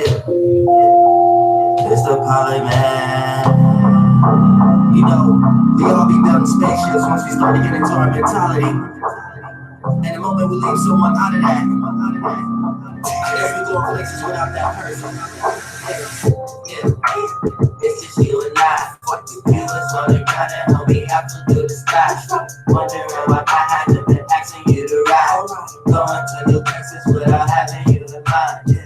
It's the polyman. You know, we all be building spaceships once we start to get into our mentality. And the moment we leave someone out of that, I guess we go places without that person. It's just you and I. Fuck the viewers on the ground and how we have to do the sky. Wondering why I haven't been asking you to ride. Going to new places without having you in mind.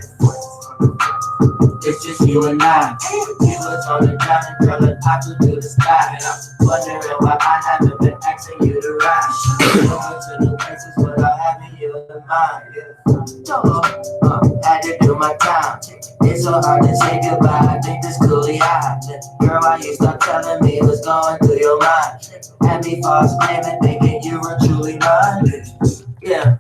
It's just you and I. Viewers on the ground and girl and I could do the sky. Wondering why I haven't been asking you to ride. Going to new places without having you in mind. Had to do my time. It's so hard to say goodbye. I think this coolie high. Girl, why you stop telling me what's going through your mind? Had me false claiming, thinking you were truly mine. Yeah,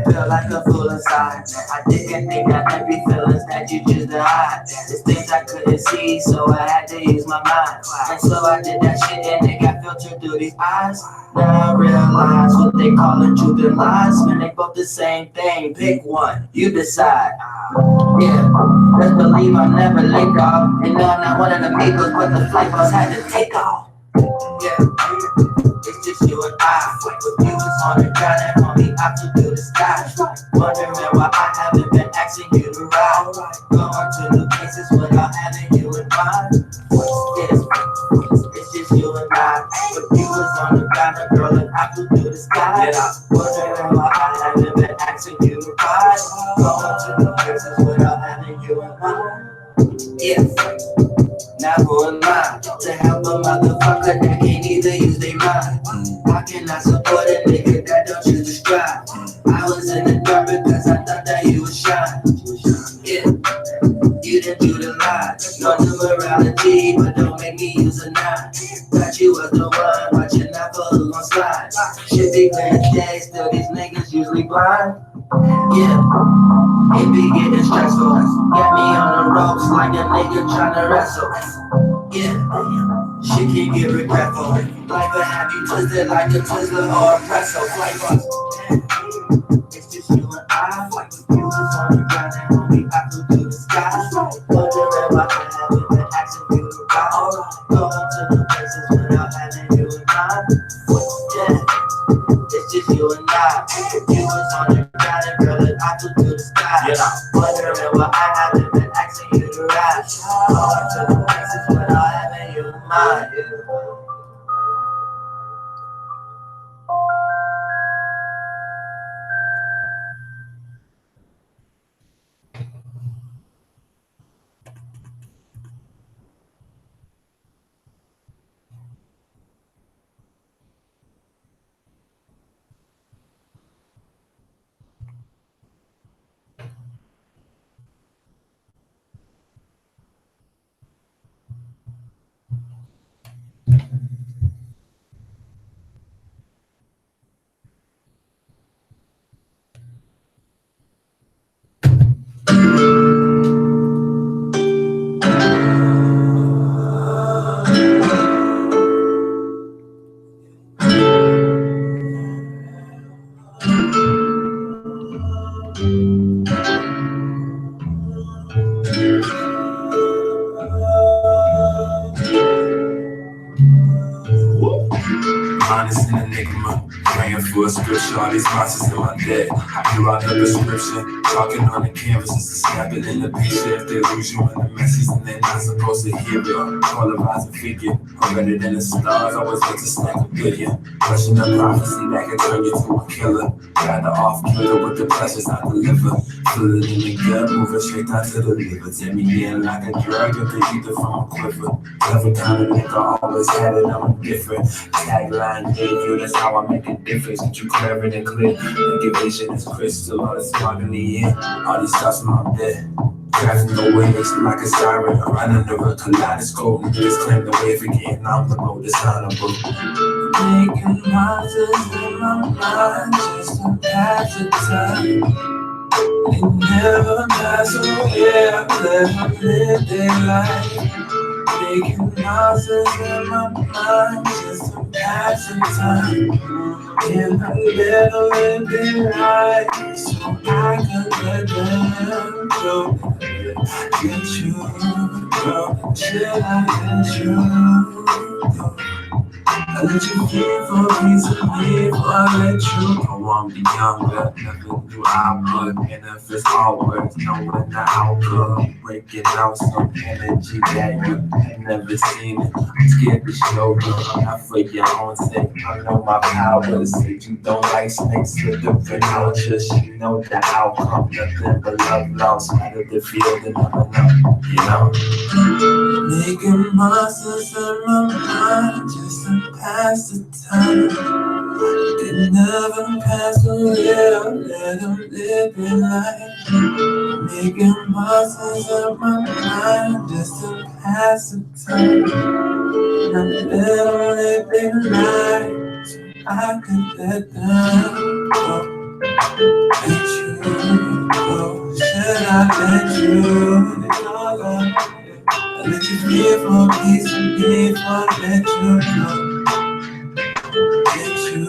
feel like a fool inside. I didn't think that every feelings that you choose to hide. There's things I couldn't see, so I had to use my mind. And so I did that shit and it got filtered through these eyes. Now I realize what they call the truth and lies. When they both the same thing, pick one, you decide. Yeah, just believe I'm never late, dog. And no, I'm not one of the amigos, but the flight bus had to take off. Yeah, it's just you and I. With you is on the ground and only out to do the sky. Wondering why I haven't been asking you to ride. Going to new places without having you in mind. It's just you and I. With you is on the ground and girl and out to do the sky. Wondering why I haven't been asking you to ride. Going to new places without having you in mind. Yeah. Now who am I to help a motherfucker that can't either use their mind? How can I support a nigga that don't choose to strive? I was in the dark because I thought that you would shine. Yeah, you didn't do the lie. No numerology, but don't make me use a 9. Thought you was the one, watching out for who gon' slide. Should be clear as day, still these niggas usually blind. Yeah, it be getting stressful. Got me on the ropes like a nigga tryna wrestle. Yeah, shit can get regretful. Life will have you twisted like a Twizzler or a pretzel. Flight bus. It's just you and I. With you is on the ground and only I could do the sky. Wondering why I haven't been asking you to ride. Going to the places without having you in mind. Yeah, it's just you and I. With you is on the ground and girl and I could do the sky. Wondering why I haven't been asking you to ride. Going to the places without having you in mind. Honest and enigma, praying for a scripture, all these monsters in my deck. Drew out the prescription, chalking on the canvas, is snapping in the picture. If they lose you in the message, and they're not supposed to hear it. Polarizing figure, I'm better than the stars, always get to snack a billion. Question the prophecy that can turn you to a killer. Got the off killer with the pressures I deliver. Feel it in the gut, moving straight down to the liver. Take me in like a drug, if they eat it from a quiver. Never kind of nigga, always had it, I'm different. Tagline gave you, that's how I make a difference. Get you clearer and clear. Make your vision is crystal, all the spark in the end. All these thoughts in my bed. Crafting the waves like a siren. I run under a kaleidoscope. Just claim the wave again. I'm the most dishonorable. Making monsters in my mind just to pass the time. It never dies, so yeah, let them live their life. Making monsters in my mind just to pass the time. And I never live their life. So I could let them go. Get you, girl. Should I let you go? I let you feel for me to live, or I let you go on be younger. Never knew I would manifest all words, knowing the outcome. Breaking out some energy that you have never seen. I'm scared to show you, not for your own sake. I know my power. Said you don't like snakes, slithering out. Just you know the outcome. Nothing but love lost. Better to feel than never know, you know. Making monsters in my mind just to pass the time. They never pass away, I'll let them live their life. Making monsters in my mind just to pass the time. Now let them live their life so I can let them go. Let you go, should I let you go? I let you feel for peace and before I let you go. Let you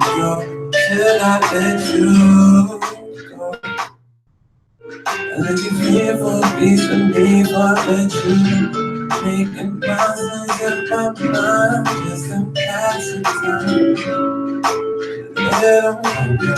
go. Should I let you go? I let you feel for peace and before I let you. Making thousands in my mind just to pass the time. Let them go.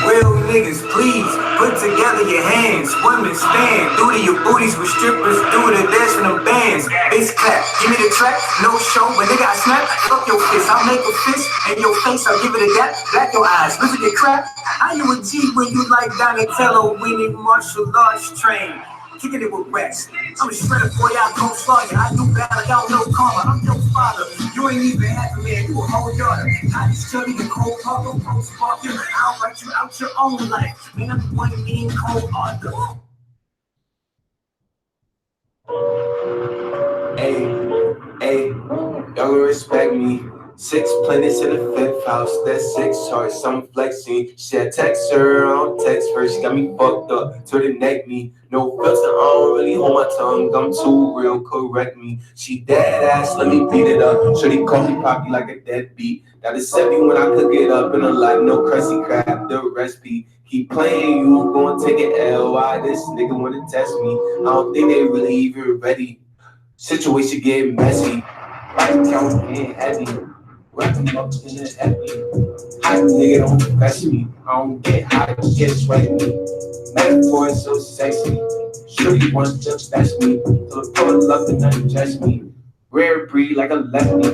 Real niggas, please put together your hands. Women stand, do to your booties with strippers, do the dance for them bands. Bass clap, give me the track, no show, but nigga I snap. Fuck your fist, I'll make a fist, and your face I'll give it a dap. Black your eyes, look at your crap. How you a G when you like Donatello, winning martial arts train? Kicking it with Rex. I'm a shredder boy, I don't slaw you. I do bad like I don't know karma. I'm your father. You ain't even half a man, you a whole daughter. I just study the cold hard, no post sparking. I'll write you out your own life. Man, I'm the one being cold Arthur. Hey, y'all gonna respect me. 6 planets in the 5th house, that's 6 charts, I'm flexing. She had text her, I don't text her, she got me fucked up to the neck me. No filter, I don't really hold my tongue, I'm too real, correct me. She dead ass, let me beat it up. Shorty call me poppy like a deadbeat. That is 70 when I cook it up in a lot, no crusty crab, the recipe. Keep playing, you gon' take an L. Why this nigga wanna test me? I don't think they really even ready. Situation getting messy. Right count getting heavy. Wrapping up in the heavy. Hot nigga don't confess me. I don't get hot, get sweaty me. Metaphor is so sexy. Sure you want to best me. So pull up and undress me. Rare breed like a lefty.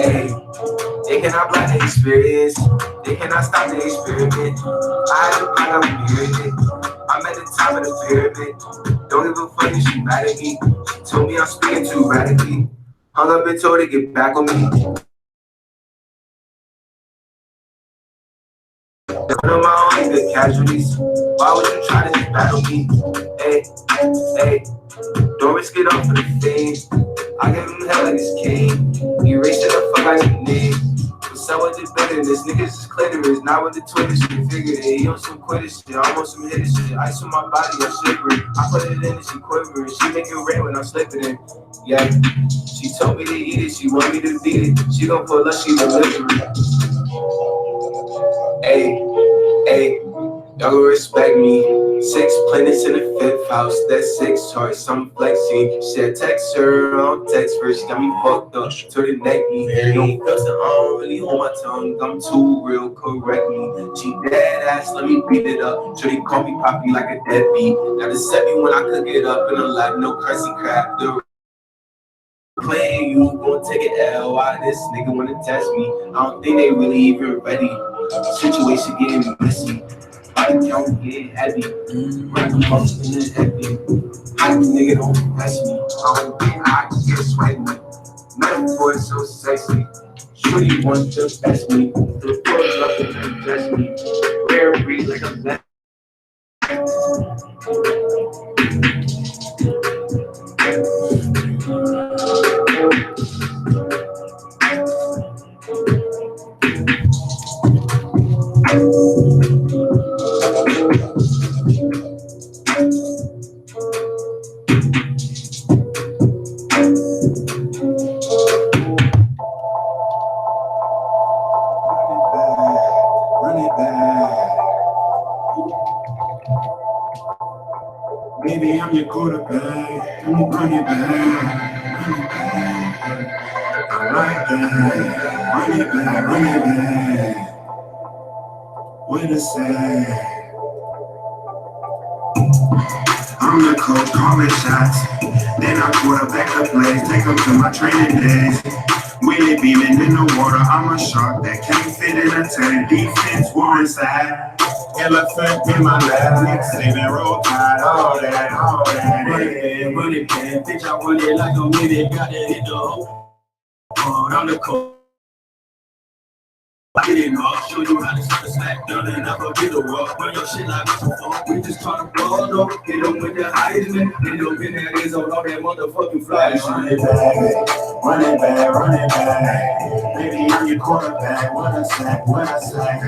Hey, they cannot block the experience. They cannot stop the experiment. I had a plan, I'm hearing it. I'm at the top of the pyramid. Don't give a fuck if she mad at me. She told me I'm speaking too radically. Hung up and told her to get back on me. One of my only good casualties. Why would you try to just battle me? Hey, don't risk it all for the fame. I give him hell like it's king. Erase it the fuck out your name. What's up with the bitterness? Niggas is clitoris. Not with the Twitter shit. Figured it. He on some quitter shit. I'm on some hitter shit. Ice on my body, I shivering. I put it in and she quivering. She make it rain when I'm slipping in. Yeah. She told me to eat it. She want me to beat it. She gon' pull up, she deliver it. Hey, y'all gon' respect me. 6 planets in the 5th house, that's 6 charts, I'm flexing. She had text her, I don't text her, she got me fucked up to the neck me. No filter, I don't really hold my tongue, I'm too real, correct me. She dead ass, let me beat it up. Shorty call me poppy like a deadbeat. Now the 70 when I cook it up in a lot, no crusty crap. The playing, you gon' take an L. Why this nigga wanna test me? I don't think they really even ready. Situation getting messy. Body count getting heavy. Rapping up in the heavy. Hot nigga don't impress me. I don't get hot, get sweaty. Metaphor is so sexy. Pretty one just best me. The words love to bless me. Rare breed like a blessing. Run it back. Baby, I'm your quarterback. Run it back. Run it back. I like that. Run it back. Run it back. What a say? I'm the coach, calling shots. Then I quarterback the plays, take them to my training days. Willie beaming in the water, I'm a shark that can't fit in a tank. Defense war inside. Elephant in my lap, Nick Saban, roll tide, all that, all that. Run it back, bitch, I run it like a minute, got it hit the hole. I'm the coach. Get it off, show you how to start a snack down and never get a rock. Run your shit like what's the fuck? We just try to roll up, hit up with the Heisman. Hit up in that is on all that motherfucking fly. Run it back, run it back, run it back. Baby, I'm your quarterback. What a sack, what a sack.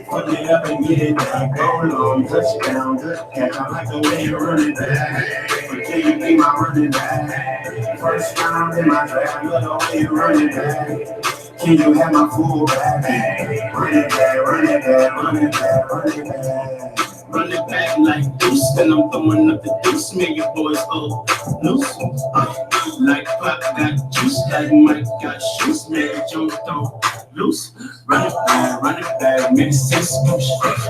Fuck it up and get it back. Go long, touchdown, good catch. I like the way you run it back. But can you be my running back? First round in my draft, love the way you run it back. Can you have my full back? Run it back, run it back, run it back, run it back. Run it back like deuce, then I'm throwing up the deuce. Man, your boys old loose. Like pop got juice, like Mike got shoes. Man, Joe don't loose. Run it back, make sense.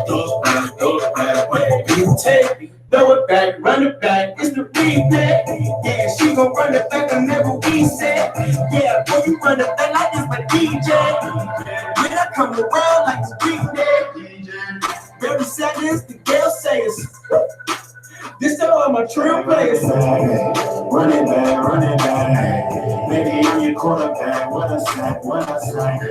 Throw it back, what you take? Throw it back, run it back, it's the replay. Yeah, she gon' run it back whenever we say. Yeah, boy, you run it back like this, my DJ. When I come around like the street day. 30 seconds, the girl says. This are all my true players. Run it back, run it back. Baby, I'm your quarterback. What a sack, what a sack.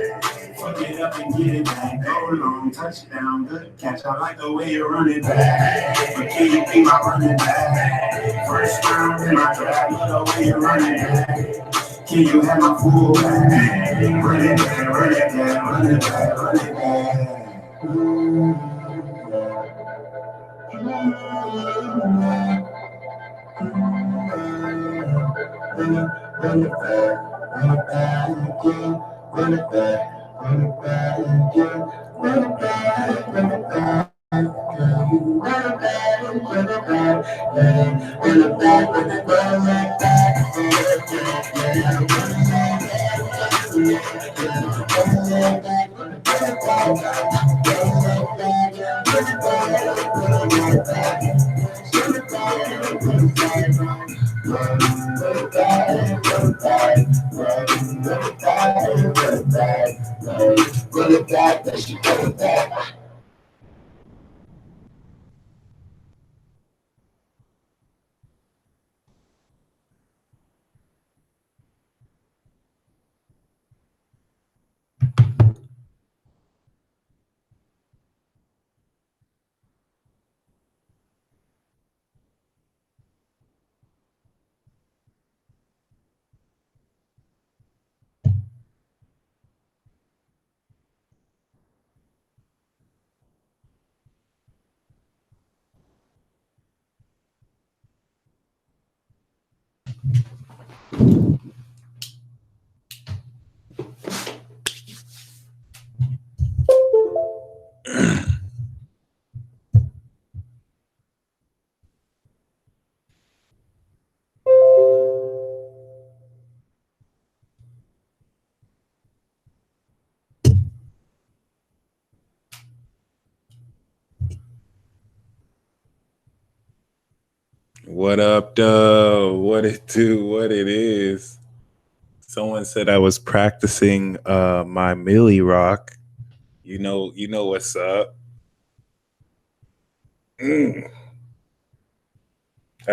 Fuck it up and get it back. Go long, touchdown, good catch. I like the way you run it back. But can you be my running back? First round in my draft, love the way you run it back. Can you have my full back? Run it back, run it back, run it back, run it back. Run it back again, run it back. Run it back again, run it back, run it back, run it back, run it back, run it back, run it back, that she run it back. What up, though? What it do? What it is? Someone said I was practicing my Millie Rock. You know what's up. I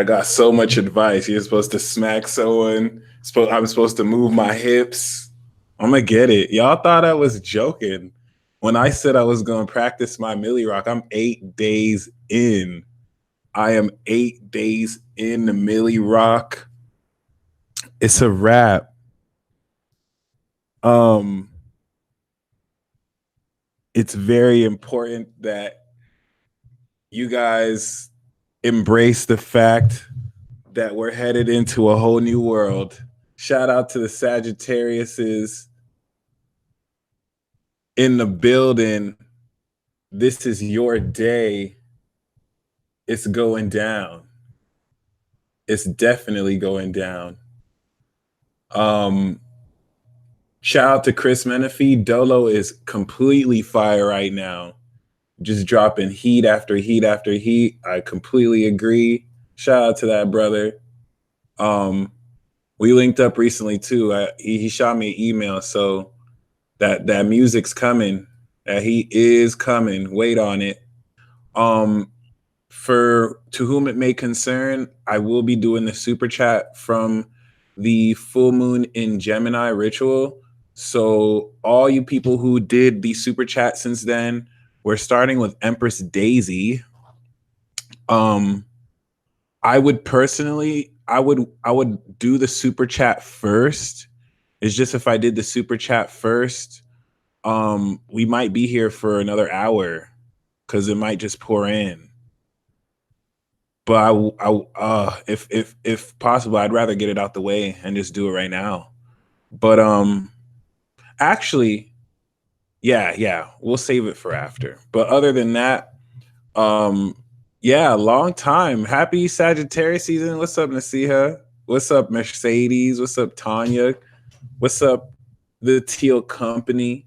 got so much advice. You're supposed to smack someone. I'm supposed to move my hips. I'm gonna get it. Y'all thought I was joking when I said I was gonna practice my Millie Rock. I'm 8 days in. I am 8 days in the Millie Rock. It's a wrap. Um, it's very important that you guys embrace the fact that we're headed into a whole new world. Shout out to the Sagittariuses in the building. This is your day. It's going down. It's definitely going down. Shout out to Chris Menifee. Dolo is completely fire right now. Just dropping heat after heat after heat. I completely agree. Shout out to that brother. We linked up recently too. He shot me an email, so that music's coming. That heat is coming. Wait on it. For to whom it may concern, I will be doing the super chat from the full moon in Gemini ritual. So all you people who did the super chat since then, we're starting with Empress Daisy. I would personally, I would do the super chat first. It's just if I did the super chat first, we might be here for another hour because it might just pour in. But if possible, I'd rather get it out the way and just do it right now. But actually, yeah, we'll save it for after. But other than that, yeah, long time. Happy Sagittarius season. What's up, Nasiha? What's up, Mercedes? What's up, Tanya? What's up, the Teal Company?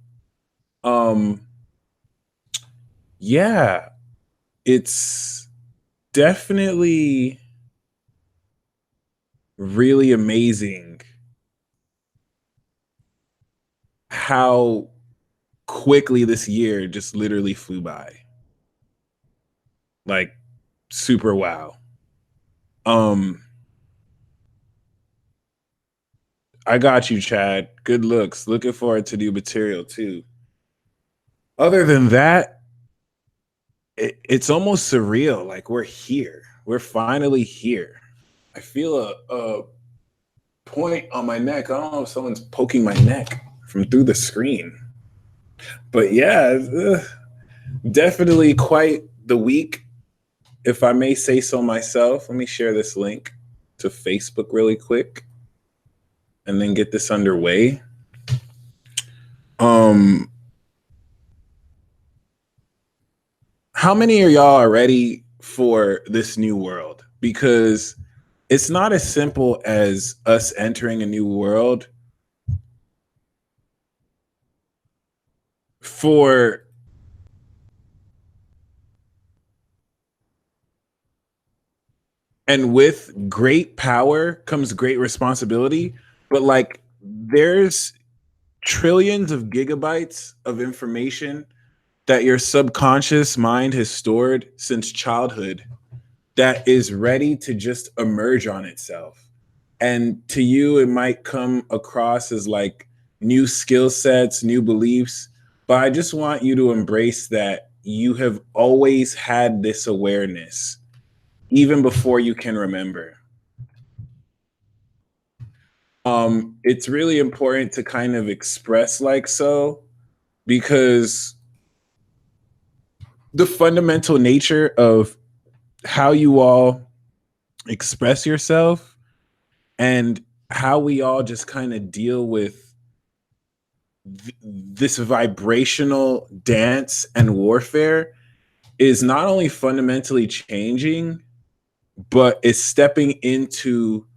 Yeah, it's definitely really amazing how quickly this year just literally flew by. Like super wow. I got you, Chad. Good looks. Looking forward to new material too. Other than that, it's almost surreal. Like we're here. We're finally here. I feel a point on my neck. I don't know if someone's poking my neck from through the screen. But yeah, definitely quite the week, if I may say so myself. Let me share this link to Facebook really quick and then get this underway. How many of y'all are ready for this new world? Because it's not as simple as us entering a new world. And with great power comes great responsibility. But like there's trillions of gigabytes of information that your subconscious mind has stored since childhood that is ready to just emerge on itself. And to you, it might come across as like new skill sets, new beliefs, but I just want you to embrace that you have always had this awareness, even before you can remember. It's really important to kind of express like so, because the fundamental nature of how you all express yourself and how we all just kind of deal with this vibrational dance and warfare is not only fundamentally changing, but is stepping into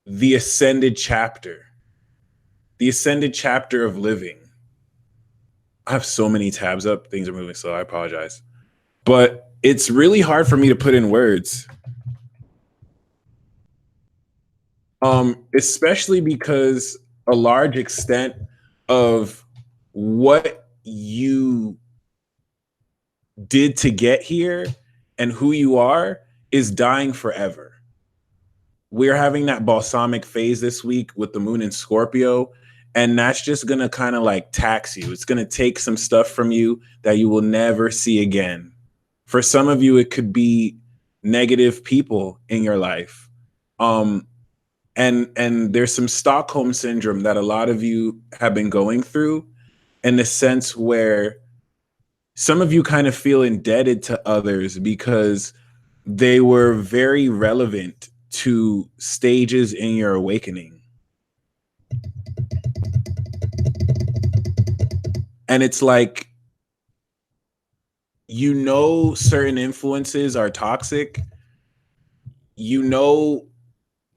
the ascended chapter of living. I have so many tabs up. Things are moving slow. I apologize. But it's really hard for me to put in words. Especially because a large extent of what you did to get here and who you are is dying forever. We're having that balsamic phase this week with the moon in Scorpio, And that's just going to kind of like tax you. It's going to take some stuff from you that you will never see again. For some of you, it could be negative people in your life. And there's some Stockholm syndrome that a lot of you have been going through, in the sense where some of you kind of feel indebted to others because they were very relevant to stages in your awakening. And it's like, you know, certain influences are toxic. You know,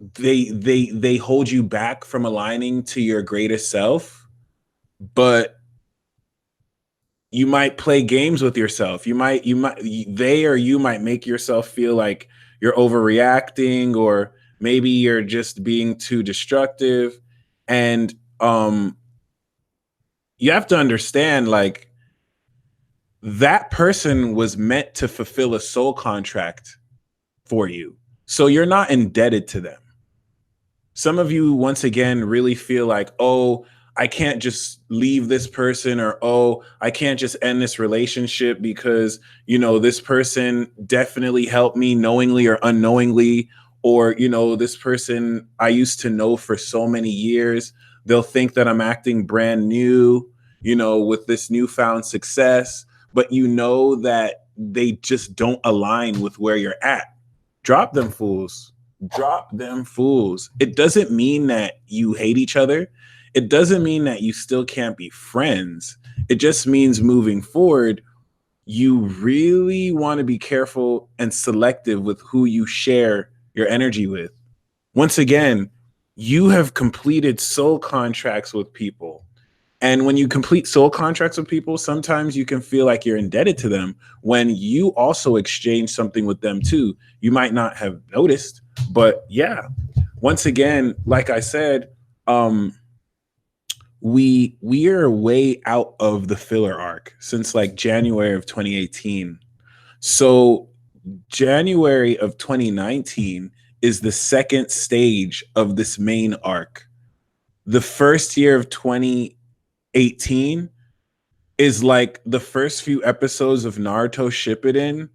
they hold you back from aligning to your greatest self, but you might play games with yourself. You might make yourself feel like you're overreacting, or maybe you're just being too destructive. And you have to understand, like, that person was meant to fulfill a soul contract for you. So you're not indebted to them. Some of you, once again, really feel like, oh, I can't just leave this person, or, oh, I can't just end this relationship because, you know, this person definitely helped me knowingly or unknowingly, or, you know, this person I used to know for so many years. They'll think that I'm acting brand new, you know, with this newfound success, but you know that they just don't align with where you're at. Drop them fools. Drop them fools. It doesn't mean that you hate each other. It doesn't mean that you still can't be friends. It just means moving forward, you really want to be careful and selective with who you share your energy with. Once again, you have completed soul contracts with people. And when you complete soul contracts with people, sometimes you can feel like you're indebted to them when you also exchange something with them too. You might not have noticed, but yeah, once again, like I said, we are way out of the filler arc since like January of 2018. So January of 2019 is the second stage of this main arc. The first year of 2018 is like the first few episodes of Naruto Shippuden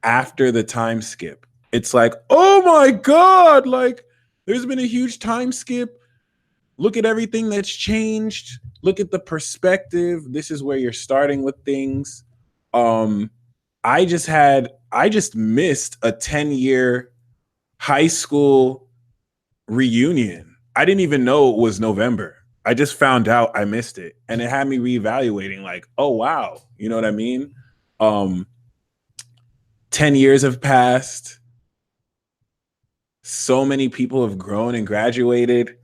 after the time skip. It's like, oh my God, like there's been a huge time skip. Look at everything that's changed. Look at the perspective. This is where you're starting with things. I just missed a 10-year high school reunion. I didn't even know it was November. I just found out I missed it. And it had me reevaluating, like, oh wow, you know what I mean? 10 years have passed. So many people have grown and graduated.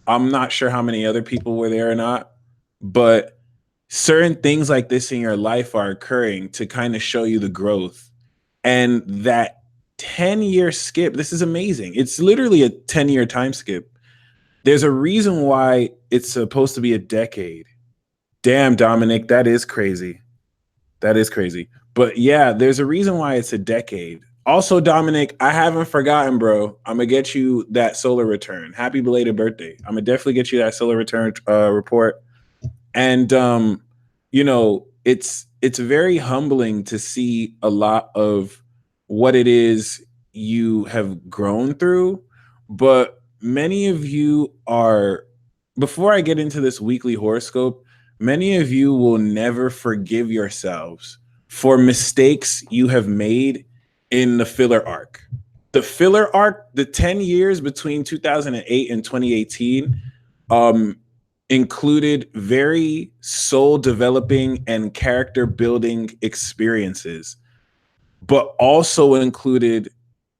I'm not sure how many other people were there or not, but certain things like this in your life are occurring to kind of show you the growth. And that 10-year skip, this is amazing. It's literally a 10-year time skip. There's a reason why it's supposed to be a decade. Damn, Dominic, that is crazy. That is crazy. But yeah, there's a reason why it's a decade. Also, Dominic, I haven't forgotten, bro. I'm going to get you that solar return. Happy belated birthday. I'm going to definitely get you that solar return report. And, you know, it's very humbling to see a lot of what it is you have grown through. But many of you are, before I get into this weekly horoscope, many of you will never forgive yourselves for mistakes you have made in the filler arc. The filler arc, the 10 years between 2008 and 2018, included very soul developing and character building experiences, but also included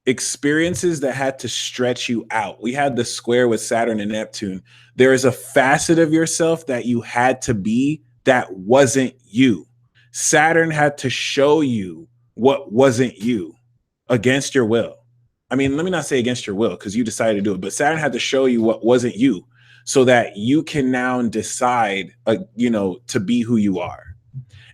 experiences that had to stretch you out. We had the square with Saturn and Neptune. There is a facet of yourself that you had to be that wasn't you. Saturn had to show you what wasn't you against your will. I mean, let me not say against your will because you decided to do it, but Saturn had to show you what wasn't you so that you can now decide, you know, to be who you are.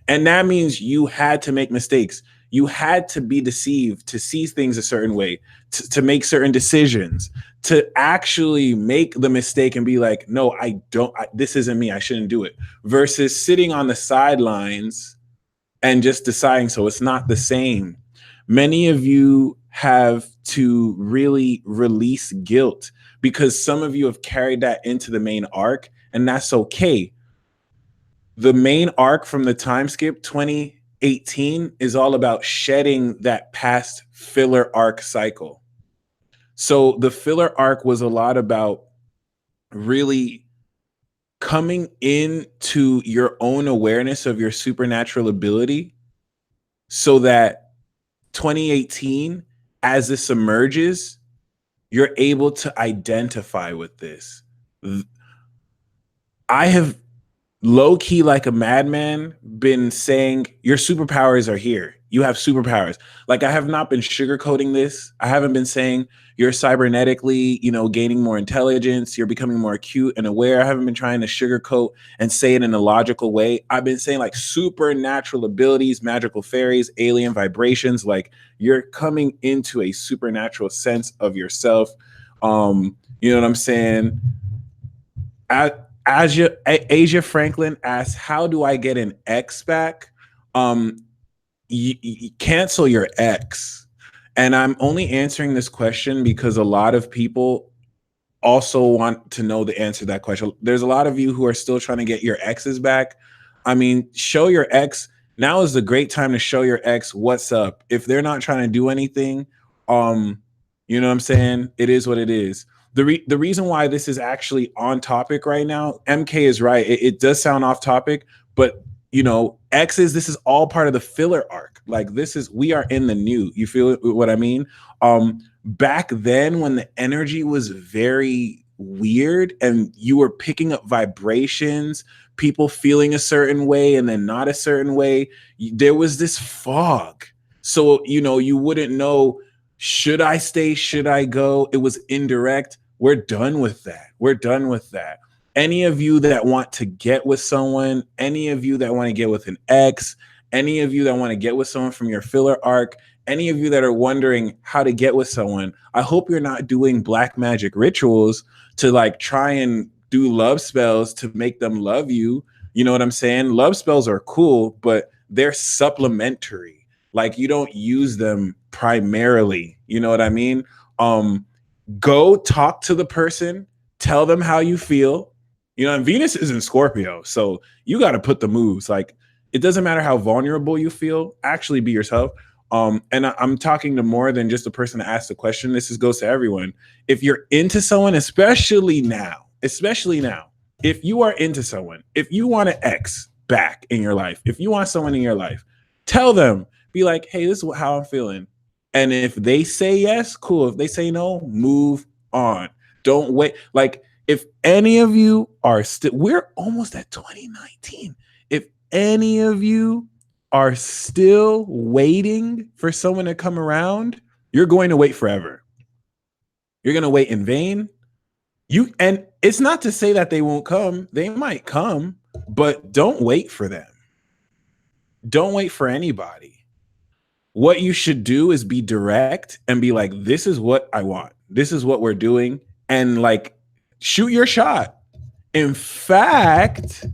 And that means you had to make mistakes. You had to be deceived to see things a certain way, to make certain decisions, to actually make the mistake and be like, no, this isn't me. I shouldn't do it. Versus sitting on the sidelines and just deciding. So it's not the same. Many of you have to really release guilt because some of you have carried that into the main arc, and that's okay. The main arc from the time skip 2018 is all about shedding that past filler arc cycle. So the filler arc was a lot about really coming into your own awareness of your supernatural ability so that 2018, as this emerges, you're able to identify with this. I have low key, like a madman, been saying your superpowers are here. You have superpowers. Like, I have not been sugarcoating this. I haven't been saying you're cybernetically, gaining more intelligence. You're becoming more acute and aware. I haven't been trying to sugarcoat and say it in a logical way. I've been saying like supernatural abilities, magical fairies, alien vibrations. Like, you're coming into a supernatural sense of yourself. You know what I'm saying? Asia Franklin asks, how do I get an X back? You cancel your X. And I'm only answering this question because a lot of people also want to know the answer to that question. There's a lot of you who are still trying to get your X's back. I mean, show your X. Now is the great time to show your X what's up. If they're not trying to do anything, you know what I'm saying? It is what it is. The reason why this is actually on topic right now, MK is right. It does sound off topic, but X's, this is all part of the filler arc. Like, we are in the new. You feel what I mean? Back then, when the energy was very weird and you were picking up vibrations, people feeling a certain way and then not a certain way, there was this fog. So, you wouldn't know, should I stay? Should I go? It was indirect. We're done with that. Any of you that want to get with someone, any of you that want to get with an ex, any of you that want to get with someone from your filler arc, any of you that are wondering how to get with someone, I hope you're not doing black magic rituals to like try and do love spells to make them love you. You know what I'm saying? Love spells are cool, but they're supplementary. Like, you don't use them primarily. You know what I mean? Go talk to the person, tell them how you feel. And Venus is in Scorpio, so you got to put the moves. Like, it doesn't matter how vulnerable you feel, actually be yourself. And I'm talking to more than just the person that asked the question. This goes to everyone. If you're into someone, especially now, if you are into someone, if you want an ex back in your life, if you want someone in your life, tell them, be like, hey, this is how I'm feeling. And if they say yes, cool. If they say no, move on. Don't wait. Like, if any of you are still, we're almost at 2019. If any of you are still waiting for someone to come around, you're going to wait forever. You're going to wait in vain. And it's not to say that they won't come. They might come, but don't wait for them. Don't wait for anybody. What you should do is be direct and be like, this is what I want. This is what we're doing. And like, shoot your shot. In fact,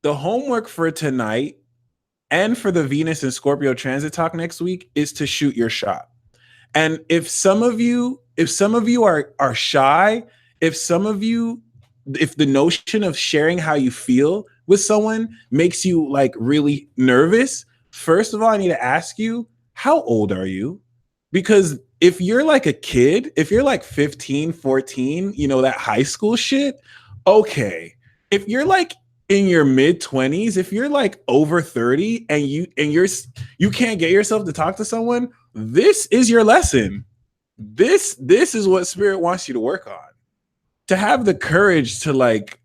the homework for tonight and for the Venus and Scorpio transit talk next week is to shoot your shot. And if some of you are shy, if the notion of sharing how you feel with someone makes you like really nervous, first of all, I need to ask you, how old are you? Because if you're like a kid, if you're like 15, 14, that high school shit, okay. If you're like in your mid 20s, if you're like over 30 and you can't get yourself to talk to someone, this is your lesson. This is what spirit wants you to work on. To have the courage to like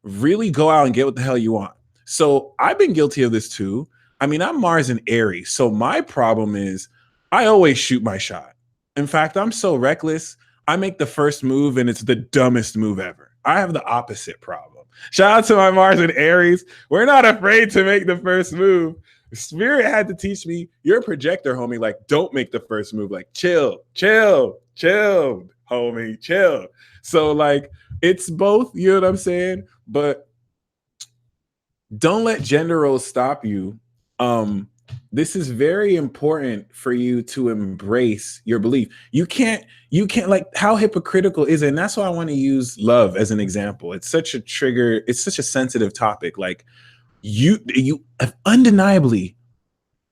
really go out and get what the hell you want. So I've been guilty of this too. I mean, I'm Mars and Aries. So my problem is I always shoot my shot. In fact, I'm so reckless. I make the first move and it's the dumbest move ever. I have the opposite problem. Shout out to my Mars and Aries. We're not afraid to make the first move. Spirit had to teach me, you're a projector, homie. Like, don't make the first move. Like, chill, chill, chill, homie, chill. So, like, it's both, you know what I'm saying? But don't let gender roles stop you. This is very important for you to embrace your belief. You can't like, how hypocritical is it? And that's why I want to use love as an example. It's such a trigger, it's such a sensitive topic. Like, you have undeniably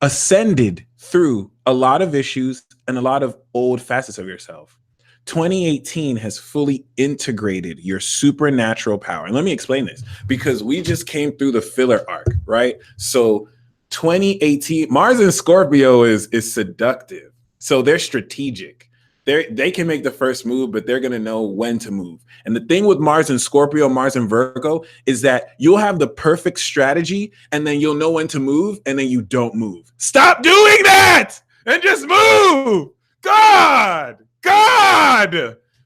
ascended through a lot of issues and a lot of old facets of yourself. 2018 has fully integrated your supernatural power. And let me explain this, because we just came through the filler arc, right? So 2018, Mars in Scorpio is seductive. So they're strategic. They can make the first move, but they're going to know when to move. And the thing with Mars in Scorpio, Mars in Virgo, is that you'll have the perfect strategy and then you'll know when to move and then you don't move. Stop doing that and just move. God.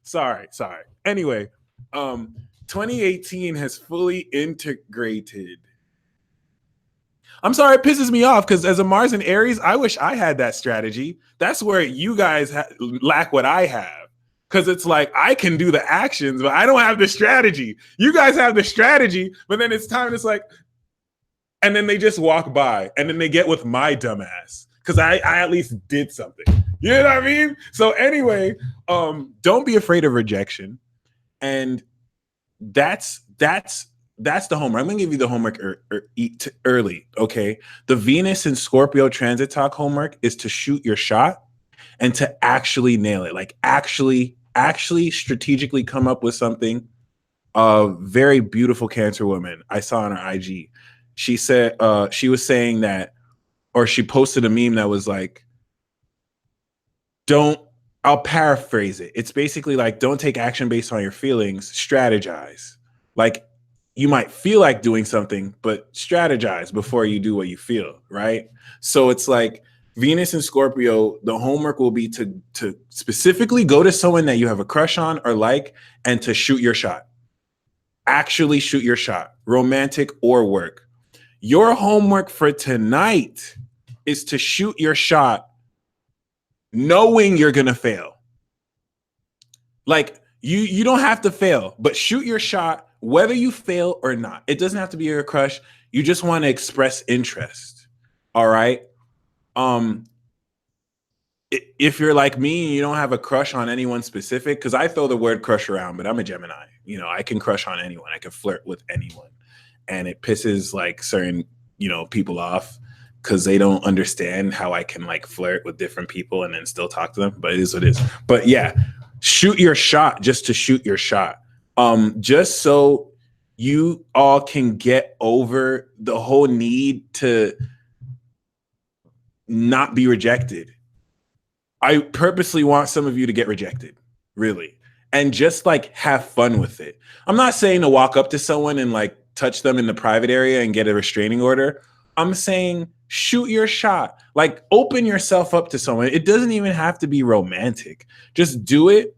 Sorry. Anyway, 2018 has fully integrated. I'm sorry, it pisses me off because as a Mars in Aries, I wish I had that strategy. That's where you guys lack what I have. Because it's like, I can do the actions, but I don't have the strategy. You guys have the strategy, but then it's time, it's like, and then they just walk by and then they get with my dumbass because I at least did something. You know what I mean? So anyway, don't be afraid of rejection. And that's the homework. I'm going to give you the homework early, okay? The Venus and Scorpio transit talk homework is to shoot your shot and to actually nail it. Like actually strategically come up with something. A very beautiful Cancer woman I saw on her IG. She said, she was saying that, or she posted a meme that was like, I'll paraphrase it. It's basically like, don't take action based on your feelings, strategize. Like, you might feel like doing something, but strategize before you do what you feel, right? So it's like Venus and Scorpio, the homework will be to specifically go to someone that you have a crush on or like, and to shoot your shot. Actually shoot your shot, romantic or work. Your homework for tonight is to shoot your shot knowing you're going to fail. Like, you don't have to fail, but shoot your shot whether you fail or not. It doesn't have to be your crush. You just want to express interest. All right. If you're like me and you don't have a crush on anyone specific, because I throw the word crush around, but I'm a Gemini. You know, I can crush on anyone. I can flirt with anyone. And it pisses like certain, people off because they don't understand how I can like flirt with different people and then still talk to them. But it is what it is. But yeah, shoot your shot just to shoot your shot. Just so you all can get over the whole need to not be rejected. I purposely want some of you to get rejected, really, and just like have fun with it. I'm not saying to walk up to someone and like touch them in the private area and get a restraining order. I'm saying shoot your shot, like open yourself up to someone. It doesn't even have to be romantic. Just do it.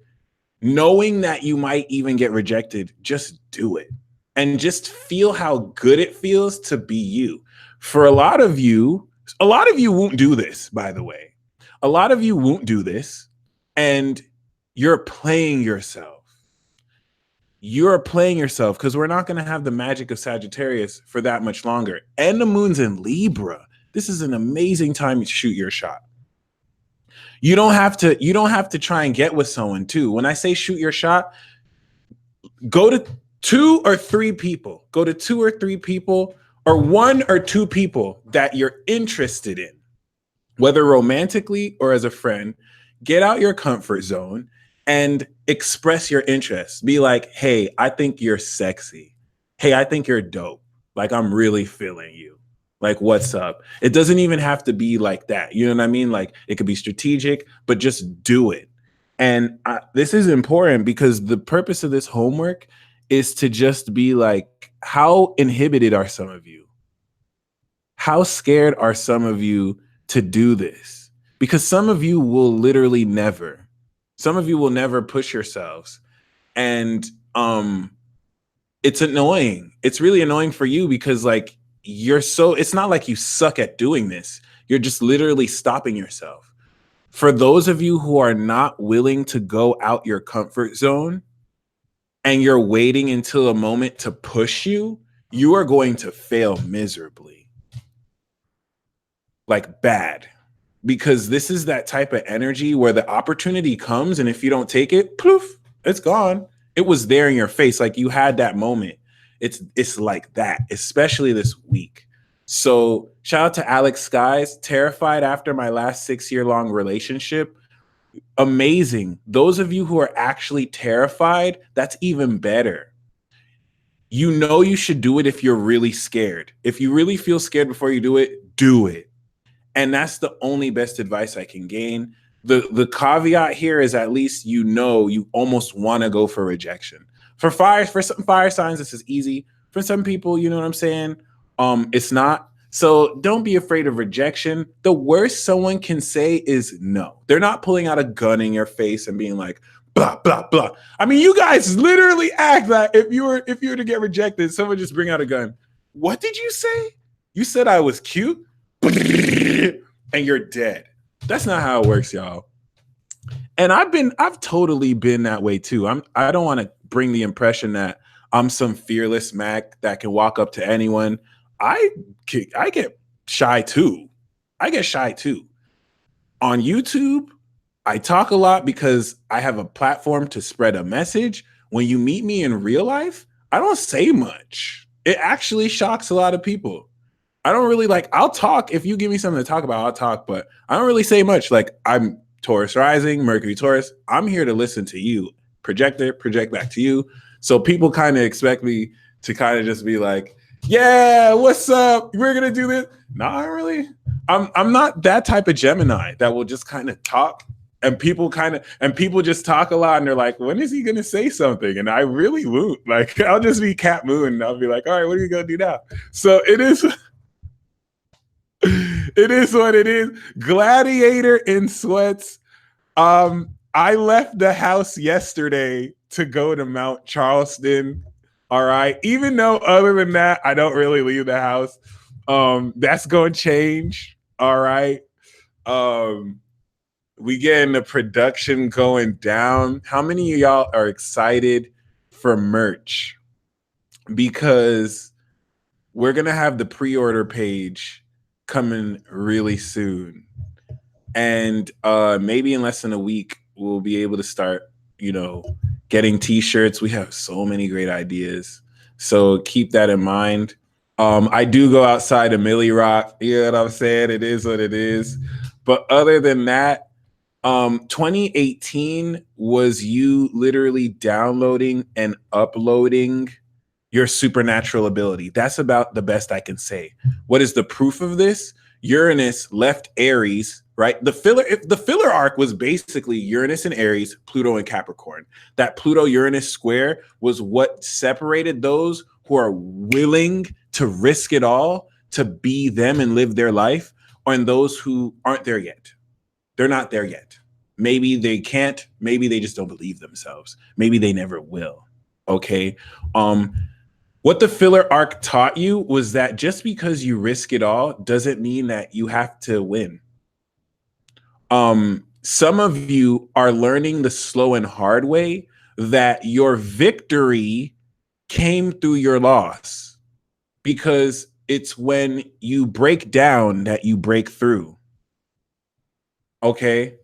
Knowing that you might even get rejected, just do it. And just feel how good it feels to be you. For a lot of you won't do this, by the way. A lot of you won't do this, and you're playing yourself. You're playing yourself because we're not going to have the magic of Sagittarius for that much longer. And the moon's in Libra. This is an amazing time to shoot your shot. You don't have to try and get with someone too. When I say shoot your shot, go to 2 or 3 people. Go to 2 or 3 people or 1 or 2 people that you're interested in, whether romantically or as a friend. Get out your comfort zone and express your interest. Be like, hey, I think you're sexy. Hey, I think you're dope. Like, I'm really feeling you. Like, what's up? It doesn't even have to be like that. You know what I mean? Like, it could be strategic, but just do it. And this is important because the purpose of this homework is to just be like, how inhibited are some of you? How scared are some of you to do this? Because some of you will literally never. Some of you will never push yourselves. And it's annoying. It's really annoying for you because, like, it's not like you suck at doing this. You're just literally stopping yourself. For those of you who are not willing to go out your comfort zone and you're waiting until a moment to push you, you are going to fail miserably. Like bad. Because this is that type of energy where the opportunity comes, and if you don't take it, poof, it's gone. It was there in your face. Like you had that moment. It's like that, especially this week. So shout out to Alex Skies, terrified after my last 6-year-long relationship. Amazing. Those of you who are actually terrified, that's even better. You know you should do it if you're really scared. If you really feel scared before you do it, do it. And that's the only best advice I can gain. The caveat here is at least you almost want to go for rejection. For some fire signs, this is easy. For some people, you know what I'm saying? It's not. So don't be afraid of rejection. The worst someone can say is no. They're not pulling out a gun in your face and being like, blah, blah, blah. I mean, you guys literally act like if you were to get rejected, someone just bring out a gun. What did you say? You said I was cute? And you're dead. That's not how it works, y'all. And I've totally been that way too. I don't want to bring the impression that I'm some fearless Mac that can walk up to anyone. I get shy too. I get shy too. On YouTube, I talk a lot because I have a platform to spread a message. When you meet me in real life, I don't say much. It actually shocks a lot of people. I don't really I'll talk. If you give me something to talk about, I'll talk, but I don't really say much. Like I'm Taurus rising, Mercury Taurus. I'm here to listen to you. Project back to you. So people kind of expect me to kind of just be like, yeah, what's up? We're going to do this. Not really. I'm not that type of Gemini that will just kind of talk and people just talk a lot and they're like, when is he going to say something? And I really won't. Like, I'll just be Cat Moon and I'll be like, all right, what are you going to do now? So it is what it is. Gladiator in sweats. I left the house yesterday to go to Mount Charleston. All right. Even though other than that, I don't really leave the house. That's going to change. All right. We getting the production going down. How many of y'all are excited for merch? Because we're going to have the pre-order page coming really soon. And maybe in less than a week, we'll be able to start, getting t-shirts. We have so many great ideas. So keep that in mind. I do go outside of Millie Rock. You know what I'm saying? It is what it is. But other than that, 2018 was you literally downloading and uploading your supernatural ability. That's about the best I can say. What is the proof of this? Uranus left Aries, right? The filler arc was basically Uranus and Aries, Pluto and Capricorn. That Pluto-Uranus square was what separated those who are willing to risk it all to be them and live their life, and those who aren't there yet. They're not there yet. Maybe they can't. Maybe they just don't believe themselves. Maybe they never will. Okay. What the filler arc taught you was that just because you risk it all doesn't mean that you have to win. Some of you are learning the slow and hard way that your victory came through your loss, because it's when you break down that you break through. Okay.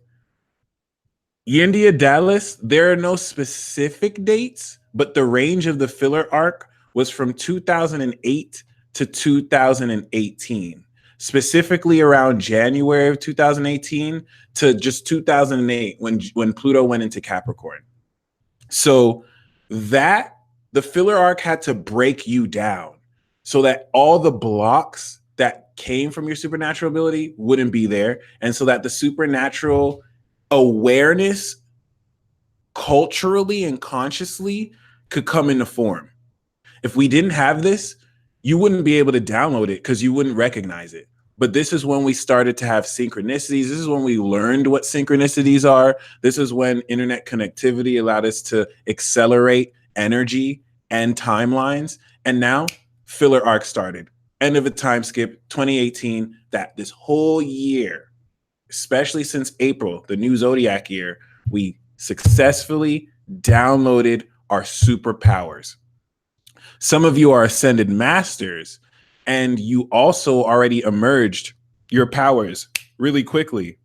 Yindia Dallas, there are no specific dates, but the range of the filler arc was from 2008 to 2018, specifically around January of 2018 to just 2008 when Pluto went into Capricorn. So that the filler arc had to break you down so that all the blocks that came from your supernatural ability wouldn't be there, and so that the supernatural awareness culturally and consciously could come into form. If we didn't have this, you wouldn't be able to download it because you wouldn't recognize it. But this is when we started to have synchronicities. This is when we learned what synchronicities are. This is when internet connectivity allowed us to accelerate energy and timelines. And now filler arc started. End of a time skip, 2018, that this whole year, especially since April, the new Zodiac year, we successfully downloaded our superpowers. Some of you are ascended masters, and you also already emerged your powers really quickly.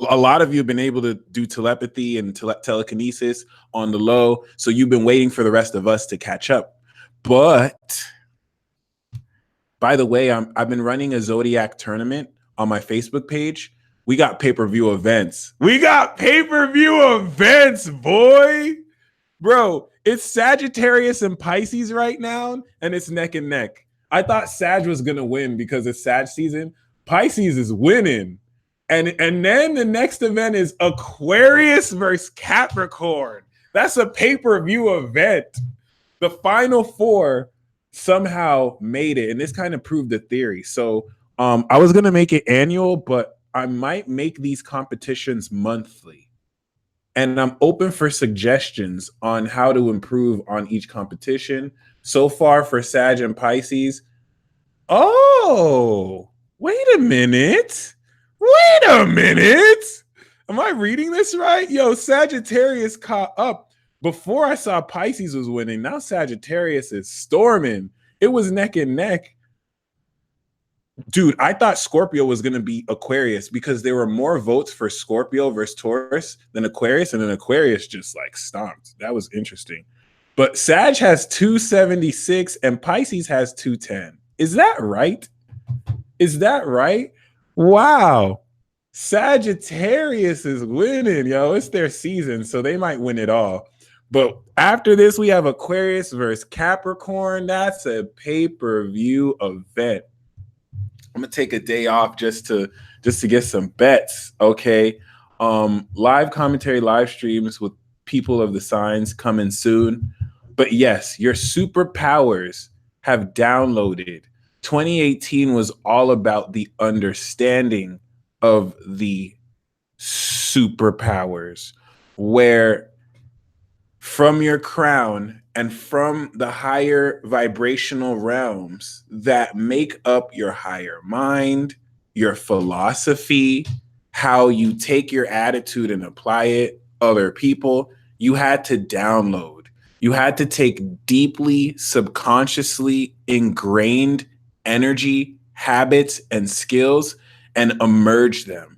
A lot of you have been able to do telepathy and telekinesis on the low, so you've been waiting for the rest of us to catch up. But by the way, I've been running a Zodiac tournament on my Facebook page. We got pay-per-view events. We got pay-per-view events, boy. Bro, it's Sagittarius and Pisces right now, and it's neck and neck. I thought Sag was going to win because it's Sag season. Pisces is winning. And then the next event is Aquarius versus Capricorn. That's a pay-per-view event. The final four somehow made it, and this kind of proved the theory. So I was going to make it annual, but I might make these competitions monthly. And I'm open for suggestions on how to improve on each competition. So far for Sag and Pisces. Oh, wait a minute. Wait a minute. Am I reading this right? Yo, Sagittarius caught up. Before I saw Pisces was winning, now Sagittarius is storming. It was neck and neck. Dude, I thought Scorpio was going to be Aquarius because there were more votes for Scorpio versus Taurus than Aquarius, and then Aquarius just like stomped. That was interesting. But Sag has 276 and Pisces has 210. Is that right? Is that right? Wow. Sagittarius is winning, yo. It's their season, so they might win it all. But after this, we have Aquarius versus Capricorn. That's a pay-per-view event. I'm gonna take a day off just to get some bets. Okay. Live commentary, live streams with people of the signs coming soon. But yes, your superpowers have downloaded. 2018 was all about the understanding of the superpowers, where from your crown and from the higher vibrational realms that make up your higher mind, your philosophy, how you take your attitude and apply it, other people, you had to download. You had to take deeply subconsciously ingrained energy, habits, and skills and emerge them.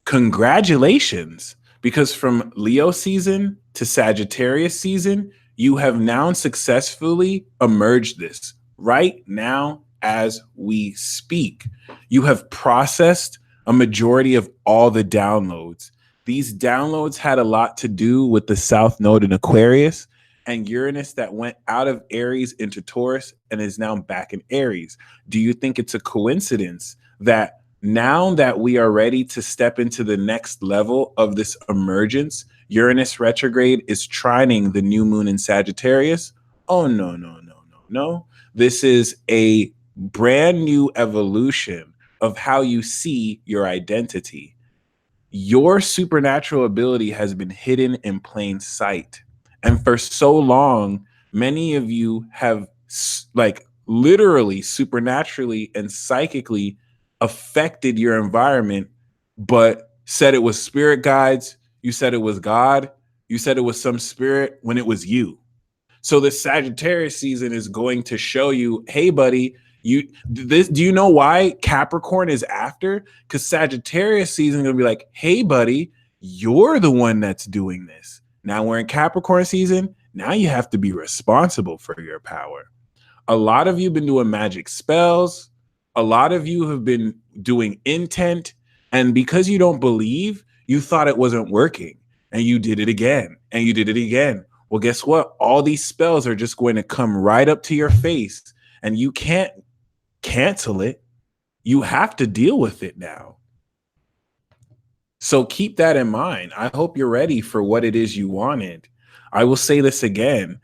Congratulations, because from Leo season to Sagittarius season, you have now successfully emerged this right now as we speak. You have processed a majority of all the downloads. These downloads had a lot to do with the South Node in Aquarius and Uranus that went out of Aries into Taurus and is now back in Aries. Do you think it's a coincidence that now that we are ready to step into the next level of this emergence, Uranus retrograde is trining the new moon in Sagittarius? Oh, no, no, no, no, no. This is a brand new evolution of how you see your identity. Your supernatural ability has been hidden in plain sight. And for so long, many of you have like literally supernaturally and psychically affected your environment, but said it was spirit guides. You said it was God. You said it was some spirit when it was you. So the Sagittarius season is going to show you, hey, buddy, do you know why Capricorn is after? Because Sagittarius season is going to be like, hey, buddy, you're the one that's doing this. Now we're in Capricorn season. Now you have to be responsible for your power. A lot of you have been doing magic spells. A lot of you have been doing intent. And because you don't believe, you thought it wasn't working. And you did it again. And you did it again. Well, guess what? All these spells are just going to come right up to your face. And you can't cancel it. You have to deal with it now. So keep that in mind. I hope you're ready for what it is you wanted. I will say this again.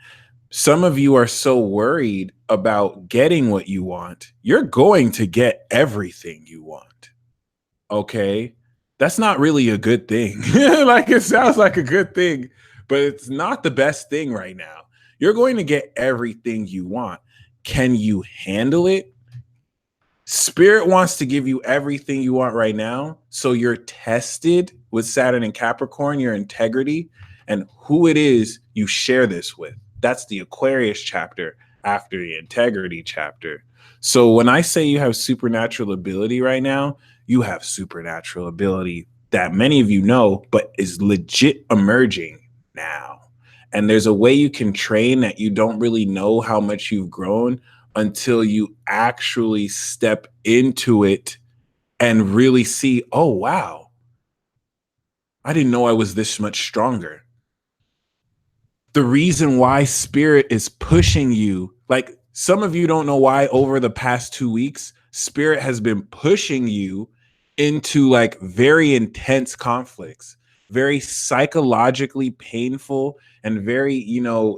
Some of you are so worried about getting what you want. You're going to get everything you want. Okay? That's not really a good thing. Like, it sounds like a good thing, but it's not the best thing right now. You're going to get everything you want. Can you handle it? Spirit wants to give you everything you want right now. So you're tested with Saturn and Capricorn, your integrity, and who it is you share this with. That's the Aquarius chapter after the integrity chapter. So when I say you have supernatural ability right now, you have supernatural ability that many of you know, but is legit emerging now. And there's a way you can train that you don't really know how much you've grown until you actually step into it and really see, oh, wow, I didn't know I was this much stronger. The reason why Spirit is pushing you, like some of you don't know why over the past 2 weeks, Spirit has been pushing you into like very intense conflicts, very psychologically painful and very,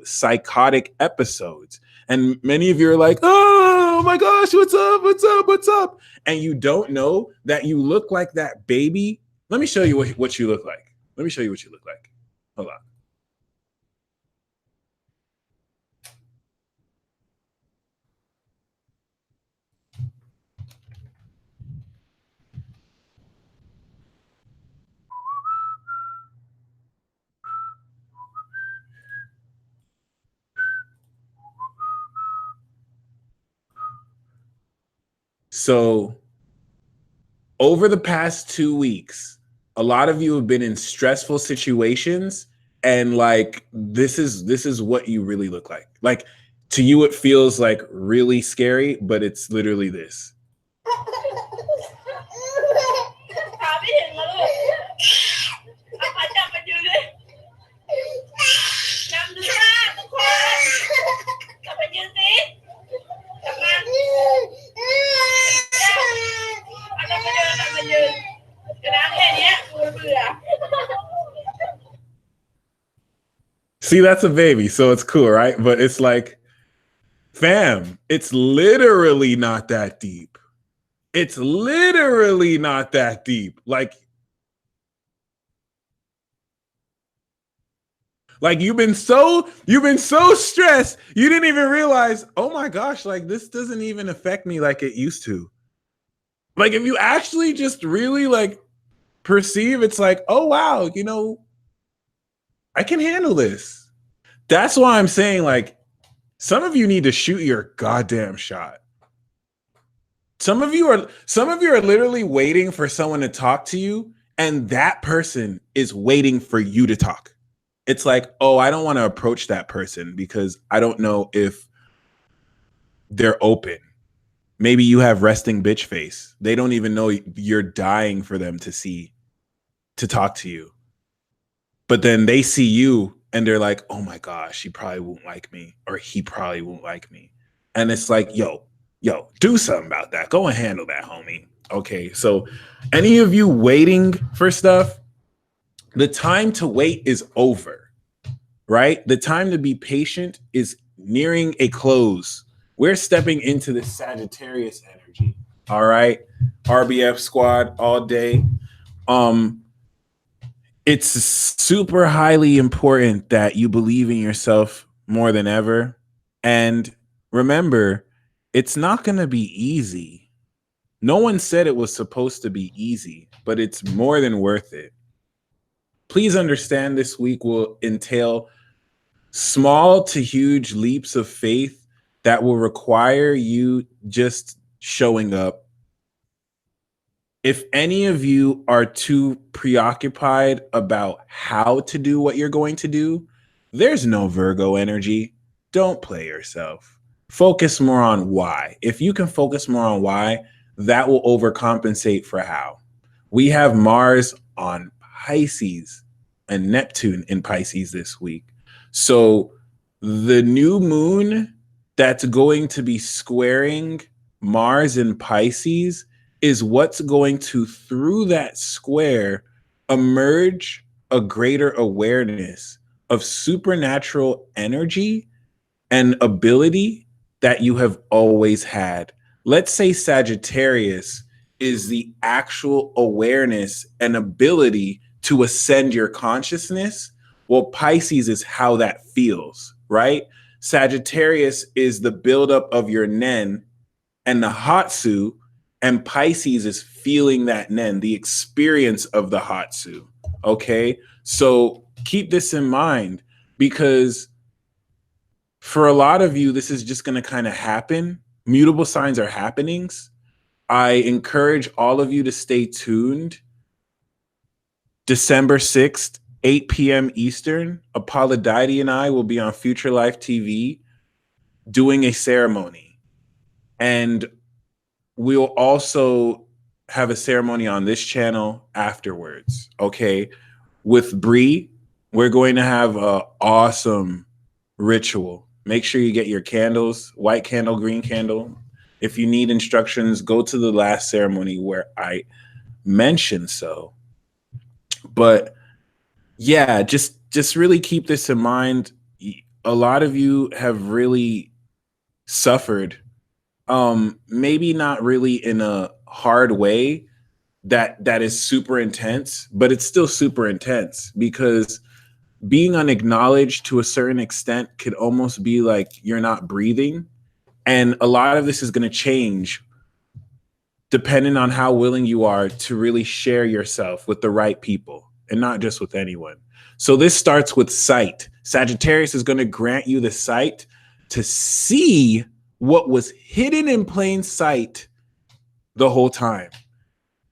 psychotic episodes. And many of you are like, oh my gosh, what's up? What's up? What's up? And you don't know that you look like that baby. Let me show you what you look like. Let me show you what you look like. Hold on. So over the past 2 weeks, a lot of you have been in stressful situations, and like this is what you really look like. Like to you, it feels like really scary, but it's literally this. See, that's a baby, so it's cool, right? But it's like, fam, it's literally not that deep. It's literally not that deep. Like you've been so stressed, you didn't even realize, oh my gosh, like this doesn't even affect me like it used to. Like if you actually just really like perceive, it's like, oh wow, I can handle this. That's why I'm saying, like, some of you need to shoot your goddamn shot. Some of you are literally waiting for someone to talk to you, and that person is waiting for you to talk. It's like, oh, I don't want to approach that person because I don't know if they're open. Maybe you have resting bitch face. They don't even know you're dying for them to talk to you. But then they see you and they're like, oh my gosh, she probably won't like me, or he probably won't like me. And it's like, yo, do something about that. Go and handle that, homie. Okay, so any of you waiting for stuff, the time to wait is over, right? The time to be patient is nearing a close. We're stepping into the Sagittarius energy. All right, RBF squad all day. It's super highly important that you believe in yourself more than ever. And remember, it's not going to be easy. No one said it was supposed to be easy, but it's more than worth it. Please understand this week will entail small to huge leaps of faith that will require you just showing up. If any of you are too preoccupied about how to do what you're going to do, there's no Virgo energy. Don't play yourself. Focus more on why. If you can focus more on why, that will overcompensate for how. We have Mars on Pisces and Neptune in Pisces this week. So the new moon that's going to be squaring Mars in Pisces is what's going to, through that square, emerge a greater awareness of supernatural energy and ability that you have always had. Let's say Sagittarius is the actual awareness and ability to ascend your consciousness. Well, Pisces is how that feels, right? Sagittarius is the buildup of your Nen, and the Hatsu And Pisces is feeling that nen, the experience of the Hatsu. Okay. So keep this in mind, because for a lot of you, this is just going to kind of happen. Mutable signs are happenings. I encourage all of you to stay tuned. December 6th, 8 p.m. Eastern, Apollodite and I will be on Future Life TV doing a ceremony. And we'll also have a ceremony on this channel afterwards, okay? With Bree, we're going to have an awesome ritual. Make sure you get your candles, white candle, green candle. If you need instructions, go to the last ceremony where I mentioned so. But yeah, just really keep this in mind. A lot of you have really suffered, maybe not really in a hard way that is super intense, but it's still super intense, because being unacknowledged to a certain extent could almost be like you're not breathing. And a lot of this is going to change depending on how willing you are to really share yourself with the right people and not just with anyone. So this starts with sight. Sagittarius is going to grant you the sight to see what was hidden in plain sight the whole time.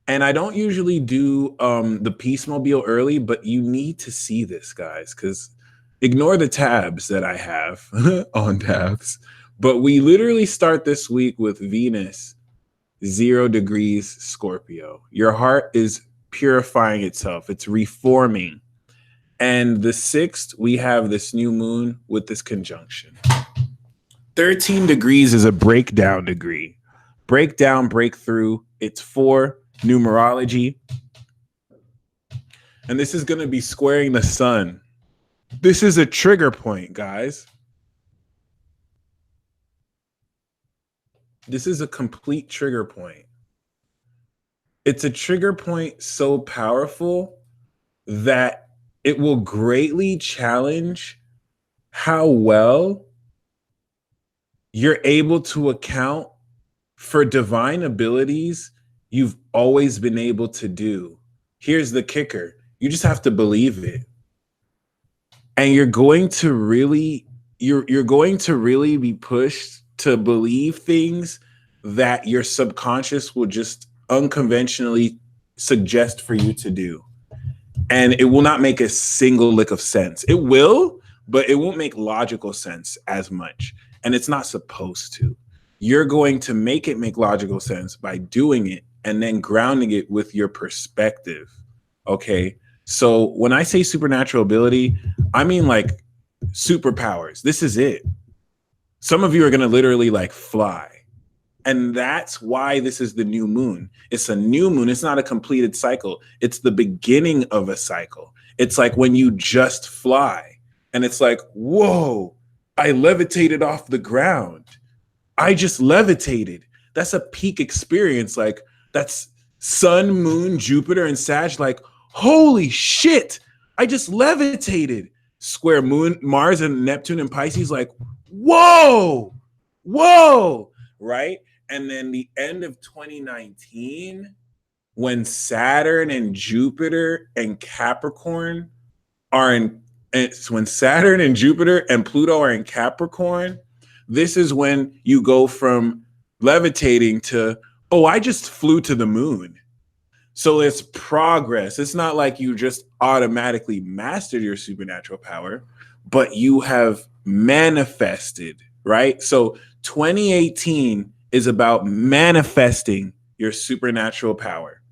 And I don't usually do the Peacemobile early, but you need to see this, guys, because ignore the tabs that I have on tabs. But we literally start this week with Venus, 0 degrees Scorpio. Your heart is purifying itself. It's reforming. And the 6th, we have this new moon with this conjunction. 13 degrees is a breakdown degree. Breakdown, breakthrough. It's 4 numerology. And this is going to be squaring the sun. This is a trigger point, guys. This is a complete trigger point. It's a trigger point so powerful that it will greatly challenge how well you're able to account for divine abilities you've always been able to do. Here's the kicker. You just have to believe it. And you're going to really be pushed to believe things that your subconscious will just unconventionally suggest for you to do. And it will not make a single lick of sense. It will, but it won't make logical sense as much. And it's not supposed to. You're going to make it make logical sense by doing it and then grounding it with your perspective. Okay. So when I say supernatural ability, I mean like superpowers. This is it. Some of you are going to literally like fly. And that's why this is the new moon. It's a new moon. It's not a completed cycle. It's the beginning of a cycle. It's like when you just fly and it's like, whoa, I levitated off the ground. I just levitated. That's a peak experience. Like that's sun, moon, Jupiter, and Sag. Like, holy shit, I just levitated. Square moon, Mars, and Neptune and Pisces. Like, whoa, right? And then the end of 2019, when Saturn and Jupiter and Capricorn are in, when Saturn and Jupiter and Pluto are in Capricorn, this is when you go from levitating to, oh, I just flew to the moon. So it's progress. It's not like you just automatically mastered your supernatural power, but you have manifested, right? So 2018 is about manifesting your supernatural power.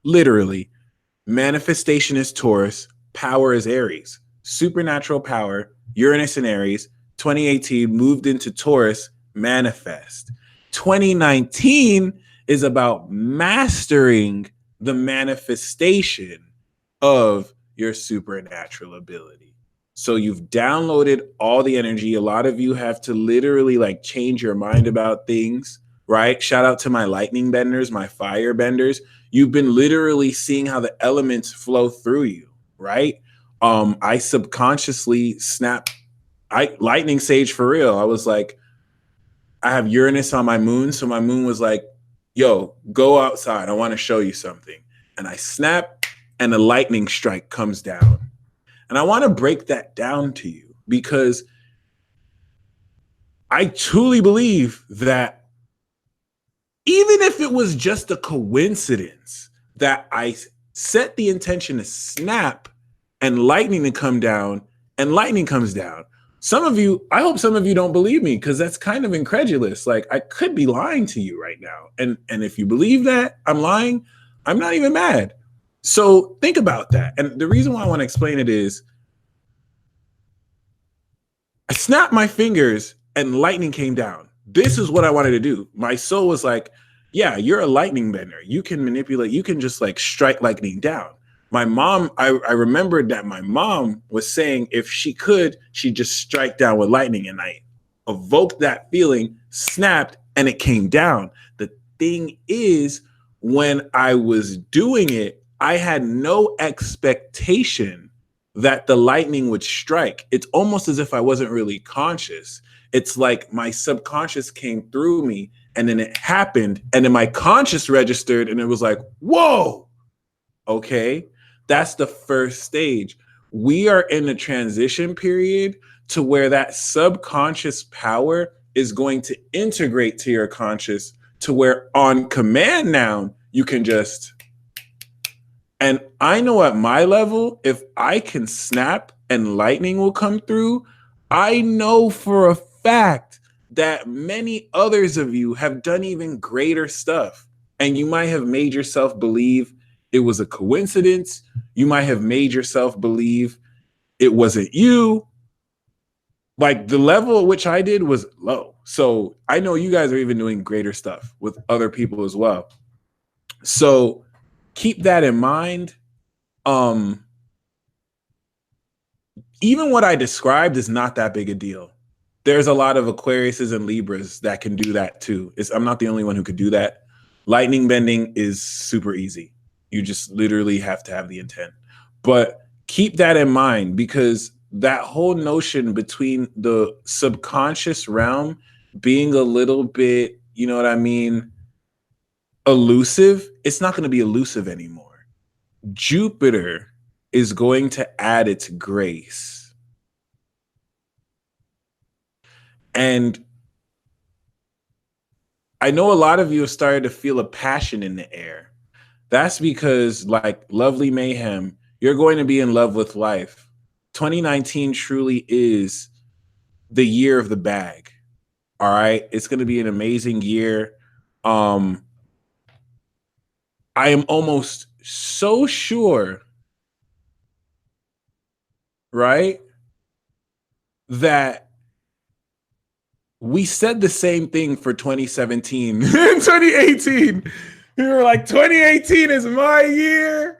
Literally, manifestation is Taurus, power is Aries. Supernatural power, Uranus and Aries, 2018 moved into Taurus, manifest. 2019 is about mastering the manifestation of your supernatural ability. So you've downloaded all the energy. A lot of you have to literally like change your mind about things, right? Shout out to my lightning benders, my fire benders. You've been literally seeing how the elements flow through you, right? I subconsciously lightning sage for real. I was like, I have Uranus on my moon. So my moon was like, yo, go outside. I want to show you something. And I snap and a lightning strike comes down. And I want to break that down to you because I truly believe that even if it was just a coincidence that I set the intention to snap and lightning to come down and lightning comes down. Some of you, I hope some of you don't believe me because that's kind of incredulous. Like I could be lying to you right now. And if you believe that I'm lying, I'm not even mad. So think about that. And the reason why I want to explain it is I snapped my fingers and lightning came down. This is what I wanted to do. My soul was like, yeah, you're a lightning bender. You can manipulate, you can just like strike lightning down. My mom, I remembered that my mom was saying if she could, she'd just strike down with lightning. And I evoked that feeling, snapped, and it came down. The thing is, when I was doing it, I had no expectation that the lightning would strike. It's almost as if I wasn't really conscious. It's like my subconscious came through me and then it happened and then my conscious registered and it was like, whoa, okay. That's the first stage. We are in a transition period to where that subconscious power is going to integrate to your conscious to where on command now you can just, and I know at my level, if I can snap and lightning will come through, I know for a fact that many others of you have done even greater stuff. And you might have made yourself believe it was a coincidence. You might have made yourself believe it wasn't you. Like the level at which I did was low. So I know you guys are even doing greater stuff with other people as well. So keep that in mind. Even what I described is not that big a deal. There's a lot of Aquariuses and Libras that can do that too. I'm not the only one who could do that. Lightning bending is super easy. You just literally have to have the intent. But keep that in mind because that whole notion between the subconscious realm being a little bit, you know what I mean, elusive, it's not going to be elusive anymore. Jupiter is going to add its grace. And I know a lot of you have started to feel a passion in the air. That's because, like Lovely Mayhem, you're going to be in love with life. 2019 truly is the year of the bag. All right. It's going to be an amazing year. I am almost so sure, right, that we said the same thing for 2017 and 2018. We were like, 2018 is my year.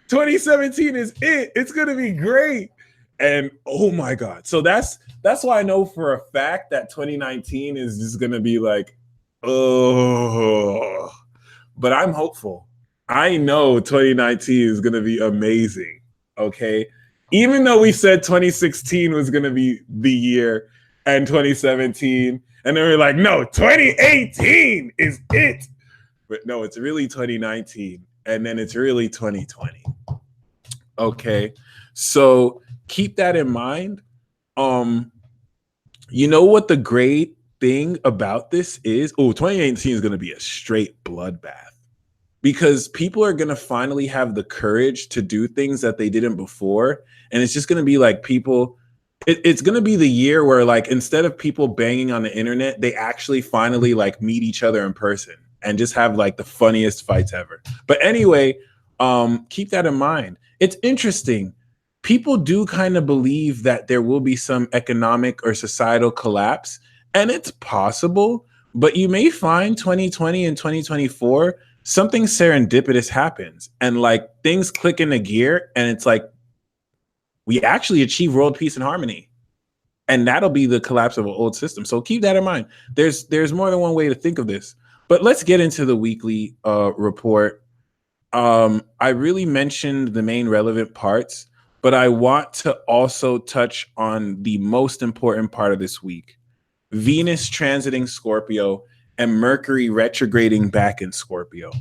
2017 is it. It's going to be great. And oh my God. So that's why I know for a fact that 2019 is just going to be like, oh, but I'm hopeful. I know 2019 is going to be amazing. Okay. Even though we said 2016 was going to be the year and 2017, and then we're like, no, 2018 is it. But no, it's really 2019, and then it's really 2020. Okay, so keep that in mind. You know what the great thing about this is? Oh, 2018 is going to be a straight bloodbath because people are going to finally have the courage to do things that they didn't before, and it's just going to be like people. It's going to be the year where, like, instead of people banging on the internet, they actually finally like meet each other in person and just have like the funniest fights ever. But anyway, keep that in mind. It's interesting. People do kind of believe that there will be some economic or societal collapse, and it's possible, but you may find 2020 and 2024, something serendipitous happens and like things click into gear and it's like, we actually achieve world peace and harmony. And that'll be the collapse of an old system. So keep that in mind. There's more than one way to think of this. But let's get into the weekly report. I really mentioned the main relevant parts, but I want to also touch on the most important part of this week. Venus transiting Scorpio and Mercury retrograding back in Scorpio.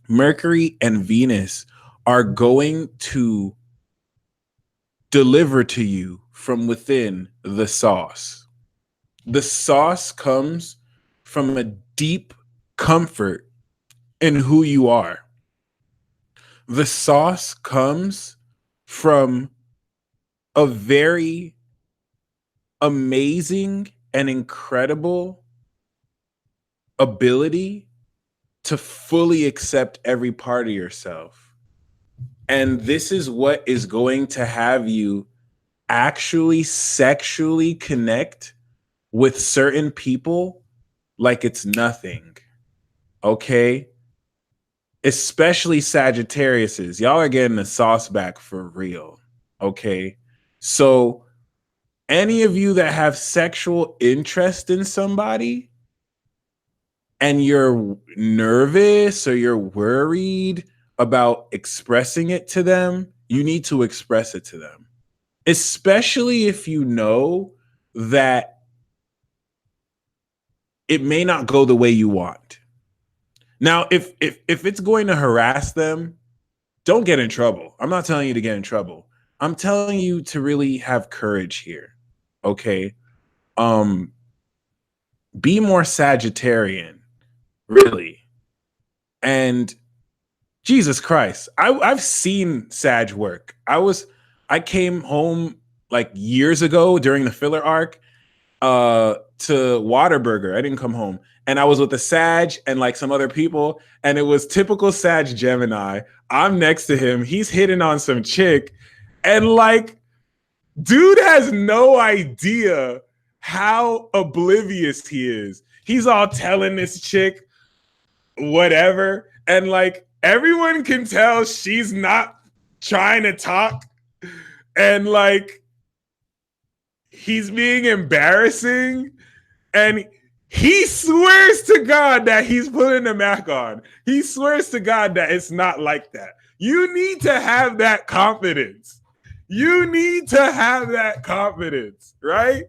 Mercury and Venus are going to deliver to you from within the sauce. The sauce comes from a deep comfort in who you are. The sauce comes from a very amazing and incredible ability to fully accept every part of yourself. And this is what is going to have you actually sexually connect with certain people like it's nothing. Okay? Especially Sagittariuses. Y'all are getting the sauce back for real. Okay? So any of you that have sexual interest in somebody and you're nervous or you're worried about expressing it to them, you need to express it to them. Especially if you know that it may not go the way you want. Now, if it's going to harass them, don't get in trouble. I'm not telling you to get in trouble. I'm telling you to really have courage here. Okay? Be more Sagittarian, really. And Jesus Christ, I've seen Sag work. I came home like years ago during the filler arc to Waterburger. I didn't come home. And I was with the Sag and like some other people, and it was typical Sag Gemini. I'm next to him. He's hitting on some chick, and like, dude has no idea how oblivious he is. He's all telling this chick whatever, and like everyone can tell she's not trying to talk, and like he's being embarrassing, and he swears to God that he's putting the Mac on. He swears to God that it's not like that. You need to have that confidence. You need to have that confidence, right?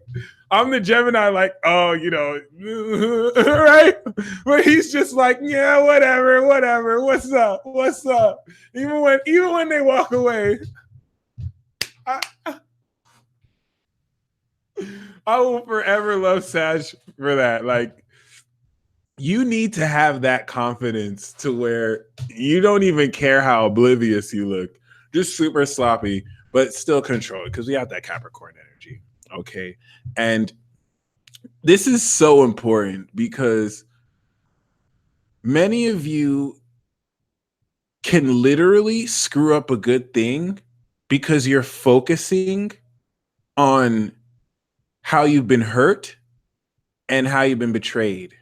I'm the Gemini, like, oh, you know, right? But he's just like, yeah, whatever, what's up? Even when they walk away, I will forever love Sag for that. Like, you need to have that confidence to where you don't even care how oblivious you look, just super sloppy, but still controlled, because we have that Capricorn energy. Okay. And this is so important because many of you can literally screw up a good thing because you're focusing on how you've been hurt and how you've been betrayed.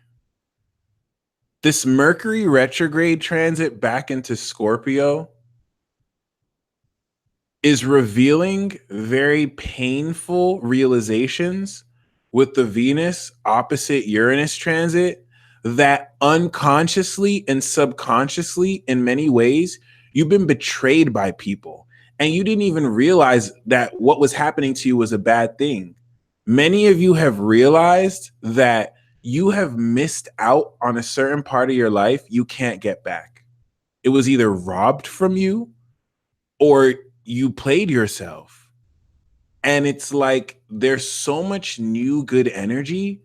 This Mercury retrograde transit back into Scorpio is revealing very painful realizations with the Venus opposite Uranus transit that unconsciously and subconsciously, in many ways, you've been betrayed by people and you didn't even realize that what was happening to you was a bad thing. Many of you have realized that you have missed out on a certain part of your life you can't get back. It was either robbed from you or you played yourself. And it's like there's so much new good energy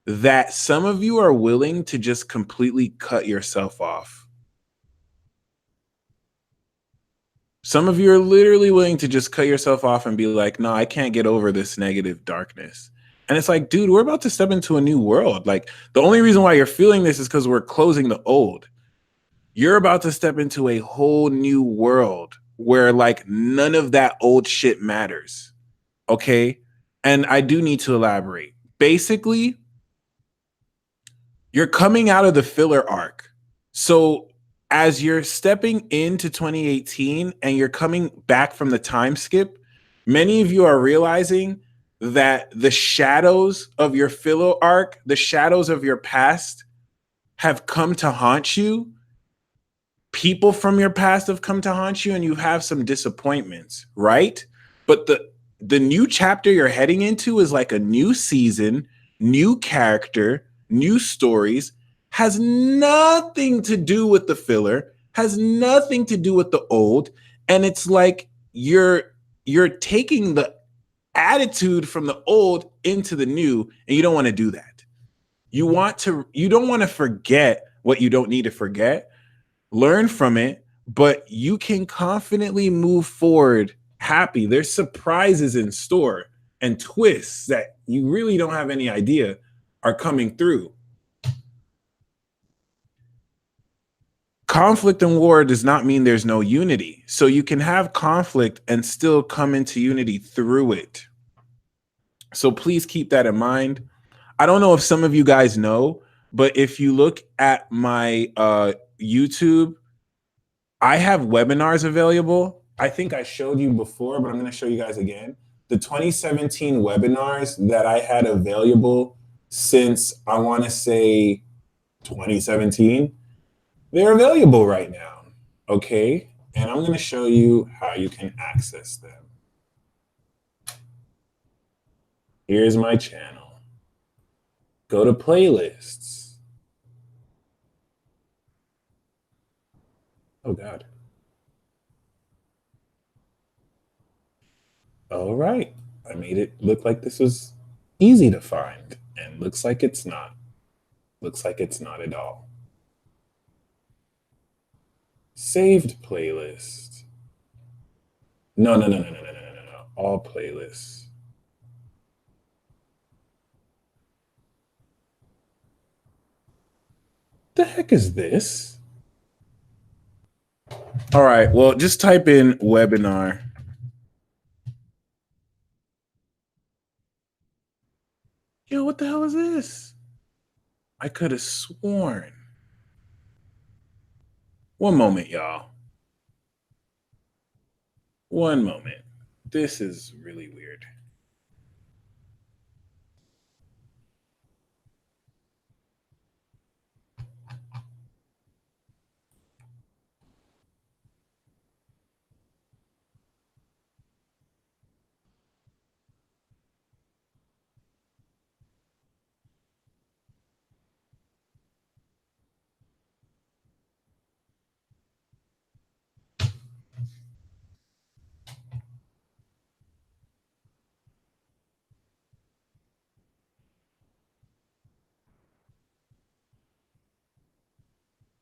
that some of you are willing to just completely cut yourself off. Some of you are literally willing to just cut yourself off and be like, no, I can't get over this negative darkness. And it's like, dude, we're about to step into a new world. Like, the only reason why you're feeling this is because we're closing the old. You're about to step into a whole new world where like none of that old shit matters. Okay? And I do need to elaborate. Basically, you're coming out of the filler arc. So as you're stepping into 2018 and you're coming back from the time skip, many of you are realizing that the shadows of your filler arc, the shadows of your past have come to haunt you. People from your past have come to haunt you and you have some disappointments, right? But the new chapter you're heading into is like a new season, new character, new stories, has nothing to do with the filler, has nothing to do with the old. And it's like you're taking the attitude from the old into the new, and you don't want to do that. You don't want to forget what you don't need to forget. Learn from it, but you can confidently move forward happy. There's surprises in store and twists that you really don't have any idea are coming through. Conflict and war does not mean there's no unity. So you can have conflict and still come into unity through it. So please keep that in mind. I don't know if some of you guys know, but if you look at my YouTube, I have webinars available. I think I showed you before, but I'm going to show you guys again. The 2017 webinars that I had available since, I want to say 2017, they're available right now, okay? And I'm going to show you how you can access them. Here's my channel. Go to playlists. Oh, God. All right. I made it look like this was easy to find, and looks like it's not. Looks like it's not at all. Saved playlist. No. All playlists. The heck is this? All right, well, just type in webinar. Yo, what the hell is this? I could have sworn. One moment, y'all. One moment. This is really weird.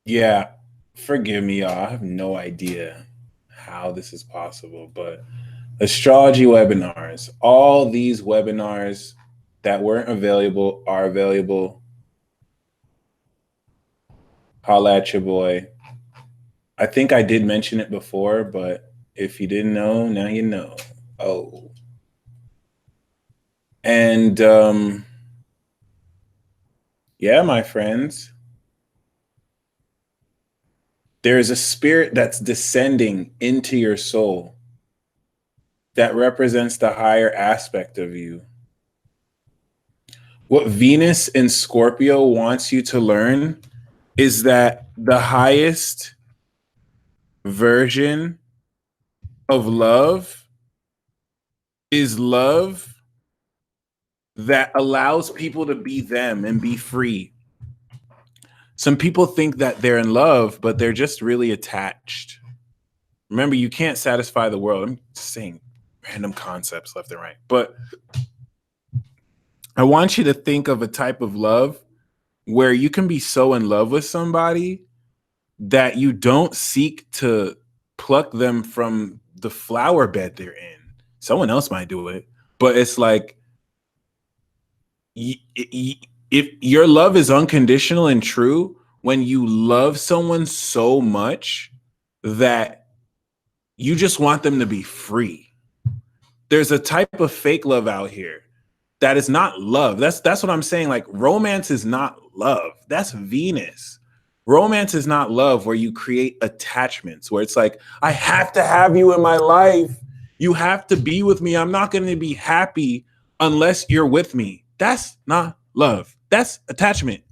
Yeah, forgive me, y'all. I have no idea how this is possible, but astrology webinars, all these webinars that weren't available are available. Holla at your boy. I think I did mention it before, but if you didn't know, now you know. Oh. And yeah, my friends, there's a spirit that's descending into your soul that represents the higher aspect of you. What Venus in Scorpio wants you to learn is that the highest version of love is love that allows people to be them and be free. Some people think that they're in love, but they're just really attached. Remember, you can't satisfy the world. I'm saying random concepts left and right. But I want you to think of a type of love where you can be so in love with somebody that you don't seek to pluck them from the flower bed they're in. Someone else might do it, but it's like, if your love is unconditional and true, when you love someone so much that you just want them to be free. There's a type of fake love out here that is not love. That's what I'm saying. Like, romance is not love. That's Venus. Romance is not love, where you create attachments, where it's like, I have to have you in my life. You have to be with me. I'm not going to be happy unless you're with me. That's not love. That's attachment.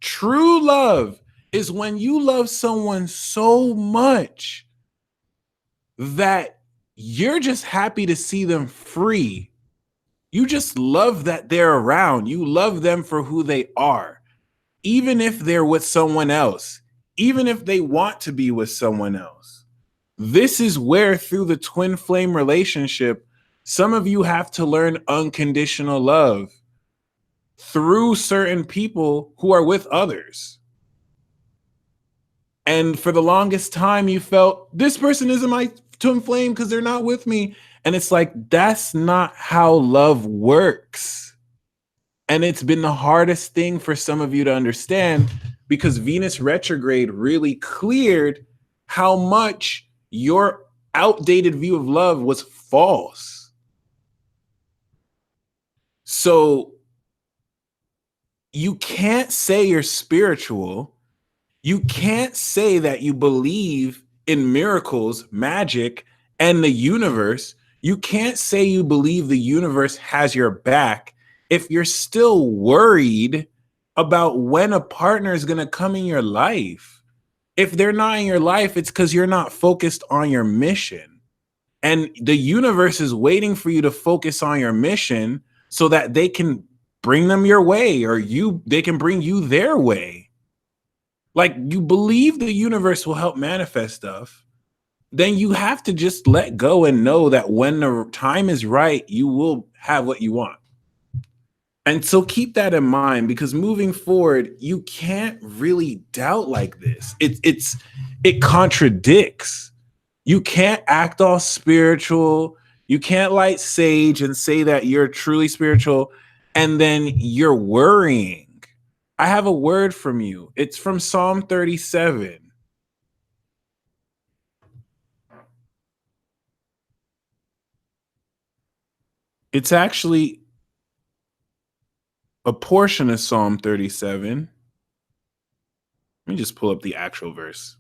True love is when you love someone so much that you're just happy to see them free You just love that they're around. You love them for who they are, even if they're with someone else, even if they want to be with someone else. This is where, through the twin flame relationship, some of you have to learn unconditional love through certain people who are with others. And for the longest time, you felt this person isn't my twin flame because they're not with me. And it's like, that's not how love works. And it's been the hardest thing for some of you to understand, because Venus retrograde really cleared how much your outdated view of love was false. So you can't say you're spiritual. You can't say that you believe in miracles, magic, and the universe. You can't say you believe the universe has your back if you're still worried about when a partner is going to come in your life. If they're not in your life, it's because you're not focused on your mission. And the universe is waiting for you to focus on your mission so that they can bring them your way, or they can bring you their way. Like, you believe the universe will help manifest stuff, then you have to just let go and know that when the time is right, you will have what you want. And so keep that in mind, because moving forward, you can't really doubt like this. It contradicts. You can't act all spiritual. You can't light sage and say that you're truly spiritual, and then you're worrying. I have a word from you. It's from Psalm 37. It's actually a portion of Psalm 37. Let me just pull up the actual verse.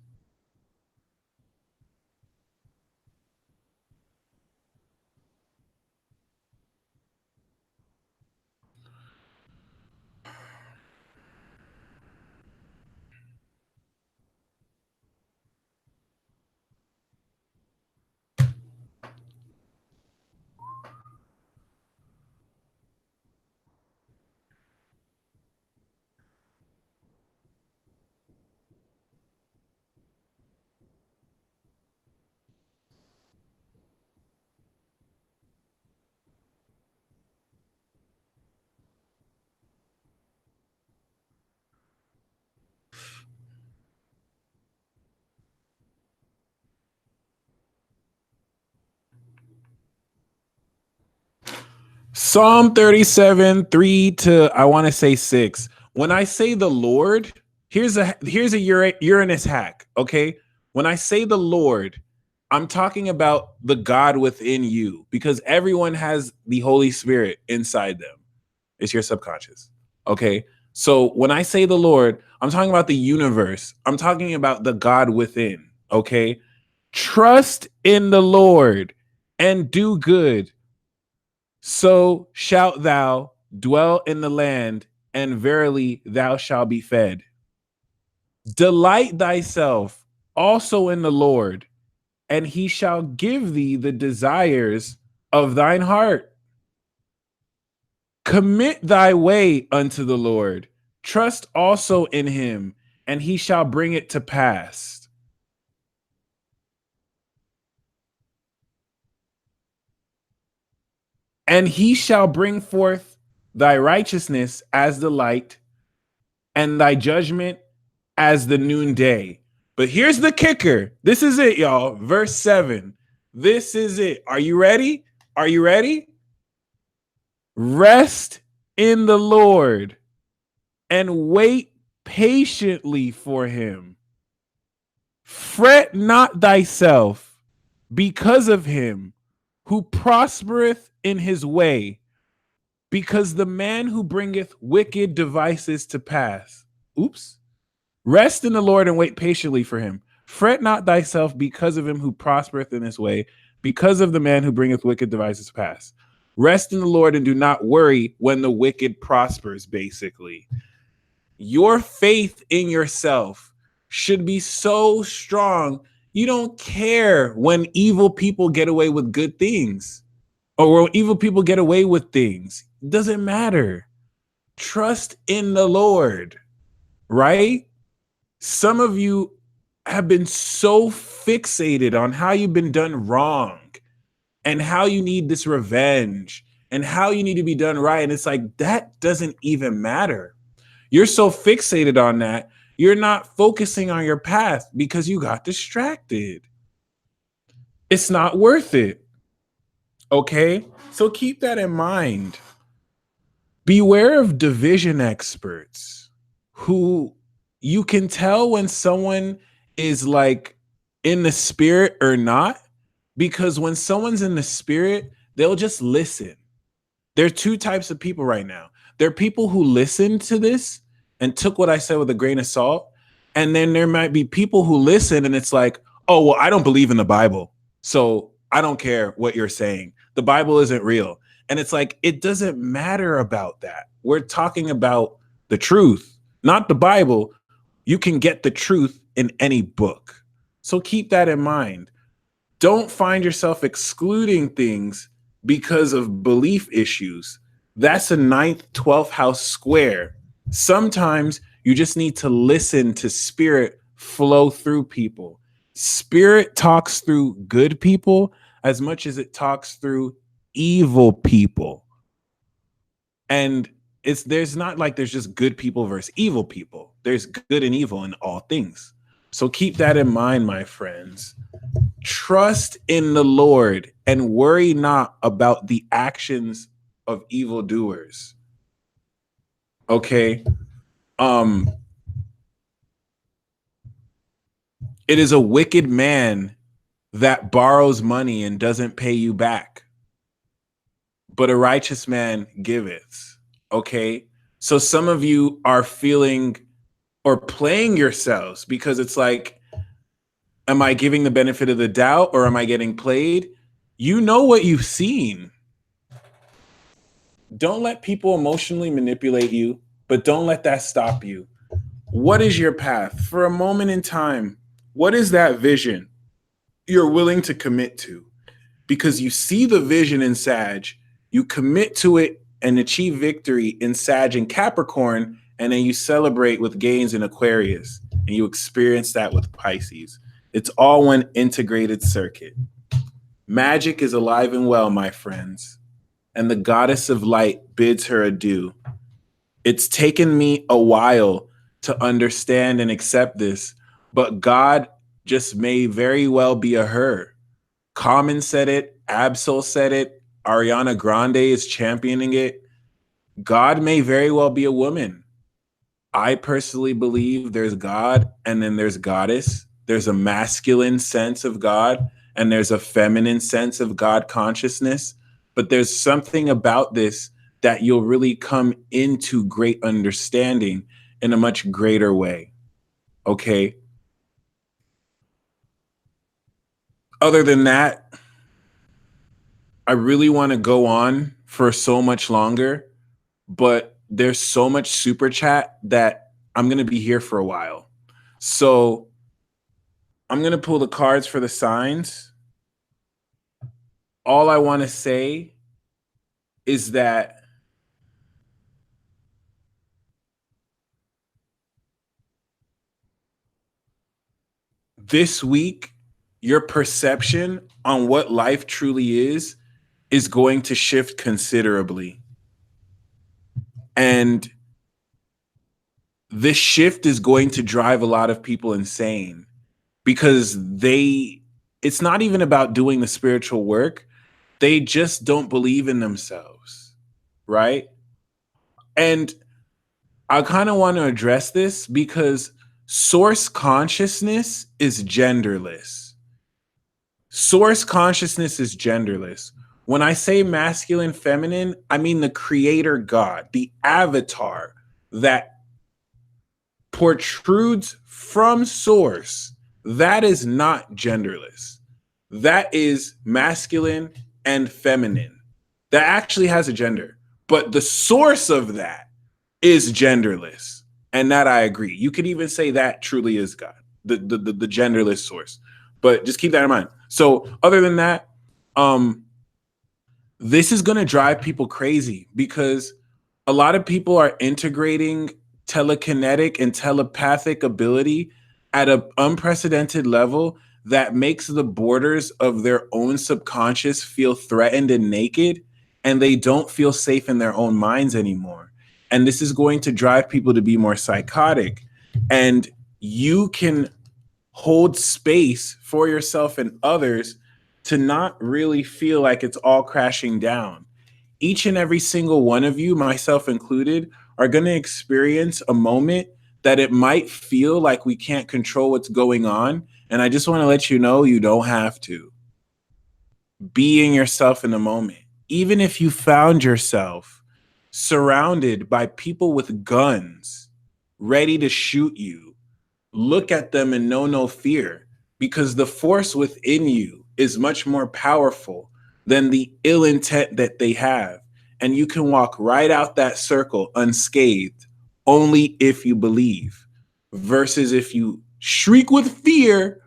Psalm 37, 3 to, I want to say 6. When I say the Lord, here's a Uranus hack, okay? When I say the Lord, I'm talking about the God within you, because everyone has the Holy Spirit inside them. It's your subconscious, okay? So when I say the Lord, I'm talking about the universe. I'm talking about the God within, okay? Trust in the Lord and do good. So shalt thou dwell in the land, and verily thou shalt be fed. Delight thyself also in the Lord, and he shall give thee the desires of thine heart. Commit thy way unto the Lord. Trust also in him, and he shall bring it to pass. And he shall bring forth thy righteousness as the light, and thy judgment as the noonday. But here's the kicker. This is it, y'all. Verse 7. This is it. Are you ready? Are you ready? Rest in the Lord and wait patiently for him. Fret not thyself because of him who prospereth in his way, because the man who bringeth wicked devices to pass. Oops. Rest in the Lord and wait patiently for him. Fret not thyself because of him who prospereth in his way, because of the man who bringeth wicked devices to pass. Rest in the Lord and do not worry when the wicked prospers, basically. Your faith in yourself should be so strong, you don't care when evil people get away with good things. Or will evil people get away with things? Doesn't matter. Trust in the Lord, right? Some of you have been so fixated on how you've been done wrong and how you need this revenge and how you need to be done right. And it's like, that doesn't even matter. You're so fixated on that, you're not focusing on your path because you got distracted. It's not worth it. Okay? So keep that in mind. Beware of division experts who you can tell when someone is like in the spirit or not, because when someone's in the spirit, they'll just listen. There are two types of people right now. There are people who listened to this and took what I said with a grain of salt. And then there might be people who listen and it's like, oh, well, I don't believe in the Bible, so I don't care what you're saying. The Bible isn't real. And it's like, it doesn't matter about that. We're talking about the truth, not the Bible. You can get the truth in any book. So keep that in mind. Don't find yourself excluding things because of belief issues. That's a 9th, 12th house square. Sometimes you just need to listen to spirit flow through people. Spirit talks through good people as much as it talks through evil people. And there's not like there's just good people versus evil people. There's good and evil in all things. So keep that in mind, my friends. Trust in the Lord and worry not about the actions of evildoers. Okay. It is a wicked man that borrows money and doesn't pay you back, but a righteous man giveth. Okay. So some of you are feeling or playing yourselves because it's like, am I giving the benefit of the doubt or am I getting played? You know what you've seen. Don't let people emotionally manipulate you, but don't let that stop you. What is your path? For a moment in time, what is that vision you're willing to commit to? Because you see the vision in Sag, you commit to it and achieve victory in Sag and Capricorn, and then you celebrate with gains in Aquarius, and you experience that with Pisces. It's all one integrated circuit. Magic is alive and well, my friends, and the goddess of light bids her adieu. It's taken me a while to understand and accept this, but God just may very well be a her. Common said it, Absol said it, Ariana Grande is championing it. God may very well be a woman. I personally believe there's God and then there's goddess. There's a masculine sense of God and there's a feminine sense of God consciousness. But there's something about this that you'll really come into great understanding in a much greater way. Okay. Other than that, I really want to go on for so much longer, but there's so much super chat that I'm going to be here for a while. So I'm going to pull the cards for the signs. All I want to say is that this week, your perception on what life truly is going to shift considerably. And this shift is going to drive a lot of people insane because it's not even about doing the spiritual work. They just don't believe in themselves, right? And I kind of want to address this because source consciousness is genderless. Source consciousness is genderless. When I say masculine, feminine, I mean the creator God, the avatar that protrudes from source. That is not genderless. That is masculine and feminine. That actually has a gender. But the source of that is genderless. And that I agree. You could even say that truly is God, the genderless source. But just keep that in mind. So other than that, This is going to drive people crazy because a lot of people are integrating telekinetic and telepathic ability at an unprecedented level that makes the borders of their own subconscious feel threatened and naked, and they don't feel safe in their own minds anymore. And this is going to drive people to be more psychotic. And you can hold space for yourself and others to not really feel like it's all crashing down. Each and every single one of you, myself included, are going to experience a moment that it might feel like we can't control what's going on. And I just want to let you know you don't have to. Being yourself in the moment. Even if you found yourself surrounded by people with guns ready to shoot you, look at them and know no fear, because the force within you is much more powerful than the ill intent that they have. And you can walk right out that circle unscathed only if you believe, versus if you shriek with fear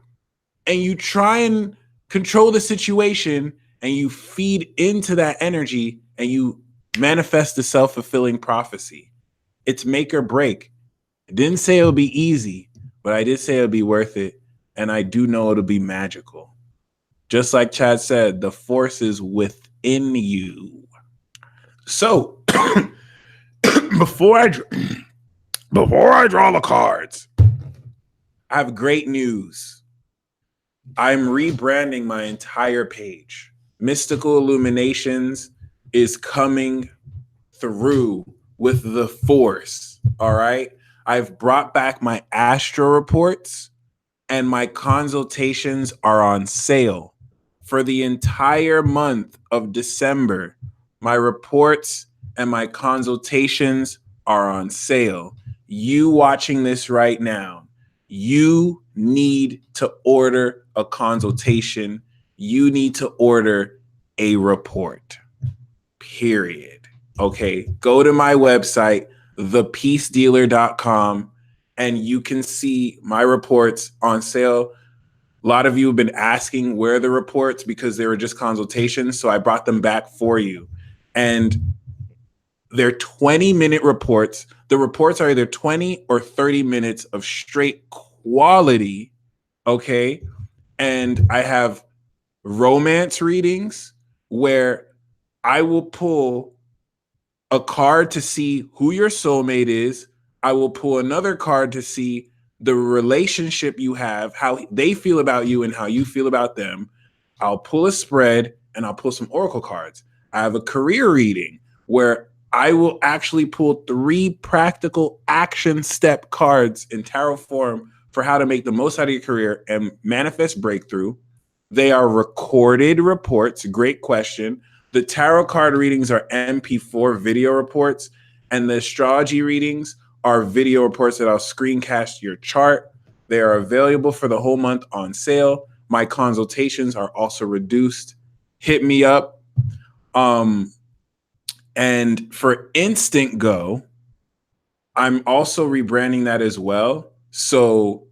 and you try and control the situation and you feed into that energy and you manifest the self-fulfilling prophecy. It's make or break. I didn't say it'll be easy, but I did say it'll be worth it. And I do know it'll be magical. Just like Chad said, the force is within you. So before I draw the cards, I have great news. I'm rebranding my entire page. Mystical Illuminations is coming through with the force. All right. I've brought back my astro reports, and my consultations are on sale for the entire month of December. My reports and my consultations are on sale. You watching this right now, you need to order a consultation. You need to order a report, period. Okay, go to my website, thepeacedealer.com, and you can see my reports on sale. A lot of you have been asking where are the reports because they were just consultations, so I brought them back for you. And they're 20-minute reports. The reports are either 20 or 30 minutes of straight quality, okay? And I have romance readings where I will pull a card to see who your soulmate is. I will pull another card to see the relationship you have, how they feel about you and how you feel about them. I'll pull a spread and I'll pull some oracle cards. I have a career reading where I will actually pull 3 practical action step cards in tarot form for how to make the most out of your career and manifest breakthrough. They are recorded reports. Great question. The tarot card readings are MP4 video reports, and the astrology readings are video reports that I'll screencast your chart. They are available for the whole month on sale. My consultations are also reduced. Hit me up. And for Instant Go, I'm also rebranding that as well. So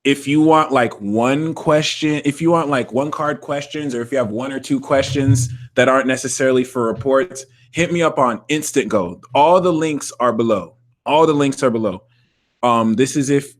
if you want like one question, if you want like one card questions, or if you have 1 or 2 questions that aren't necessarily for reports, hit me up on Instant Go. All the links are below. All the links are below. This is if,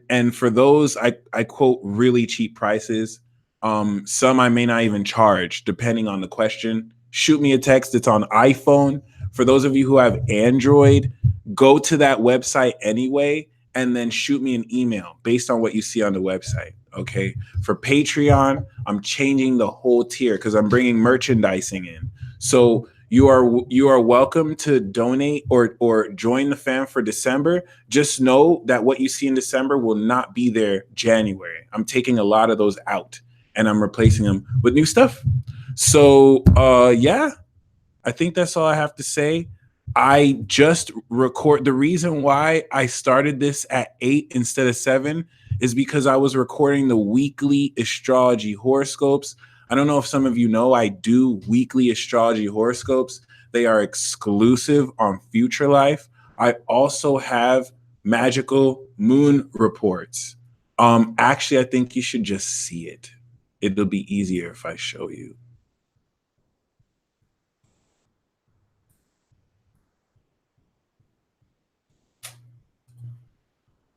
and for those, I quote really cheap prices. Some I may not even charge depending on the question. Shoot me a text. It's on iPhone. For those of you who have Android, go to that website anyway, and then shoot me an email based on what you see on the website. Okay. For Patreon, I'm changing the whole tier because I'm bringing merchandising in. So you are welcome to donate or join the fam for December. Just know that what you see in December will not be there January. I'm taking a lot of those out and I'm replacing them with new stuff. So yeah, I think that's all I have to say. I just record. The reason why I started this at 8 instead of 7 is because I was recording the weekly astrology horoscopes. I don't know if some of you know, I do weekly astrology horoscopes. They are exclusive on Future Life. I also have magical moon reports. Actually, I think you should just see it. It'll be easier if I show you.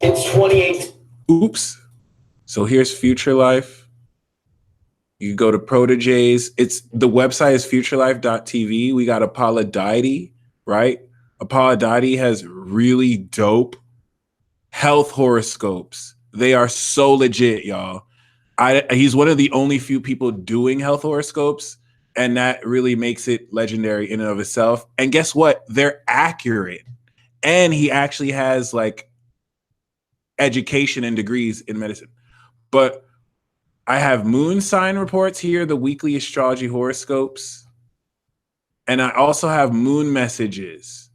It's 28. Oops. So here's Future Life. You go to Proteges. The website is futurelife.tv. We got Apollo Deity, right? Apollo Deity has really dope health horoscopes. They are so legit, y'all. He's one of the only few people doing health horoscopes, and that really makes it legendary in and of itself. And guess what? They're accurate. And he actually has like education and degrees in medicine. But I have moon sign reports here, the weekly astrology horoscopes. And I also have moon messages,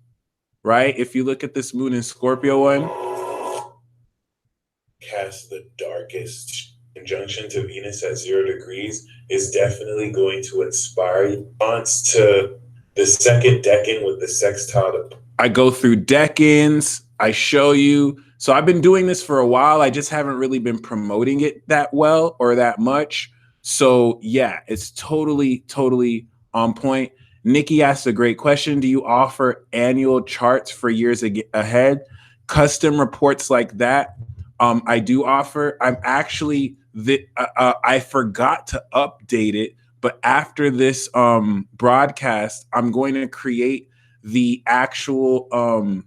right? If you look at this moon in Scorpio one, cast the darkest conjunction to Venus at 0 degrees is definitely going to inspire you. Response to the second decan with the sextile. I go through decans, I show you. So I've been doing this for a while. I just haven't really been promoting it that well or that much. So yeah, it's totally on point. Nikki asked a great question. Do you offer annual charts for years ahead? Custom reports like that? I do offer. I'm actually, I forgot to update it, but after this broadcast, I'm going to create the actual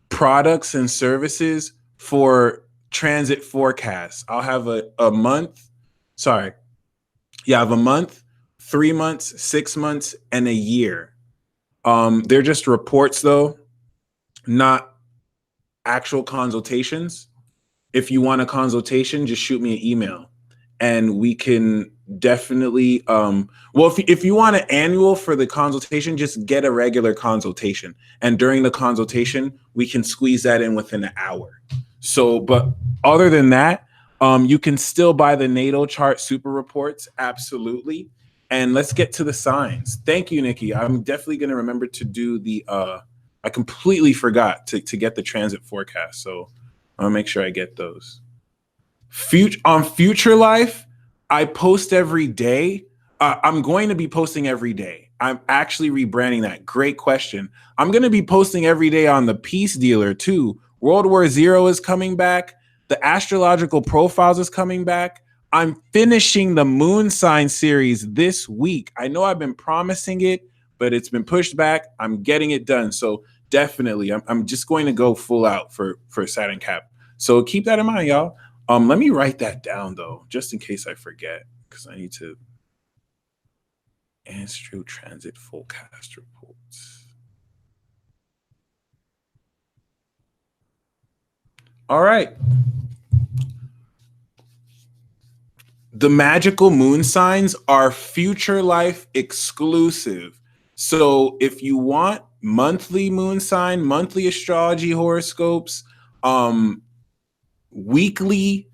products and services for transit forecasts. I'll have a month. Sorry. Yeah, I have a month, 3 months, 6 months, and a year. They're just reports though, not actual consultations. If you want a consultation, just shoot me an email and we can definitely if you want an annual for the consultation, just get a regular consultation, and during the consultation we can squeeze that in within an hour. So but other than that, you can still buy the natal chart super reports, absolutely. And let's get to the signs. Thank you, Nikki. I'm definitely going to remember to do the I completely forgot to get the transit forecast, so I'll make sure I get those. On Future Life, I post every day. I'm going to be posting every day. I'm actually rebranding that. Great question. I'm going to be posting every day on the Peace Dealer too. World War Zero is coming back. The Astrological Profiles is coming back. I'm finishing the Moon Sign series this week. I know I've been promising it, but it's been pushed back. I'm getting it done. So definitely, I'm just going to go full out for Saturn Cap. So keep that in mind, y'all. Let me write that down though, just in case I forget, because I need to. Astro Transit Forecast reports. All right. The magical moon signs are Future Life exclusive. So if you want monthly moon sign, monthly astrology horoscopes, weekly,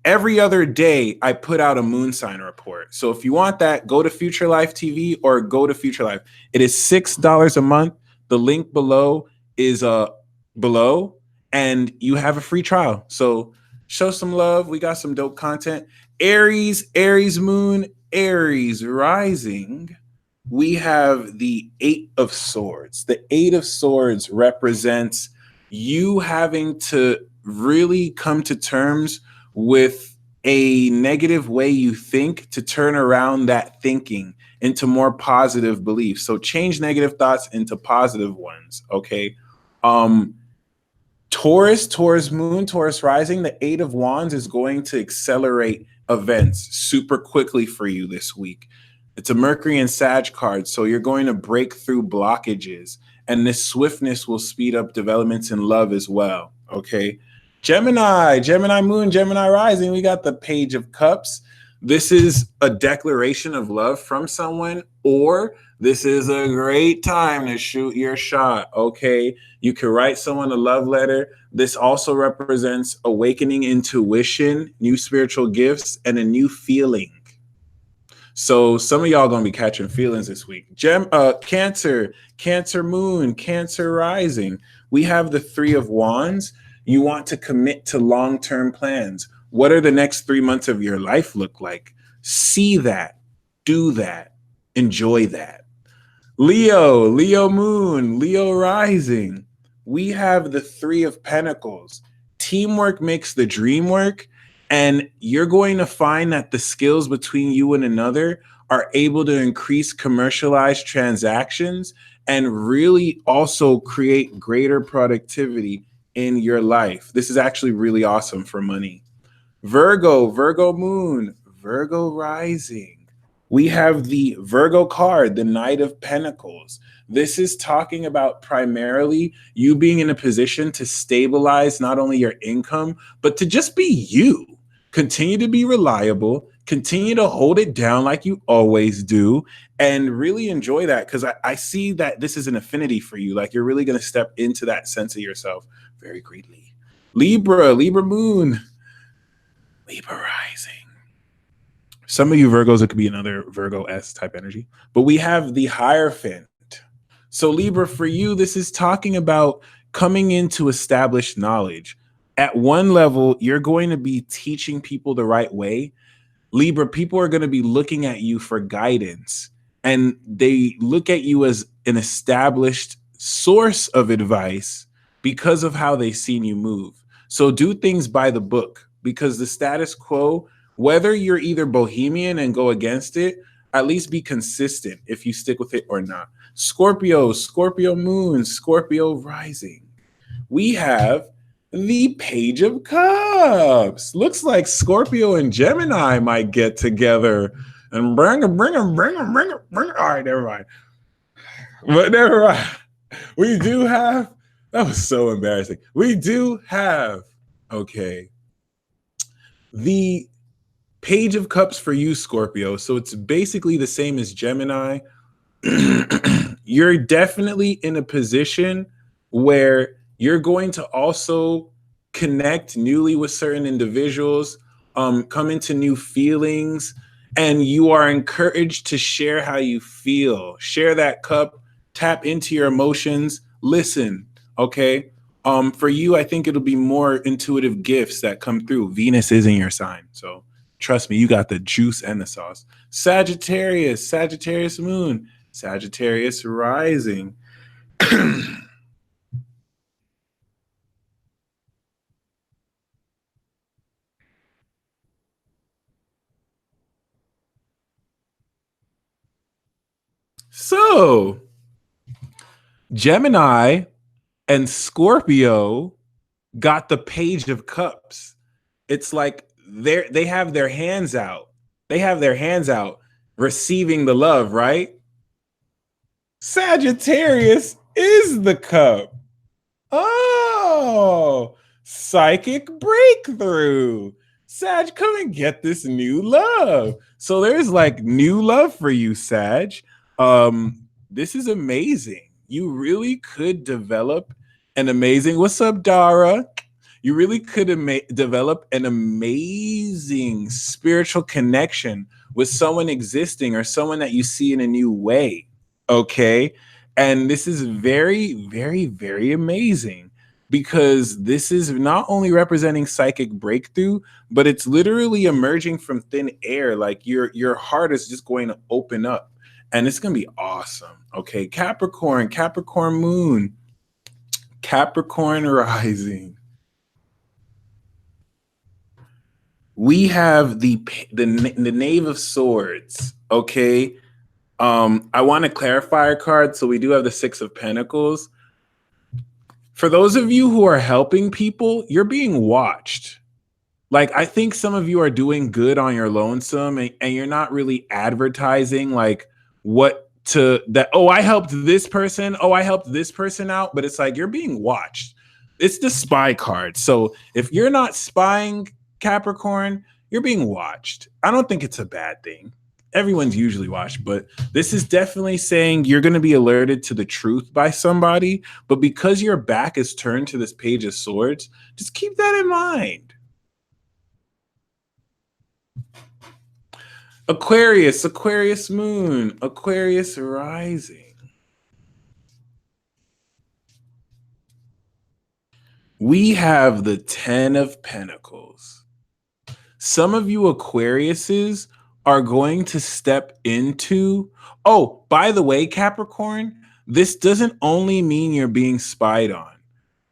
every other day I put out a moon sign report. So if you want that, go to Future Life TV or go to Future Life. It is $6 a month. The link below is below, and you have a free trial. So show some love. We got some dope content. Aries moon, Aries rising. We have the 8 of Swords. The 8 of Swords represents you having to really come to terms with a negative way you think to turn around that thinking into more positive beliefs. So change negative thoughts into positive ones, okay? Taurus moon, Taurus rising, the 8 of Wands is going to accelerate events super quickly for you this week. It's a Mercury and Sag card, so you're going to break through blockages, and this swiftness will speed up developments in love as well, okay? Gemini moon, Gemini rising, we got the Page of Cups. This is a declaration of love from someone, or this is a great time to shoot your shot, okay? You can write someone a love letter. This also represents awakening intuition, new spiritual gifts, and a new feeling. So some of y'all gonna be catching feelings this week. Cancer moon, Cancer rising. We have the 3 of Wands. You want to commit to long-term plans. What are the next 3 months of your life look like? See that, do that, enjoy that. Leo moon, Leo rising. we have the Three of Pentacles. Teamwork makes the dream work, and you're going to find that the skills between you and another are able to increase commercialized transactions and really also create greater productivity in your life. This is actually really awesome for money. Virgo, Virgo moon, Virgo rising. We have the Virgo card, the Knight of Pentacles. This is talking about primarily you being in a position to stabilize not only your income, but to just be you. Continue to be reliable, continue to hold it down like you always do, and really enjoy that, because I see that this is an affinity for you. Like, you're really going to step into that sense of yourself very greatly. Libra, Libra moon, Libra rising. Some of you Virgos, it could be another Virgo S type energy, but we have the Hierophant. So Libra, for you, this is talking about coming into established knowledge. At one level, you're going to be teaching people the right way. Libra, people are going to be looking at you for guidance, and they look at you as an established source of advice because of how they've seen you move. So do things by the book, because the status quo, whether you're either bohemian and go against it, at least be consistent if you stick with it or not. Scorpio, Scorpio moon, Scorpio rising. We have the Page of Cups. Looks like Scorpio and Gemini might get together and bring them. All right, never mind. But never mind. We do have, that was so embarrassing. We do have, okay, the Page of Cups for you, Scorpio. So it's basically the same as Gemini. You're definitely in a position where you're going to also connect newly with certain individuals, come into new feelings, and you are encouraged to share how you feel. Share that cup, tap into your emotions, listen, okay? For you, I think it'll be more intuitive gifts that come through. Venus is in your sign, so trust me, you got the juice and the sauce. Sagittarius, Sagittarius moon, Sagittarius rising. So, Gemini and Scorpio got the Page of Cups. It's like they have their hands out. They have their hands out receiving the love, right? Sagittarius is the cup. Oh, psychic breakthrough. Sag, come and get this new love. So there's like new love for you, Sag. This is amazing. You really could develop an amazing, what's up, Dara? You really could develop an amazing spiritual connection with someone existing or someone that you see in a new way. Okay. And this is very, very, very amazing, because this is not only representing psychic breakthrough, but it's literally emerging from thin air. Like your heart is just going to open up, and it's going to be awesome. Okay. Capricorn, Capricorn moon, Capricorn rising. We have the Knave of Swords. Okay. I want to clarify our card. So we do have the Six of Pentacles. For those of you who are helping people, you're being watched. Like, I think some of you are doing good on your lonesome, and you're not really advertising like what to that. Oh, I helped this person. Oh, I helped this person out. But it's like you're being watched. It's the spy card. So if you're not spying, Capricorn, you're being watched. I don't think it's a bad thing. Everyone's usually watched, but this is definitely saying you're going to be alerted to the truth by somebody. But because your back is turned to this Page of Swords, just keep that in mind. Aquarius, Aquarius moon, Aquarius rising. We have the Ten of Pentacles. Some of you Aquariuses are going to step into, oh, by the way, Capricorn, this doesn't only mean you're being spied on.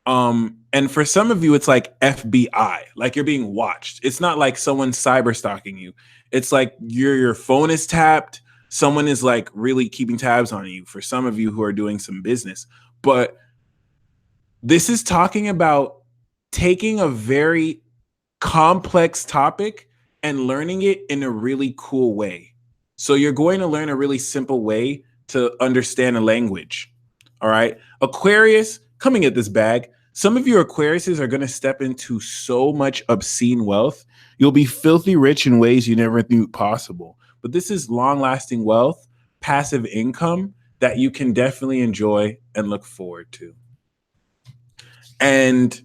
And for some of you, it's like FBI, like you're being watched. It's not like someone cyber stalking you. It's like your phone is tapped. Someone is like really keeping tabs on you. For some of you who are doing some business, but this is talking about taking a very complex topic and learning it in a really cool way. So you're going to learn a really simple way to understand a language. All right. Aquarius, coming at this bag. Some of your Aquariuses are going to step into so much obscene wealth. You'll be filthy rich in ways you never knew possible. But this is long lasting wealth, passive income that you can definitely enjoy and look forward to. And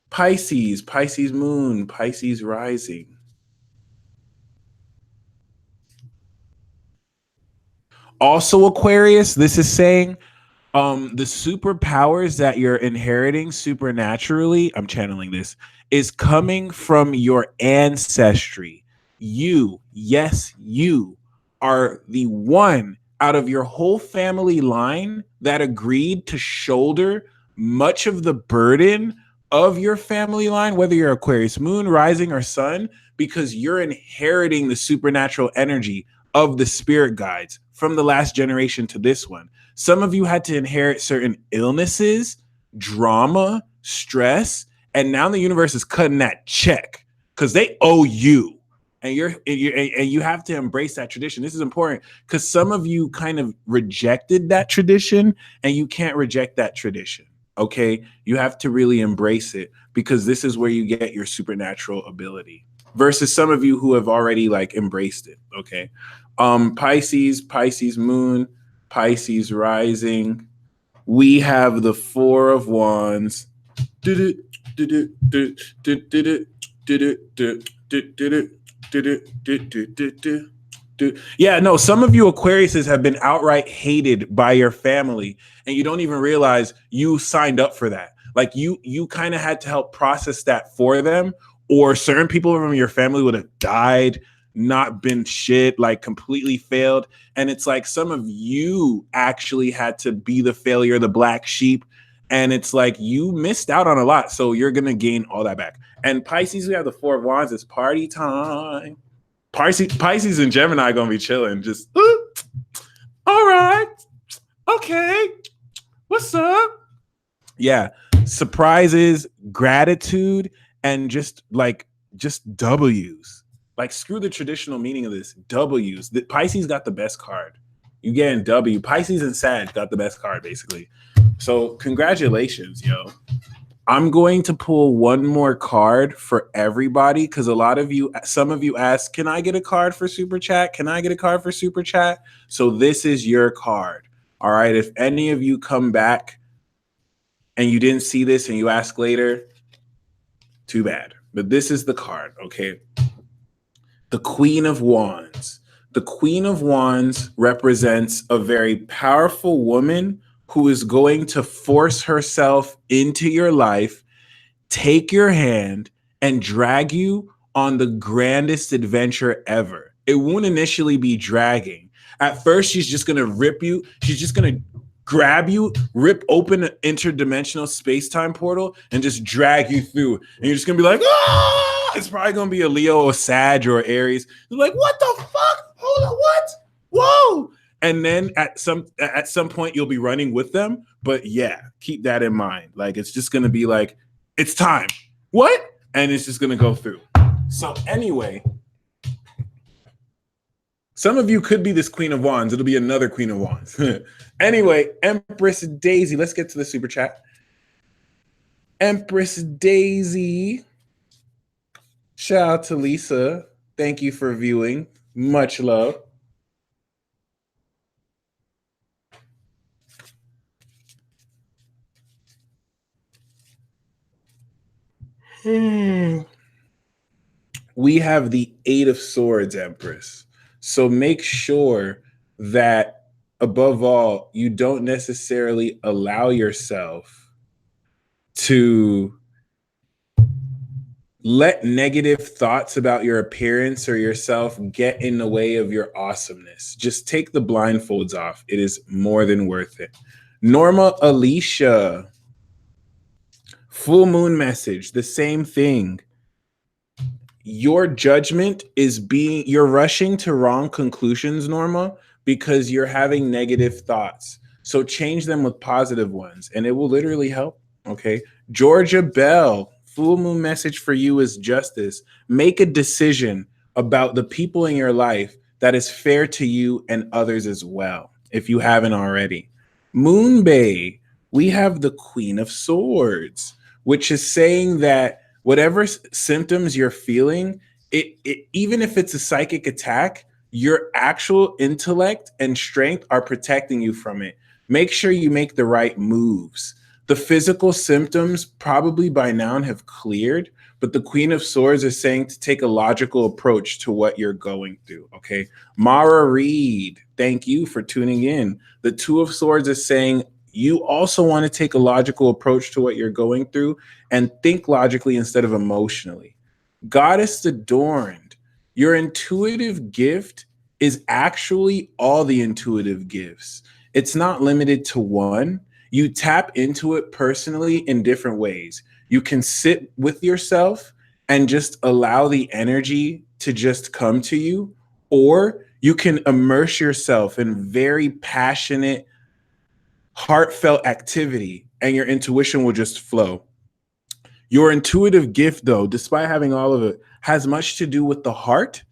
Pisces, Pisces moon, Pisces rising. Also Aquarius, this is saying the superpowers that you're inheriting supernaturally, I'm channeling this, is coming from your ancestry. You, yes, you are the one out of your whole family line that agreed to shoulder much of the burden of your family line, whether you're Aquarius moon, rising, or sun, because you're inheriting the supernatural energy of the spirit guides from the last generation to this one. Some of you had to inherit certain illnesses, drama, stress, and now the universe is cutting that check because they owe you. And you have to embrace that tradition. This is important because some of you kind of rejected that tradition, and you can't reject that tradition. Okay, you have to really embrace it because this is where you get your supernatural ability. Versus some of you who have already like embraced it. Okay, Pisces, Pisces moon, Pisces rising. We have the Four of Wands. Yeah, no, some of you Aquariuses have been outright hated by your family, and you don't even realize you signed up for that. Like you kind of had to help process that for them, or certain people from your family would have died, not been shit, like completely failed. And it's like some of you actually had to be the failure, the black sheep. And it's like you missed out on a lot. So you're going to gain all that back. And Pisces, we have the Four of Wands. It's party time. Pisces and Gemini going to be chilling. Just, all right. Okay. What's up? Yeah. Surprises, gratitude, and just W's. Like, screw the traditional meaning of this. W's. The Pisces got the best card. You getting W. Pisces and Sag got the best card, basically. So congratulations, yo. I'm going to pull one more card for everybody because some of you asked, can I get a card for Super Chat? Can I get a card for Super Chat? So this is your card. All right. If any of you come back and you didn't see this and you ask later, too bad. But this is the card, okay? The Queen of Wands. The Queen of Wands represents a very powerful woman who is going to force herself into your life, take your hand, and drag you on the grandest adventure ever. It won't initially be dragging. At first, she's just going to rip you. She's just going to grab you, rip open an interdimensional space-time portal, and just drag you through. And you're just going to be like, ah! It's probably going to be a Leo or Sag or Aries. You're like, what the fuck? Hold on, what? Whoa! And then at some point you'll be running with them. But yeah, keep that in mind. Like, it's just gonna be like, it's time. What? And it's just gonna go through. So anyway, some of you could be this Queen of Wands. It'll be another Queen of Wands. Anyway, Empress Daisy. Let's get to the super chat. Empress Daisy. Shout out to Lisa. Thank you for viewing. Much love. We have the Eight of Swords, Empress. So make sure that, above all, you don't necessarily allow yourself to let negative thoughts about your appearance or yourself get in the way of your awesomeness. Just take the blindfolds off. It is more than worth it. Norma Alicia. Full moon message, the same thing. Your judgment is you're rushing to wrong conclusions, Norma, because you're having negative thoughts. So change them with positive ones and it will literally help. Okay. Georgia Bell, full moon message for you is justice. Make a decision about the people in your life that is fair to you and others as well, if you haven't already. Moon Bay, we have the Queen of Swords, which is saying that whatever symptoms you're feeling, it even if it's a psychic attack, your actual intellect and strength are protecting you from it. Make sure you make the right moves. The physical symptoms probably by now have cleared, but the Queen of Swords is saying to take a logical approach to what you're going through. Okay. Mara Reed, thank you for tuning in. The Two of Swords is saying you also want to take a logical approach to what you're going through and think logically instead of emotionally. Goddess Adorned, your intuitive gift is actually all the intuitive gifts. It's not limited to one. You tap into it personally in different ways. You can sit with yourself and just allow the energy to just come to you, or you can immerse yourself in very passionate, heartfelt activity and your intuition will just flow. Your intuitive gift, though, despite having all of it, has much to do with the heart,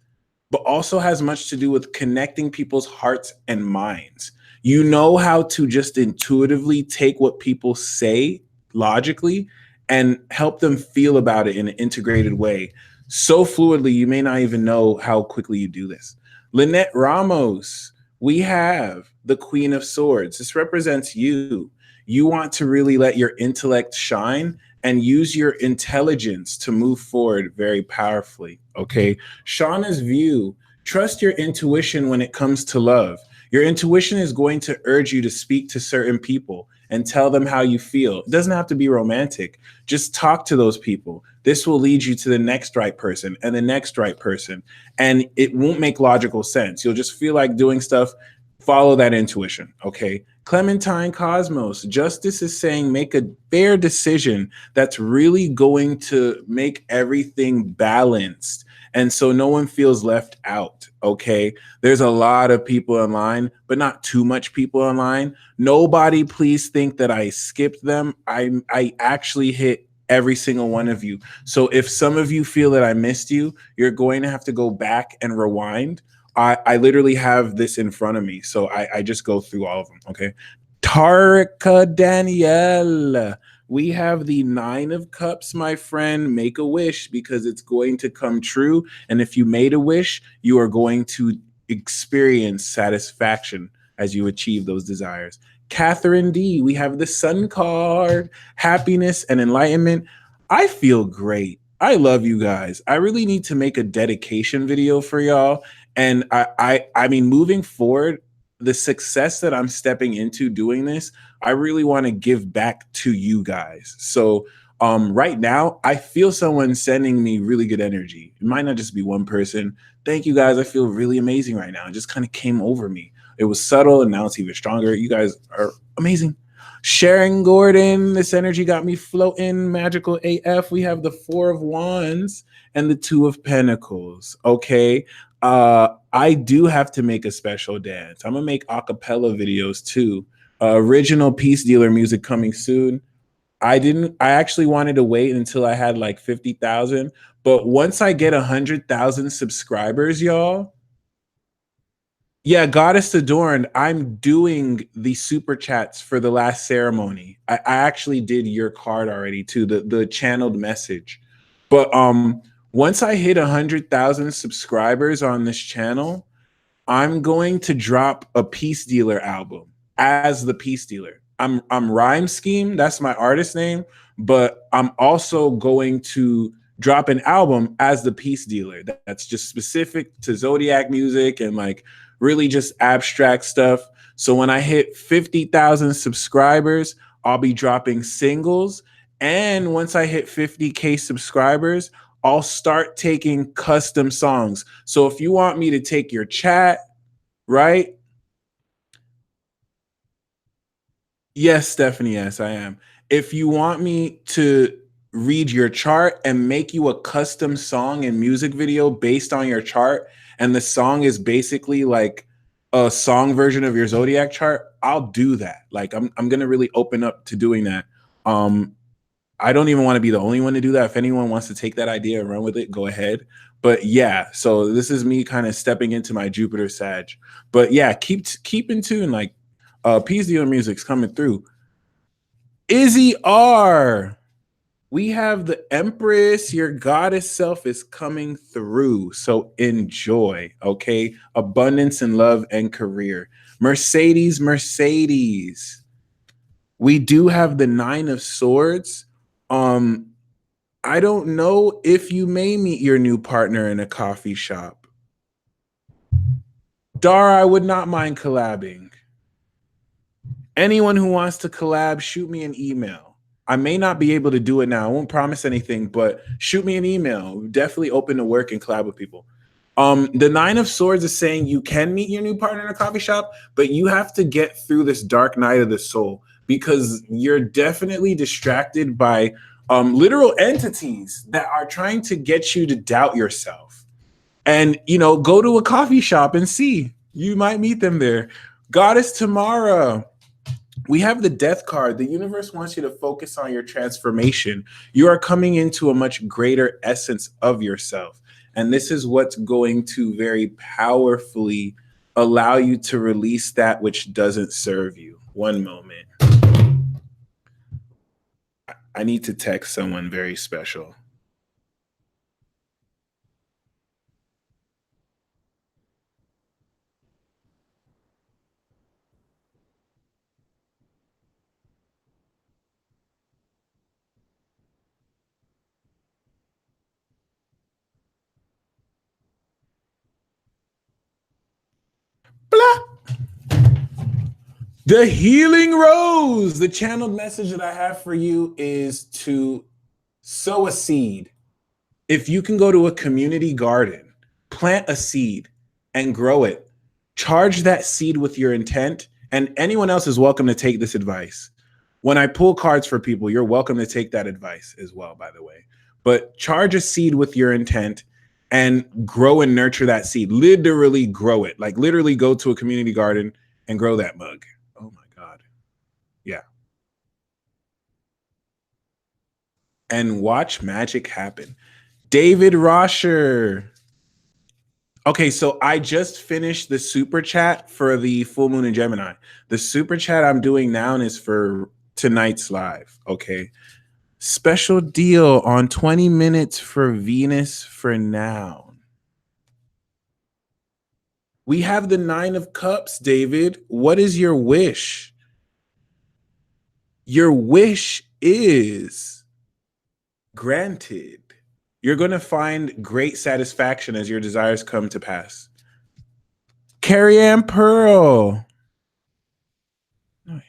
but also has much to do with connecting people's hearts and minds. You know how to just intuitively take what people say logically and help them feel about it in an integrated way. So fluidly, you may not even know how quickly you do this. Lynette Ramos, we have the Queen of Swords. This represents you. You want to really let your intellect shine and use your intelligence to move forward very powerfully. Okay. Shauna's view, trust your intuition when it comes to love. Your intuition is going to urge you to speak to certain people and tell them how you feel. It doesn't have to be romantic. Just talk to those people. This will lead you to the next right person and the next right person. And it won't make logical sense. You'll just feel like doing stuff. Follow that intuition. Okay. Clementine Cosmos, justice is saying make a fair decision that's really going to make everything balanced. And so no one feels left out. Okay. There's a lot of people online, but not too much people online. Nobody please think that I skipped them. I actually hit every single one of you. So if some of you feel that I missed you, you're going to have to go back and rewind. I literally have this in front of me. So I just go through all of them. Okay. Tarika Danielle. We have the 9 of Cups, my friend. Make a wish because it's going to come true. And if you made a wish, you are going to experience satisfaction as you achieve those desires. Catherine D, we have the Sun card, happiness and enlightenment. I feel great. I love you guys. I really need to make a dedication video for y'all. And I mean, moving forward, the success that I'm stepping into doing this, I really want to give back to you guys. So right now, I feel someone sending me really good energy. It might not just be one person. Thank you guys. I feel really amazing right now. It just kind of came over me. It was subtle and now it's even stronger. You guys are amazing. Sharon Gordon, this energy got me floating. Magical AF. We have the 4 of Wands and the 2 of Pentacles. Okay. I do have to make a special dance. I'm gonna make acapella videos too. Original Peace Dealer music coming soon. I actually wanted to wait until I had like 50,000, but once I get 100,000 subscribers, y'all. Yeah, Goddess Adorned, I'm doing the super chats for the last ceremony. I actually did your card already too, the channeled message. But once I hit 100,000 subscribers on this channel, I'm going to drop a Peace Dealer album as the Peace Dealer. I'm Rhyme Scheme, that's my artist name, but I'm also going to drop an album as the Peace Dealer. That's just specific to Zodiac music and like really just abstract stuff. So when I hit 50,000 subscribers, I'll be dropping singles. And once I hit 50K subscribers, I'll start taking custom songs. So if you want me to take your chat, right? Yes, Stephanie, yes, I am. If you want me to read your chart and make you a custom song and music video based on your chart, and the song is basically like a song version of your zodiac chart, I'll do that. Like I'm gonna really open up to doing that. I don't even want to be the only one to do that. If anyone wants to take that idea and run with it, go ahead. But yeah, so this is me kind of stepping into my Jupiter Sag. But yeah, keep in tune. Like Peace Dealer Music's coming through. Izzy R. We have the Empress, your goddess self is coming through. So enjoy, okay? Abundance and love and career. Mercedes. We do have the 9 of Swords. I don't know if you may meet your new partner in a coffee shop. Dara, I would not mind collabing. Anyone who wants to collab, shoot me an email. I may not be able to do it now. I won't promise anything, but shoot me an email. Definitely open to work and collab with people. The 9 of Swords is saying you can meet your new partner in a coffee shop, but you have to get through this dark night of the soul because you're definitely distracted by literal entities that are trying to get you to doubt yourself. And, go to a coffee shop and see. You might meet them there. Goddess Tamara. We have the Death card. The universe wants you to focus on your transformation. You are coming into a much greater essence of yourself. And this is what's going to very powerfully allow you to release that which doesn't serve you. One moment. I need to text someone very special. Blah. The Healing Rose. The channeled message that I have for you is to sow a seed. If you can go to a community garden, plant a seed and grow it, charge that seed with your intent, and anyone else is welcome to take this advice. When I pull cards for people, you're welcome to take that advice as well, by the way. But charge a seed with your intent and grow and nurture that seed. Literally grow it. Like literally go to a community garden and grow that mug. Oh my God. Yeah. And watch magic happen. David Rosher. Okay, so I just finished the super chat for the full moon in Gemini. The super chat I'm doing now is for tonight's live. Okay. Special deal on 20 minutes for Venus for now. We have the 9 of Cups, David. What is your wish? Your wish is granted. You're going to find great satisfaction as your desires come to pass. Carrie Ann Pearl. Nice.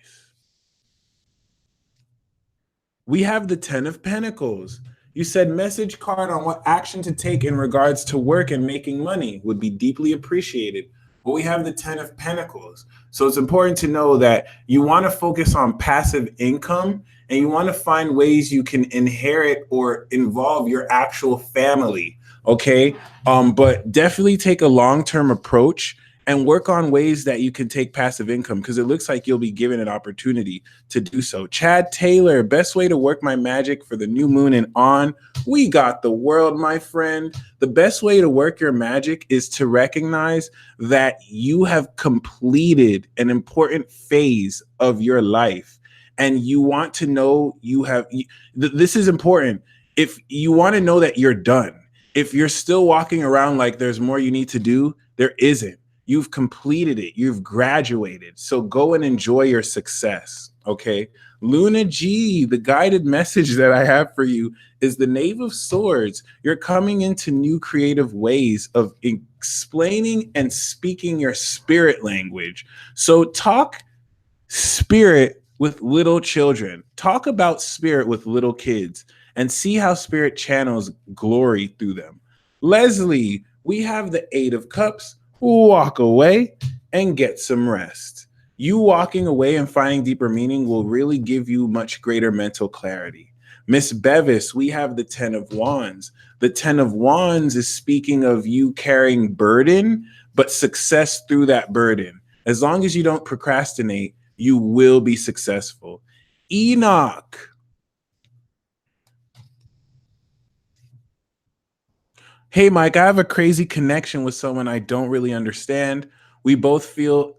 We have the 10 of Pentacles. You said message card on what action to take in regards to work and making money would be deeply appreciated. But we have the 10 of Pentacles. So it's important to know that you want to focus on passive income and you want to find ways you can inherit or involve your actual family. Okay. But definitely take a long-term approach and work on ways that you can take passive income because it looks like you'll be given an opportunity to do so. Chad Taylor, best way to work my magic for the new moon and on. We got the world, my friend. The best way to work your magic is to recognize that you have completed an important phase of your life and you want to know this is important. If you want to know that you're done, if you're still walking around like there's more you need to do, there isn't. You've completed it. You've graduated. So go and enjoy your success. Okay. Luna G, the guided message that I have for you is the Knave of Swords. You're coming into new creative ways of explaining and speaking your spirit language. So talk spirit with little children. Talk about spirit with little kids and see how spirit channels glory through them. Leslie, we have the 8 of Cups. Walk away and get some rest. You walking away and finding deeper meaning will really give you much greater mental clarity. Miss Bevis, we have the 10 of Wands. The 10 of Wands is speaking of you carrying burden, but success through that burden. As long as you don't procrastinate, you will be successful. Enoch. Hey, Mike, I have a crazy connection with someone I don't really understand. We both feel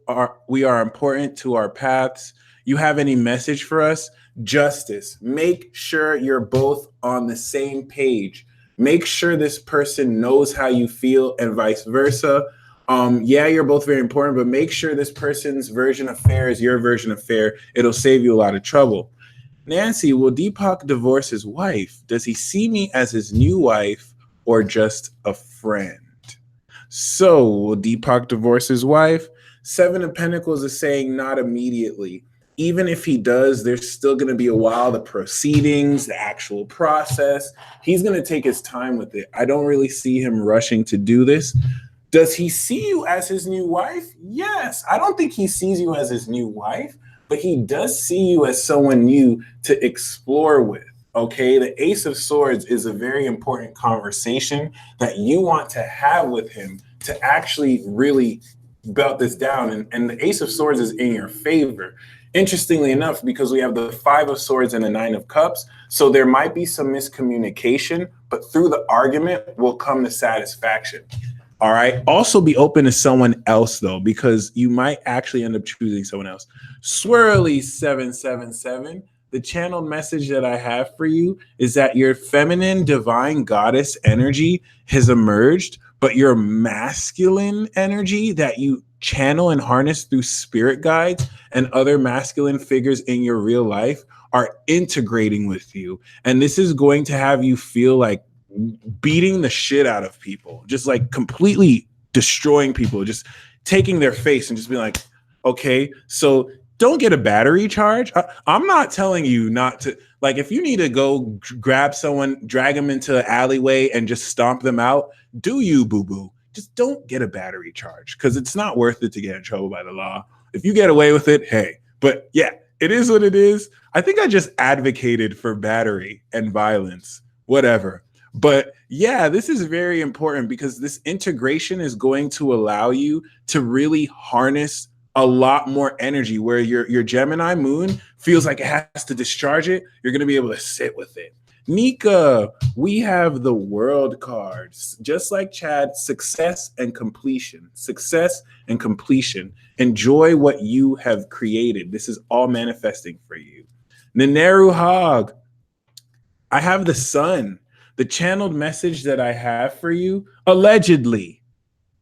we are important to our paths. You have any message for us? Justice. Make sure you're both on the same page. Make sure this person knows how you feel and vice versa. Yeah, you're both very important, but make sure this person's version of fair is your version of fair. It'll save you a lot of trouble. Nancy, will Deepak divorce his wife? Does he see me as his new wife or just a friend? So, will Deepak divorce his wife? Seven of Pentacles is saying not immediately. Even if he does, there's still going to be a while, the proceedings, the actual process. He's going to take his time with it. I don't really see him rushing to do this. Does he see you as his new wife? Yes. I don't think he sees you as his new wife, but he does see you as someone new to explore with. Okay, the Ace of Swords is a very important conversation that you want to have with him to actually really belt this down. And the Ace of Swords is in your favor. Interestingly enough, because we have the Five of Swords and the Nine of Cups, so there might be some miscommunication, but through the argument will come the satisfaction. All right. Also be open to someone else, though, because you might actually end up choosing someone else. Swirly 777. The channeled message that I have for you is that your feminine divine goddess energy has emerged, but your masculine energy that you channel and harness through spirit guides and other masculine figures in your real life are integrating with you. And this is going to have you feel like beating the shit out of people, just like completely destroying people, just taking their face and just being like, okay, so don't get a battery charge. I'm not telling you not to, like, if you need to go grab someone, drag them into an alleyway and just stomp them out, do you, boo-boo. Just don't get a battery charge because it's not worth it to get in trouble by the law. If you get away with it, hey. But yeah, it is what it is. I think I just advocated for battery and violence, whatever. But yeah, this is very important because this integration is going to allow you to really harness a lot more energy where your Gemini moon feels like it has to discharge it. You're going to be able to sit with it. Nika, we have the World cards. Just like Chad, success and completion. Success and completion. Enjoy what you have created. This is all manifesting for you. Naneru Hog, I have the Sun. The channeled message that I have for you, allegedly.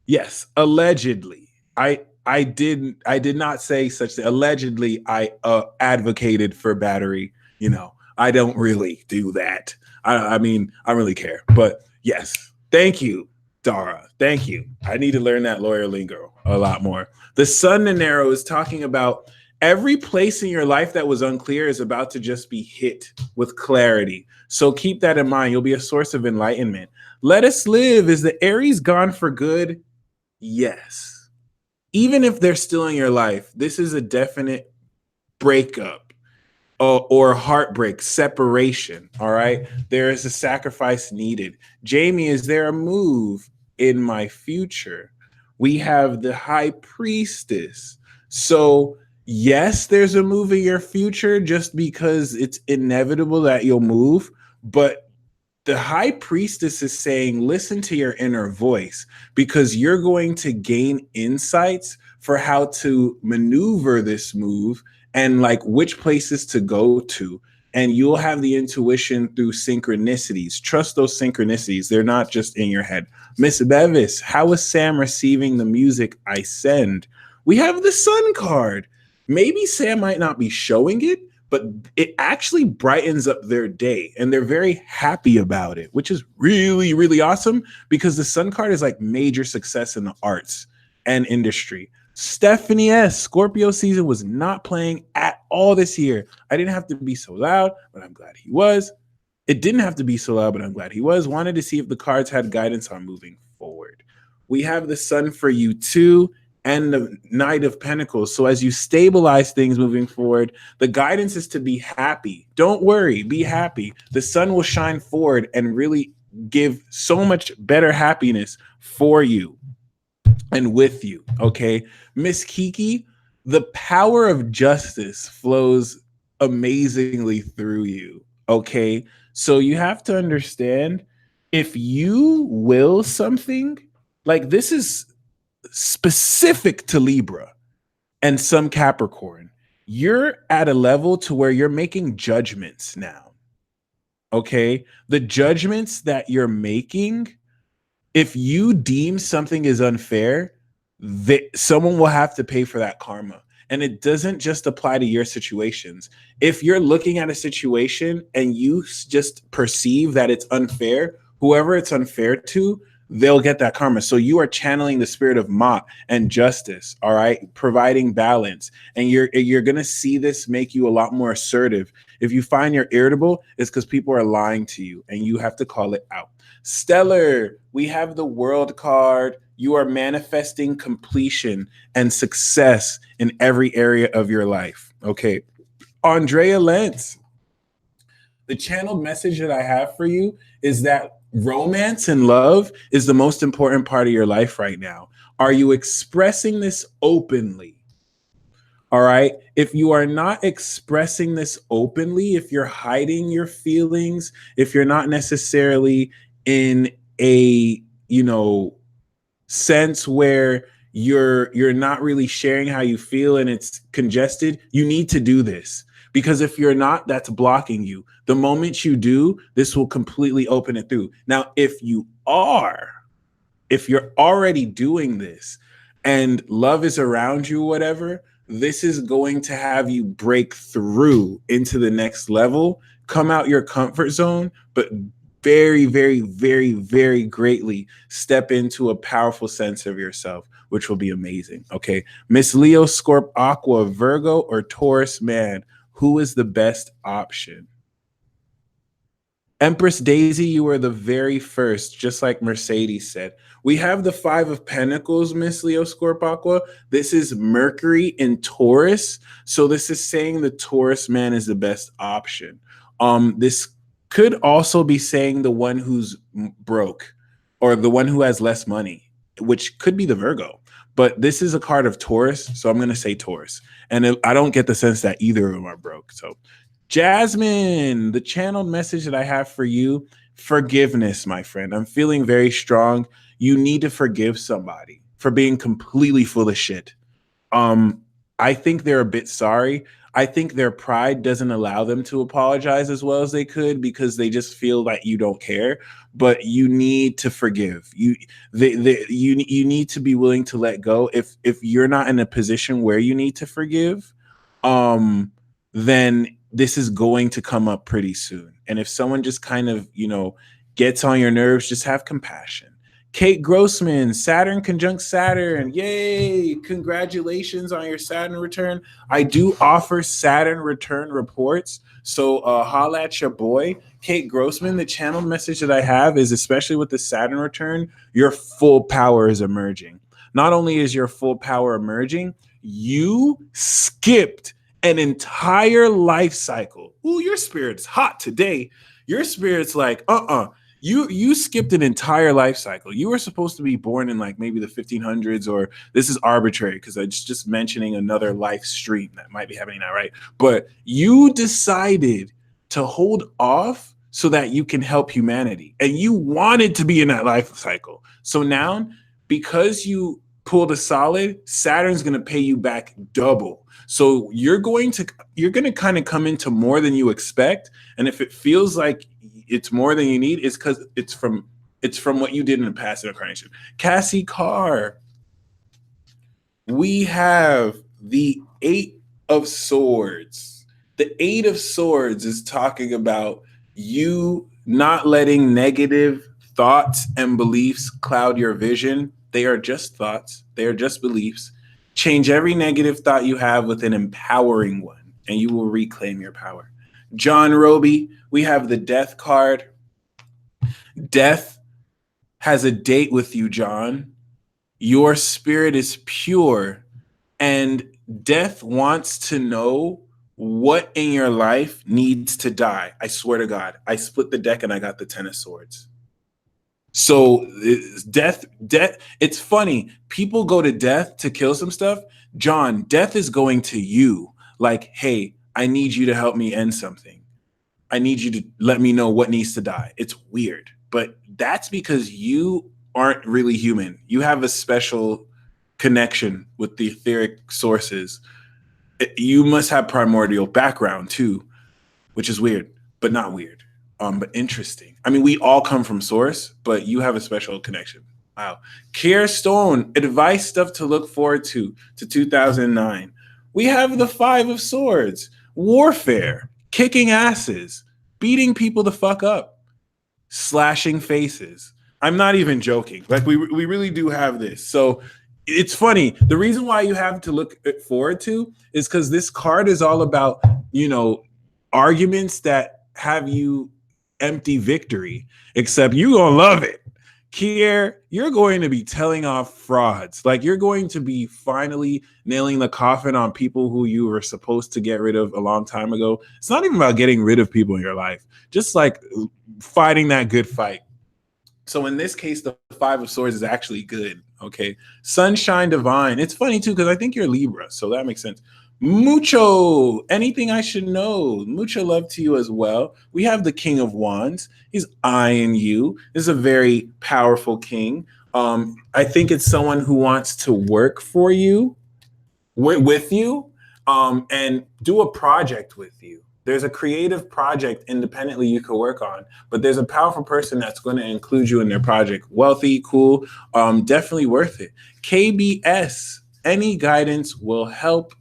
Yes, allegedly. I did not say such thing. Allegedly, I advocated for battery. You know, I don't really do that. I mean, I don't really care. But yes, thank you, Dara. Thank you. I need to learn that lawyer lingo a lot more. The Sun and Arrow is talking about every place in your life that was unclear is about to just be hit with clarity. So keep that in mind. You'll be a source of enlightenment. Let us live. Is the Aries gone for good? Yes. Even if they're still in your life, this is a definite breakup or heartbreak, separation. All right. There is a sacrifice needed. Jamie, is there a move in my future? We have the High Priestess. So yes, there's a move in your future just because it's inevitable that you'll move. But the High Priestess is saying, listen to your inner voice because you're going to gain insights for how to maneuver this move and like which places to go to. And you'll have the intuition through synchronicities. Trust those synchronicities. They're not just in your head. Miss Bevis, how is Sam receiving the music I send? We have the Sun card. Maybe Sam might not be showing it, but it actually brightens up their day and they're very happy about it, which is really, really awesome because the Sun card is like major success in the arts and industry. Stephanie S. Scorpio season was not playing at all this year. I didn't have to be so loud, but I'm glad he was. It didn't have to be so loud, but I'm glad he was. Wanted to see if the cards had guidance on moving forward. We have the Sun for you too. and the Knight of Pentacles. So as you stabilize things moving forward, the guidance is to be happy. Don't worry, be happy. The sun will shine forward and really give so much better happiness for you and with you. Okay, Miss Kiki, the power of justice flows amazingly through you. Okay, so you have to understand, if you will something, like, this is specific to Libra and some Capricorn, you're at a level to where you're making judgments now. Okay, the judgments that you're making, if you deem something is unfair, that someone will have to pay for that karma. And it doesn't just apply to your situations. If you're looking at a situation and you just perceive that it's unfair, whoever it's unfair to, they'll get that karma. So you are channeling the spirit of Ma and justice, all right, providing balance. And you're gonna see this make you a lot more assertive. If you find you're irritable, it's because people are lying to you and you have to call it out. Stellar, we have the World card. You are manifesting completion and success in every area of your life. Okay. Andrea Lentz, the channeled message that I have for you is that romance and love is the most important part of your life right now. Are you expressing this openly? All right. If you are not expressing this openly, if you're hiding your feelings, if you're not necessarily in a, sense where you're not really sharing how you feel and it's congested, you need to do this. Because if you're not, that's blocking you. The moment you do, this will completely open it through. Now, if you're already doing this and love is around you, whatever, this is going to have you break through into the next level, come out your comfort zone, but very, very, very, very greatly step into a powerful sense of yourself, which will be amazing. Okay. Miss Leo, Scorp, Aqua, Virgo, or Taurus man, who is the best option? Empress Daisy, you were the very first, just like Mercedes said. We have the Five of Pentacles, Miss Leo, Scorp, Aqua. This is Mercury in Taurus. So this is saying the Taurus man is the best option. This could also be saying the one who's broke or the one who has less money, which could be the Virgo. But this is a card of Taurus, so I'm going to say Taurus. And I don't get the sense that either of them are broke. So Jasmine, the channeled message that I have for you, forgiveness, my friend. I'm feeling very strong. You need to forgive somebody for being completely full of shit. I think they're a bit sorry. I think their pride doesn't allow them to apologize as well as they could because they just feel that you don't care. But you need to forgive. You need to be willing to let go. If you're not in a position where you need to forgive, then this is going to come up pretty soon. And if someone just kind of, gets on your nerves, just have compassion. Kate Grossman, Saturn conjunct Saturn. Yay. Congratulations on your Saturn return. I do offer Saturn return reports. So holla at your boy. Kate Grossman, the channel message that I have is, especially with the Saturn return, your full power is emerging. Not only is your full power emerging, you skipped an entire life cycle. Ooh, your spirit's hot today. Your spirit's like, You skipped an entire life cycle. You were supposed to be born in like maybe the 1500s, or this is arbitrary because it's just mentioning another life stream that might be happening now, right? But you decided to hold off so that you can help humanity. And you wanted to be in that life cycle. So now, because you pulled a solid, Saturn's going to pay you back double. So you're going to kind of come into more than you expect. And if it feels like it's more than you need, it's because it's from what you did in the past incarnation. Cassie Carr, we have the Eight of Swords. The Eight of Swords is talking about you not letting negative thoughts and beliefs cloud your vision. They are just thoughts. They are just beliefs. Change every negative thought you have with an empowering one, and you will reclaim your power. John Roby, we have the Death card. Death has a date with you, John. Your spirit is pure, and death wants to know what in your life needs to die. I swear to God, I split the deck and I got the 10 of swords. So death, it's funny. People go to death to kill some stuff. John, death is going to you like, hey, I need you to help me end something. I need you to let me know what needs to die. It's weird, but that's because you aren't really human. You have a special connection with the etheric sources. You must have primordial background too, which is weird, but not weird. But interesting. I mean, we all come from source, but you have a special connection. Wow. Kier Stone, advice stuff to look forward to 2009. We have the 5 of swords, warfare, kicking asses, beating people the fuck up, slashing faces. I'm not even joking. Like we really do have this. So it's funny. The reason why you have to look forward to is because this card is all about, arguments that have you empty victory, except you gonna love it. Kier, you're going to be telling off frauds. Like you're going to be finally nailing the coffin on people who you were supposed to get rid of a long time ago. It's not even about getting rid of people in your life, just like fighting that good fight. So in this case, the 5 of swords is actually good. Okay. Sunshine Divine. It's funny too, because I think you're Libra, so that makes sense. Mucho, anything I should know. Mucho love to you as well. We have the King of Wands. He's eyeing you. This is a very powerful king. I think it's someone who wants to work for you, with you, and do a project with you. There's a creative project independently you could work on, but there's a powerful person that's going to include you in their project. Wealthy, cool, definitely worth it. KBS, any guidance will help.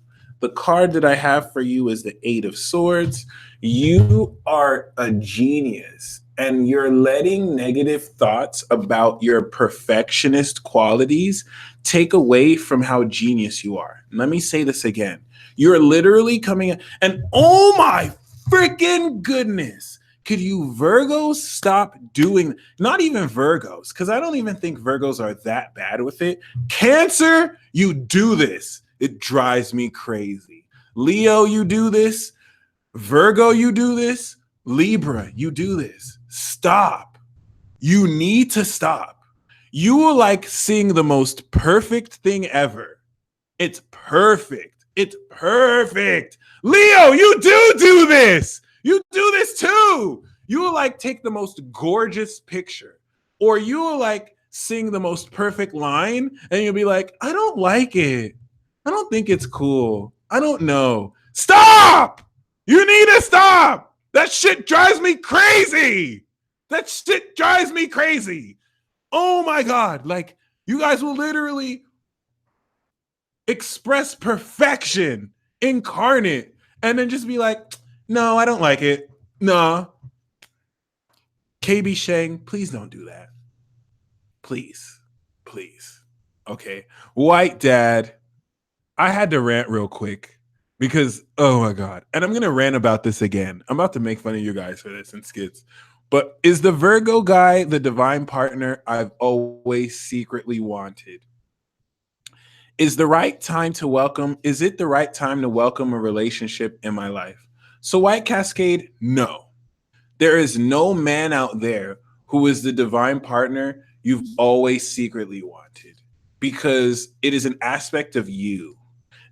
The card that I have for you is the 8 of Swords. You are a genius, and you're letting negative thoughts about your perfectionist qualities take away from how genius you are. Let me say this again. You're literally coming in, and oh my freaking goodness, could you Virgos stop doing, not even Virgos, because I don't even think Virgos are that bad with it. Cancer, you do this. It drives me crazy. Leo, you do this. Virgo, you do this. Libra, you do this. Stop. You need to stop. You will like seeing the most perfect thing ever. It's perfect. It's perfect. Leo, you do this. You do this too. You will like take the most gorgeous picture, or you will like sing the most perfect line, and you'll be like, I don't like it. I don't think it's cool. I don't know. Stop! You need to stop! That shit drives me crazy! That shit drives me crazy! Oh my God. Like, you guys will literally express perfection incarnate and then just be like, no, I don't like it. No. KB Shang, please don't do that. Please. Please. Okay. White Dad, I had to rant real quick because, oh my God. And I'm going to rant about this again. I'm about to make fun of you guys for this in skits. But is the Virgo guy the divine partner I've always secretly wanted? Is it the right time to welcome a relationship in my life? So White Cascade, no. There is no man out there who is the divine partner you've always secretly wanted, because it is an aspect of you.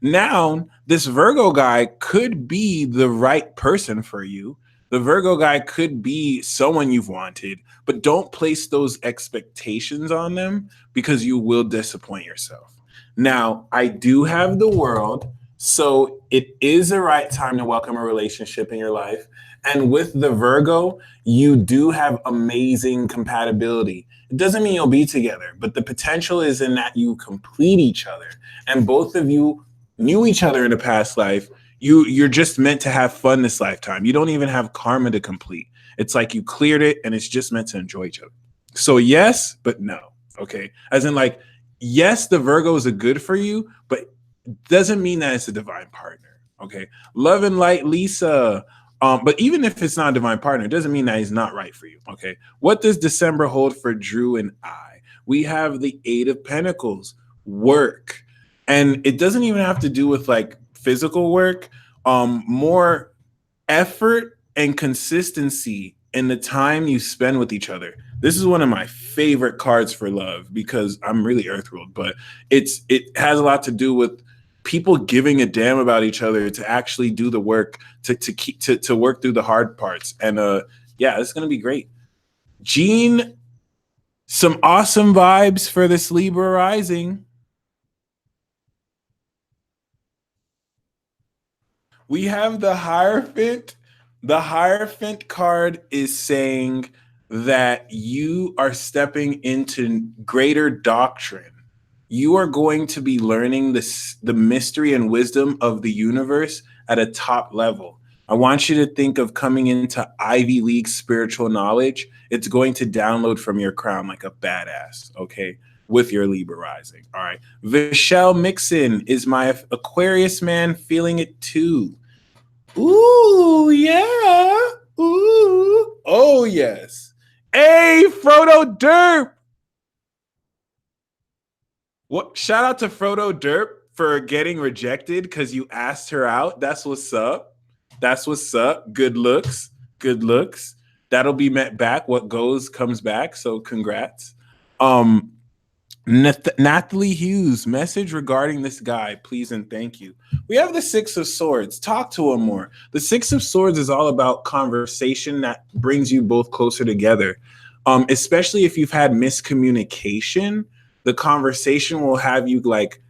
Now, this Virgo guy could be the right person for you. The Virgo guy could be someone you've wanted, but don't place those expectations on them because you will disappoint yourself. Now, I do have the World, so it is the right time to welcome a relationship in your life. And with the Virgo, you do have amazing compatibility. It doesn't mean you'll be together, but the potential is in that you complete each other. And both of you knew each other in a past life. You're just meant to have fun this lifetime. You don't even have karma to complete. It's like you cleared it and it's just meant to enjoy each other. So yes, but no. Okay. As in like, yes, the Virgos are good for you, but doesn't mean that it's a divine partner. Okay. Love and Light, Lisa. But even if it's not a divine partner, it doesn't mean that he's not right for you. Okay. What does December hold for Drew and I? We have the Eight of Pentacles, work. And it doesn't even have to do with like physical work, more effort and consistency in the time you spend with each other. This is one of my favorite cards for love because I'm really earthworld, but it has a lot to do with people giving a damn about each other to actually do the work to work through the hard parts. And yeah, it's gonna be great. Gene, some awesome vibes for this Libra rising. We have the Hierophant. The Hierophant card is saying that you are stepping into greater doctrine. You are going to be learning the mystery and wisdom of the universe at a top level. I want you to think of coming into Ivy League spiritual knowledge. It's going to download from your crown like a badass, okay? With your Libra rising. All right. Vishelle Mixon is my Aquarius man, feeling it too. Ooh, yeah. Ooh. Oh, yes. Hey, Frodo Derp. What? Shout out to Frodo Derp for getting rejected because you asked her out. That's what's up. That's what's up. Good looks. Good looks. That'll be met back. What goes comes back. So congrats. Natalie Hughes, message regarding this guy, please and thank you. We have the Six of Swords. Talk to him more. The Six of Swords is all about conversation that brings you both closer together. Especially if you've had miscommunication, the conversation will have you like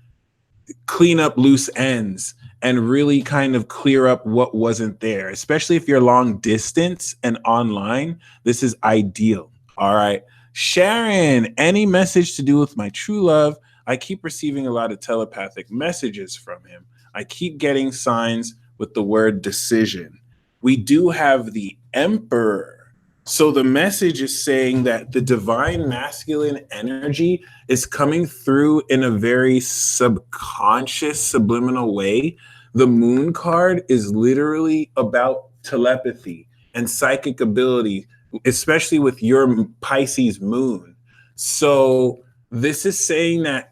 clean up loose ends and really kind of clear up what wasn't there. Especially if you're long distance and online, this is ideal. All right. Sharon, any message to do with my true love? I keep receiving a lot of telepathic messages from him. I keep getting signs with the word decision. We do have the Emperor. So the message is saying that the divine masculine energy is coming through in a very subconscious, subliminal way. The Moon card is literally about telepathy and psychic ability, especially with your Pisces moon. So this is saying that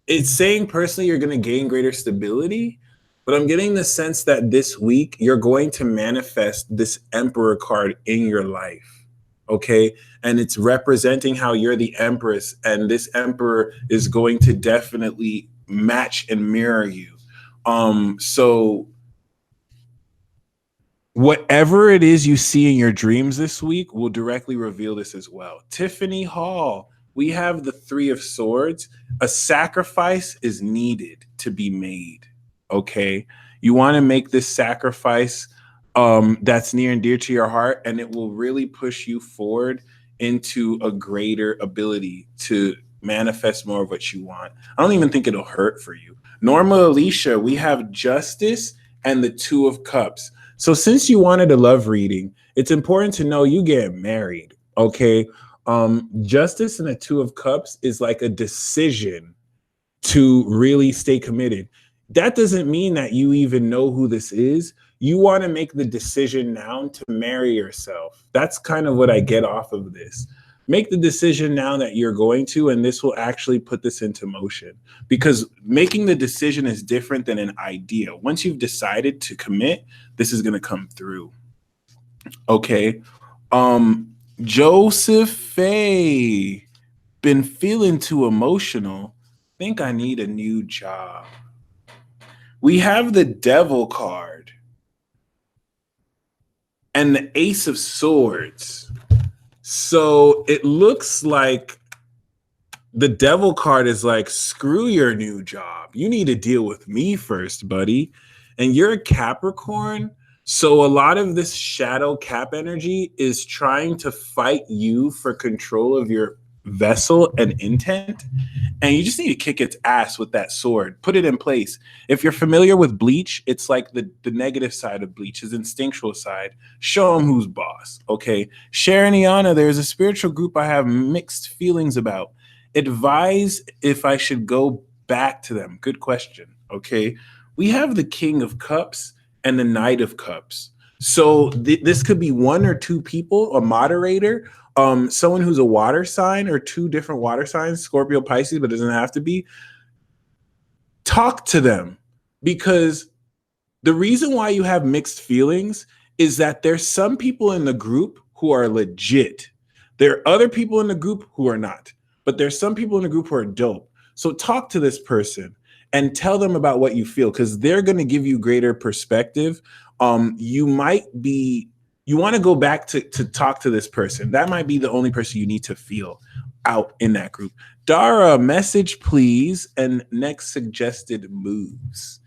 it's saying personally you're going to gain greater stability, but I'm getting the sense that this week you're going to manifest this Emperor card in your life. Okay. And it's representing how you're the Empress, and this Emperor is going to definitely match and mirror you. So whatever it is you see in your dreams this week will directly reveal this as well. Tiffany Hall, we have the Three of Swords. A sacrifice is needed to be made, okay? You want to make this sacrifice that's near and dear to your heart, and it will really push you forward into a greater ability to manifest more of what you want. I don't even think it'll hurt for you. Norma Alicia, we have Justice and the Two of Cups. So since you wanted a love reading, it's important to know you get married, okay? Justice and the Two of Cups is like a decision to really stay committed. That doesn't mean that you even know who this is. You want to make the decision now to marry yourself. That's kind of what I get off of this. Make the decision now that you're going to, and this will actually put this into motion, because making the decision is different than an idea. Once you've decided to commit, this is going to come through. Okay. Joseph Faye, been feeling too emotional. Think I need a new job. We have the Devil card and the Ace of Swords. So it looks like the Devil card is like, screw your new job. You need to deal with me first, buddy. And you're a Capricorn. So a lot of this shadow Cap energy is trying to fight you for control of your vessel and intent. And you just need to kick its ass with that sword. Put it in place. If you're familiar with Bleach, it's like the negative side of Bleach, his instinctual side. Show him who's boss, okay? Sharon Iana, there's a spiritual group I have mixed feelings about. Advise if I should go back to them. Good question, okay? We have the King of Cups and the Knight of Cups. So this could be one or two people, a moderator, someone who's a water sign or two different water signs, Scorpio, Pisces, but it doesn't have to be. Talk to them, because the reason why you have mixed feelings is that there's some people in the group who are legit. There are other people in the group who are not, but there's some people in the group who are dope. So talk to this person and tell them about what you feel, because they're going to give you greater perspective. You want to go back to talk to this person. That might be the only person you need to feel out in that group. Dara, message please, and next suggested moves.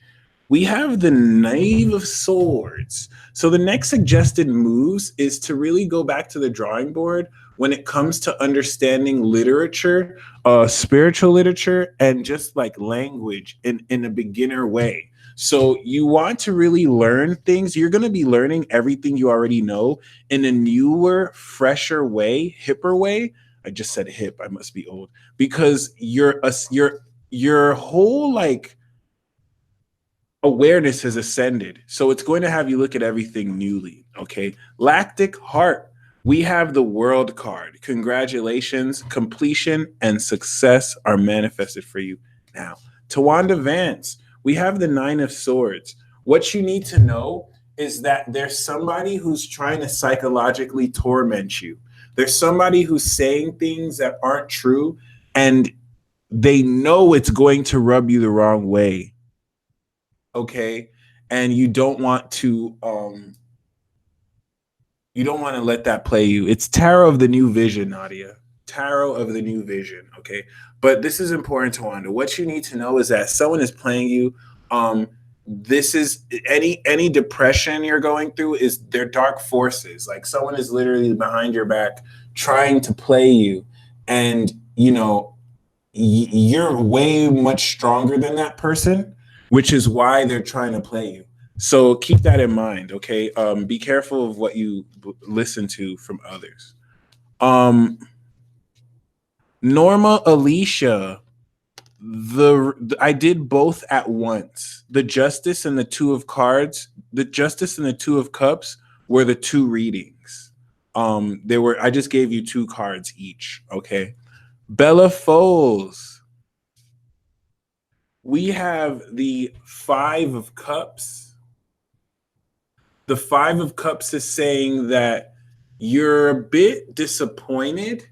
We have the Knave of Swords. So the next suggested moves is to really go back to the drawing board when it comes to understanding literature, spiritual literature, and just like language in a beginner way. So you want to really learn things. You're going to be learning everything you already know in a newer, fresher way, hipper way. I just said hip. I must be old, because your whole like awareness has ascended. So it's going to have you look at everything newly. Okay. Lactic Heart. We have the World card. Congratulations. Completion and success are manifested for you now. Tawanda Vance. We have the Nine of Swords. What you need to know is that there's somebody who's trying to psychologically torment you. There's somebody who's saying things that aren't true, and they know it's going to rub you the wrong way. Okay, and you don't want to let that play you. It's Tarot of the New Vision, Nadia. Tarot of the New Vision. Okay, but this is important to wonder. What you need to know is that someone is playing you. This is any depression you're going through is their dark forces. Like someone is literally behind your back trying to play you, and you know you're way much stronger than that person, which is why they're trying to play you. So keep that in mind, okay? Be careful of what you listen to from others. Norma Alicia, I did both at once. The Justice and the Two of Cards, the Justice and the Two of Cups were the two readings. I just gave you two cards each, okay? Bella Foles. We have the Five of Cups. The Five of Cups is saying that you're a bit disappointed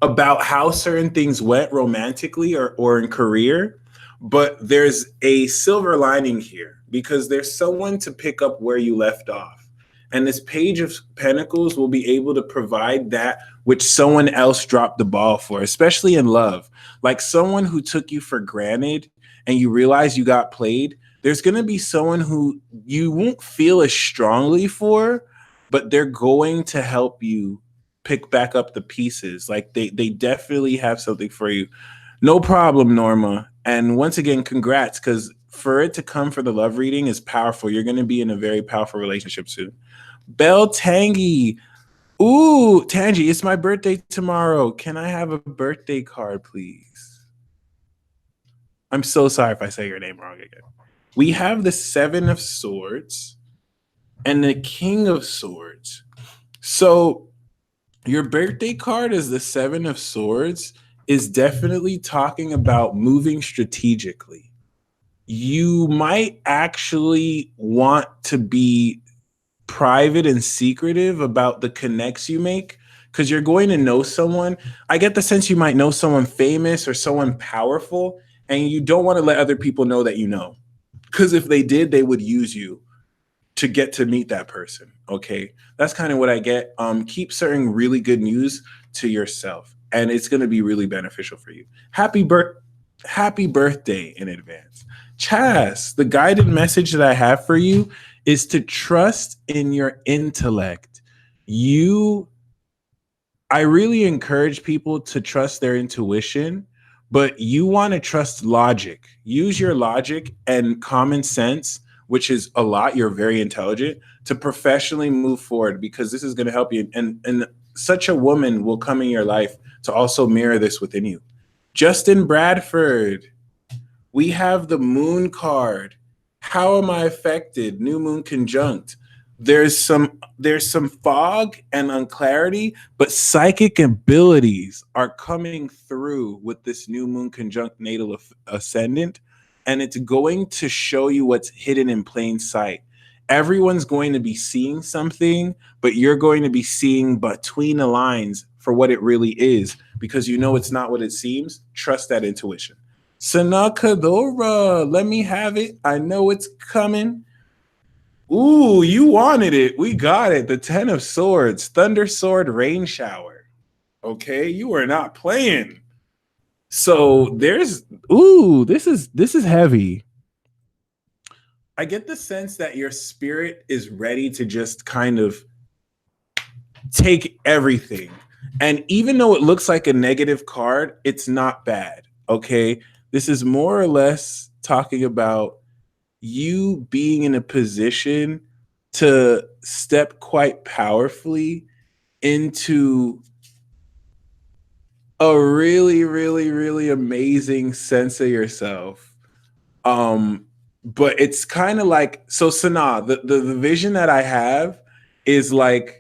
about how certain things went romantically or in career, but there's a silver lining here because there's someone to pick up where you left off. And this Page of Pentacles will be able to provide that which someone else dropped the ball for, especially in love. Like someone who took you for granted and you realize you got played. There's going to be someone who you won't feel as strongly for, but they're going to help you pick back up the pieces. Like they definitely have something for you. No problem, Norma. And once again, congrats, because for it to come for the love reading is powerful. You're going to be in a very powerful relationship soon. Belle Tangy. Ooh, Tangy, it's my birthday tomorrow. Can I have a birthday card, please? I'm so sorry if I say your name wrong again. We have the Seven of Swords and the King of Swords. So your birthday card is the Seven of Swords is definitely talking about moving strategically. You might actually want to be private and secretive about the connects you make because you're going to know someone. I get the sense you might know someone famous or someone powerful, and you don't want to let other people know that you know. Because if they did, they would use you to get to meet that person. Okay, that's kind of what I get. Keep certain really good news to yourself, and it's going to be really beneficial for you. Happy birthday in advance. Chas, the guided message that I have for you is to trust in your intellect. I really encourage people to trust their intuition, but you want to trust logic. Use your logic and common sense, which is a lot. You're very intelligent, to professionally move forward, because this is going to help you. And such a woman will come in your life to also mirror this within you. Justin Bradford, we have the Moon card. How am I affected? New moon conjunct. There's some fog and unclarity, but psychic abilities are coming through with this new moon conjunct natal ascendant, and it's going to show you what's hidden in plain sight. Everyone's going to be seeing something, but you're going to be seeing between the lines for what it really is, because you know it's not what it seems. Trust that intuition. Sanakadora, let me have it. I know it's coming. Ooh, you wanted it. We got it. The 10 of Swords, Thunder Sword, Rain Shower. Okay, you are not playing. So there's this is heavy. I get the sense that your spirit is ready to just kind of take everything. And even though it looks like a negative card, it's not bad. Okay. This is more or less talking about you being in a position to step quite powerfully into a really, really, really amazing sense of yourself. But it's kind of like, so Sana, the vision that I have is like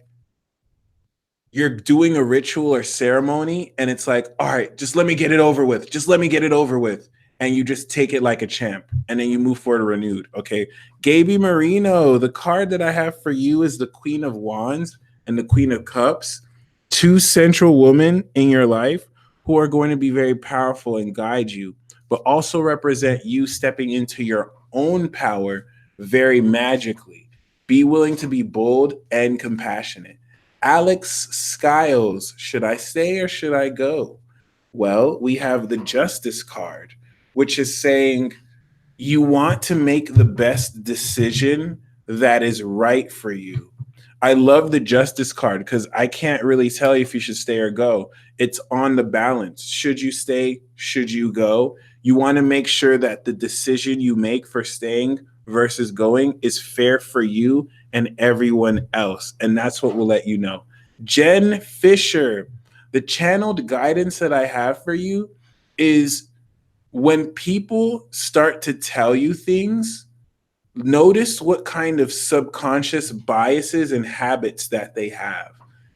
you're doing a ritual or ceremony, and it's like, all right, just let me get it over with. Just let me get it over with. And you just take it like a champ, and then you move forward renewed. Okay. Gaby Marino, the card that I have for you is the Queen of Wands and the Queen of Cups, two central women in your life who are going to be very powerful and guide you, but also represent you stepping into your own power very magically. Be willing to be bold and compassionate. Alex Skiles, should I stay or should I go? Well, we have the Justice card, which is saying you want to make the best decision that is right for you. I love the Justice card because I can't really tell you if you should stay or go. It's on the balance. Should you stay? Should you go? You want to make sure that the decision you make for staying versus going is fair for you and everyone else. And that's what will let you know. Jen Fisher, the channeled guidance that I have for you is when people start to tell you things, notice what kind of subconscious biases and habits that they have,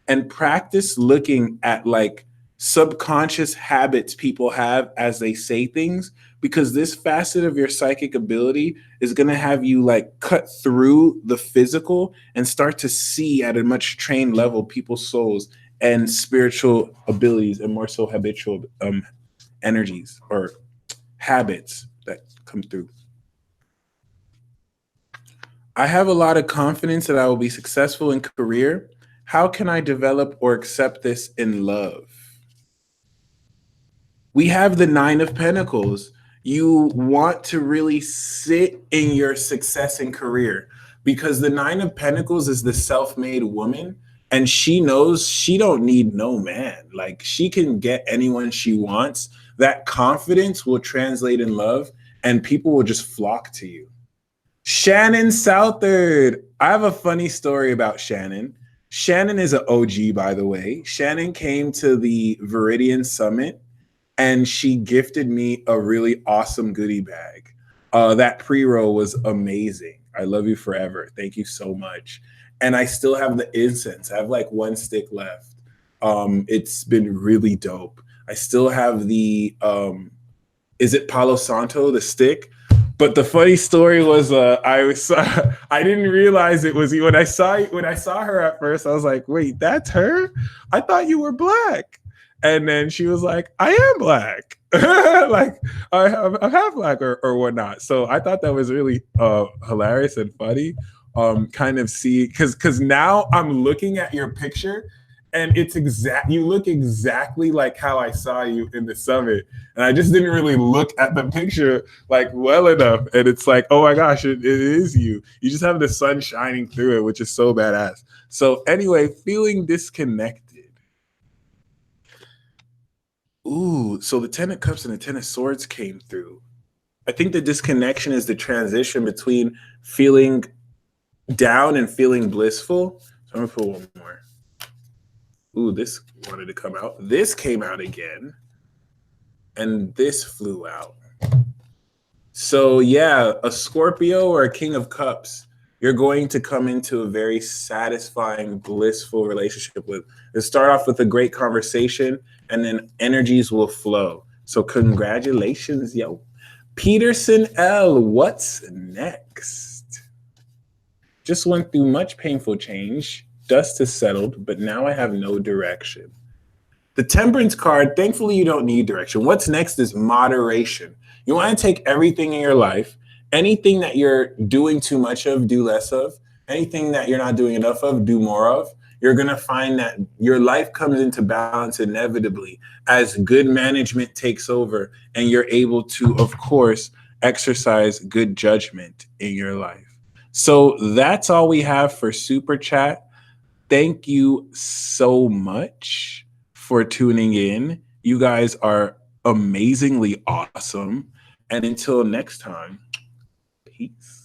and practice looking at like subconscious habits people have as they say things, because this facet of your psychic ability is going to have you like cut through the physical and start to see at a much trained level people's souls and spiritual abilities, and more so habitual energies or habits that come through. I have a lot of confidence that I will be successful in career. How can I develop or accept this in love? We have the 9 of Pentacles. You want to really sit in your success in career, because the 9 of Pentacles is the self-made woman, and she knows she don't need no man. Like, she can get anyone she wants. That confidence will translate in love, and people will just flock to you. Shannon Southard. I have a funny story about Shannon. Shannon is an OG, by the way. Shannon came to the Viridian Summit, and she gifted me a really awesome goodie bag. That pre-roll was amazing. I love you forever. Thank you so much. And I still have the incense. I have like 1 stick left. It's been really dope. I still have the, is it Palo Santo, the stick? But the funny story was, I didn't realize it was you. When I saw her at first, I was like, wait, that's her? I thought you were black. And then she was like, I am black. Like, I'm half black or whatnot. So I thought that was really hilarious and funny. Kind of see, because now I'm looking at your picture, and it's you look exactly like how I saw you in the summit. And I just didn't really look at the picture like well enough. And it's like, oh my gosh, it is you. You just have the sun shining through it, which is so badass. So anyway, feeling disconnected. Ooh, so the 10 of Cups and the 10 of Swords came through. I think the disconnection is the transition between feeling down and feeling blissful. So I'm gonna put one more. Ooh, this wanted to come out. This came out again. And this flew out. So yeah, a Scorpio or a King of Cups, you're going to come into a very satisfying, blissful relationship with. Let's start off with a great conversation, and then energies will flow. So congratulations, yo. Peterson L, what's next? Just went through much painful change. Dust has settled, but now I have no direction. The Temperance card, thankfully, you don't need direction. What's next is moderation. You want to take everything in your life, anything that you're doing too much of, do less of. Anything that you're not doing enough of, do more of. You're going to find that your life comes into balance inevitably as good management takes over and you're able to, of course, exercise good judgment in your life. So that's all we have for Super Chat. Thank you so much for tuning in. You guys are amazingly awesome. And until next time, peace.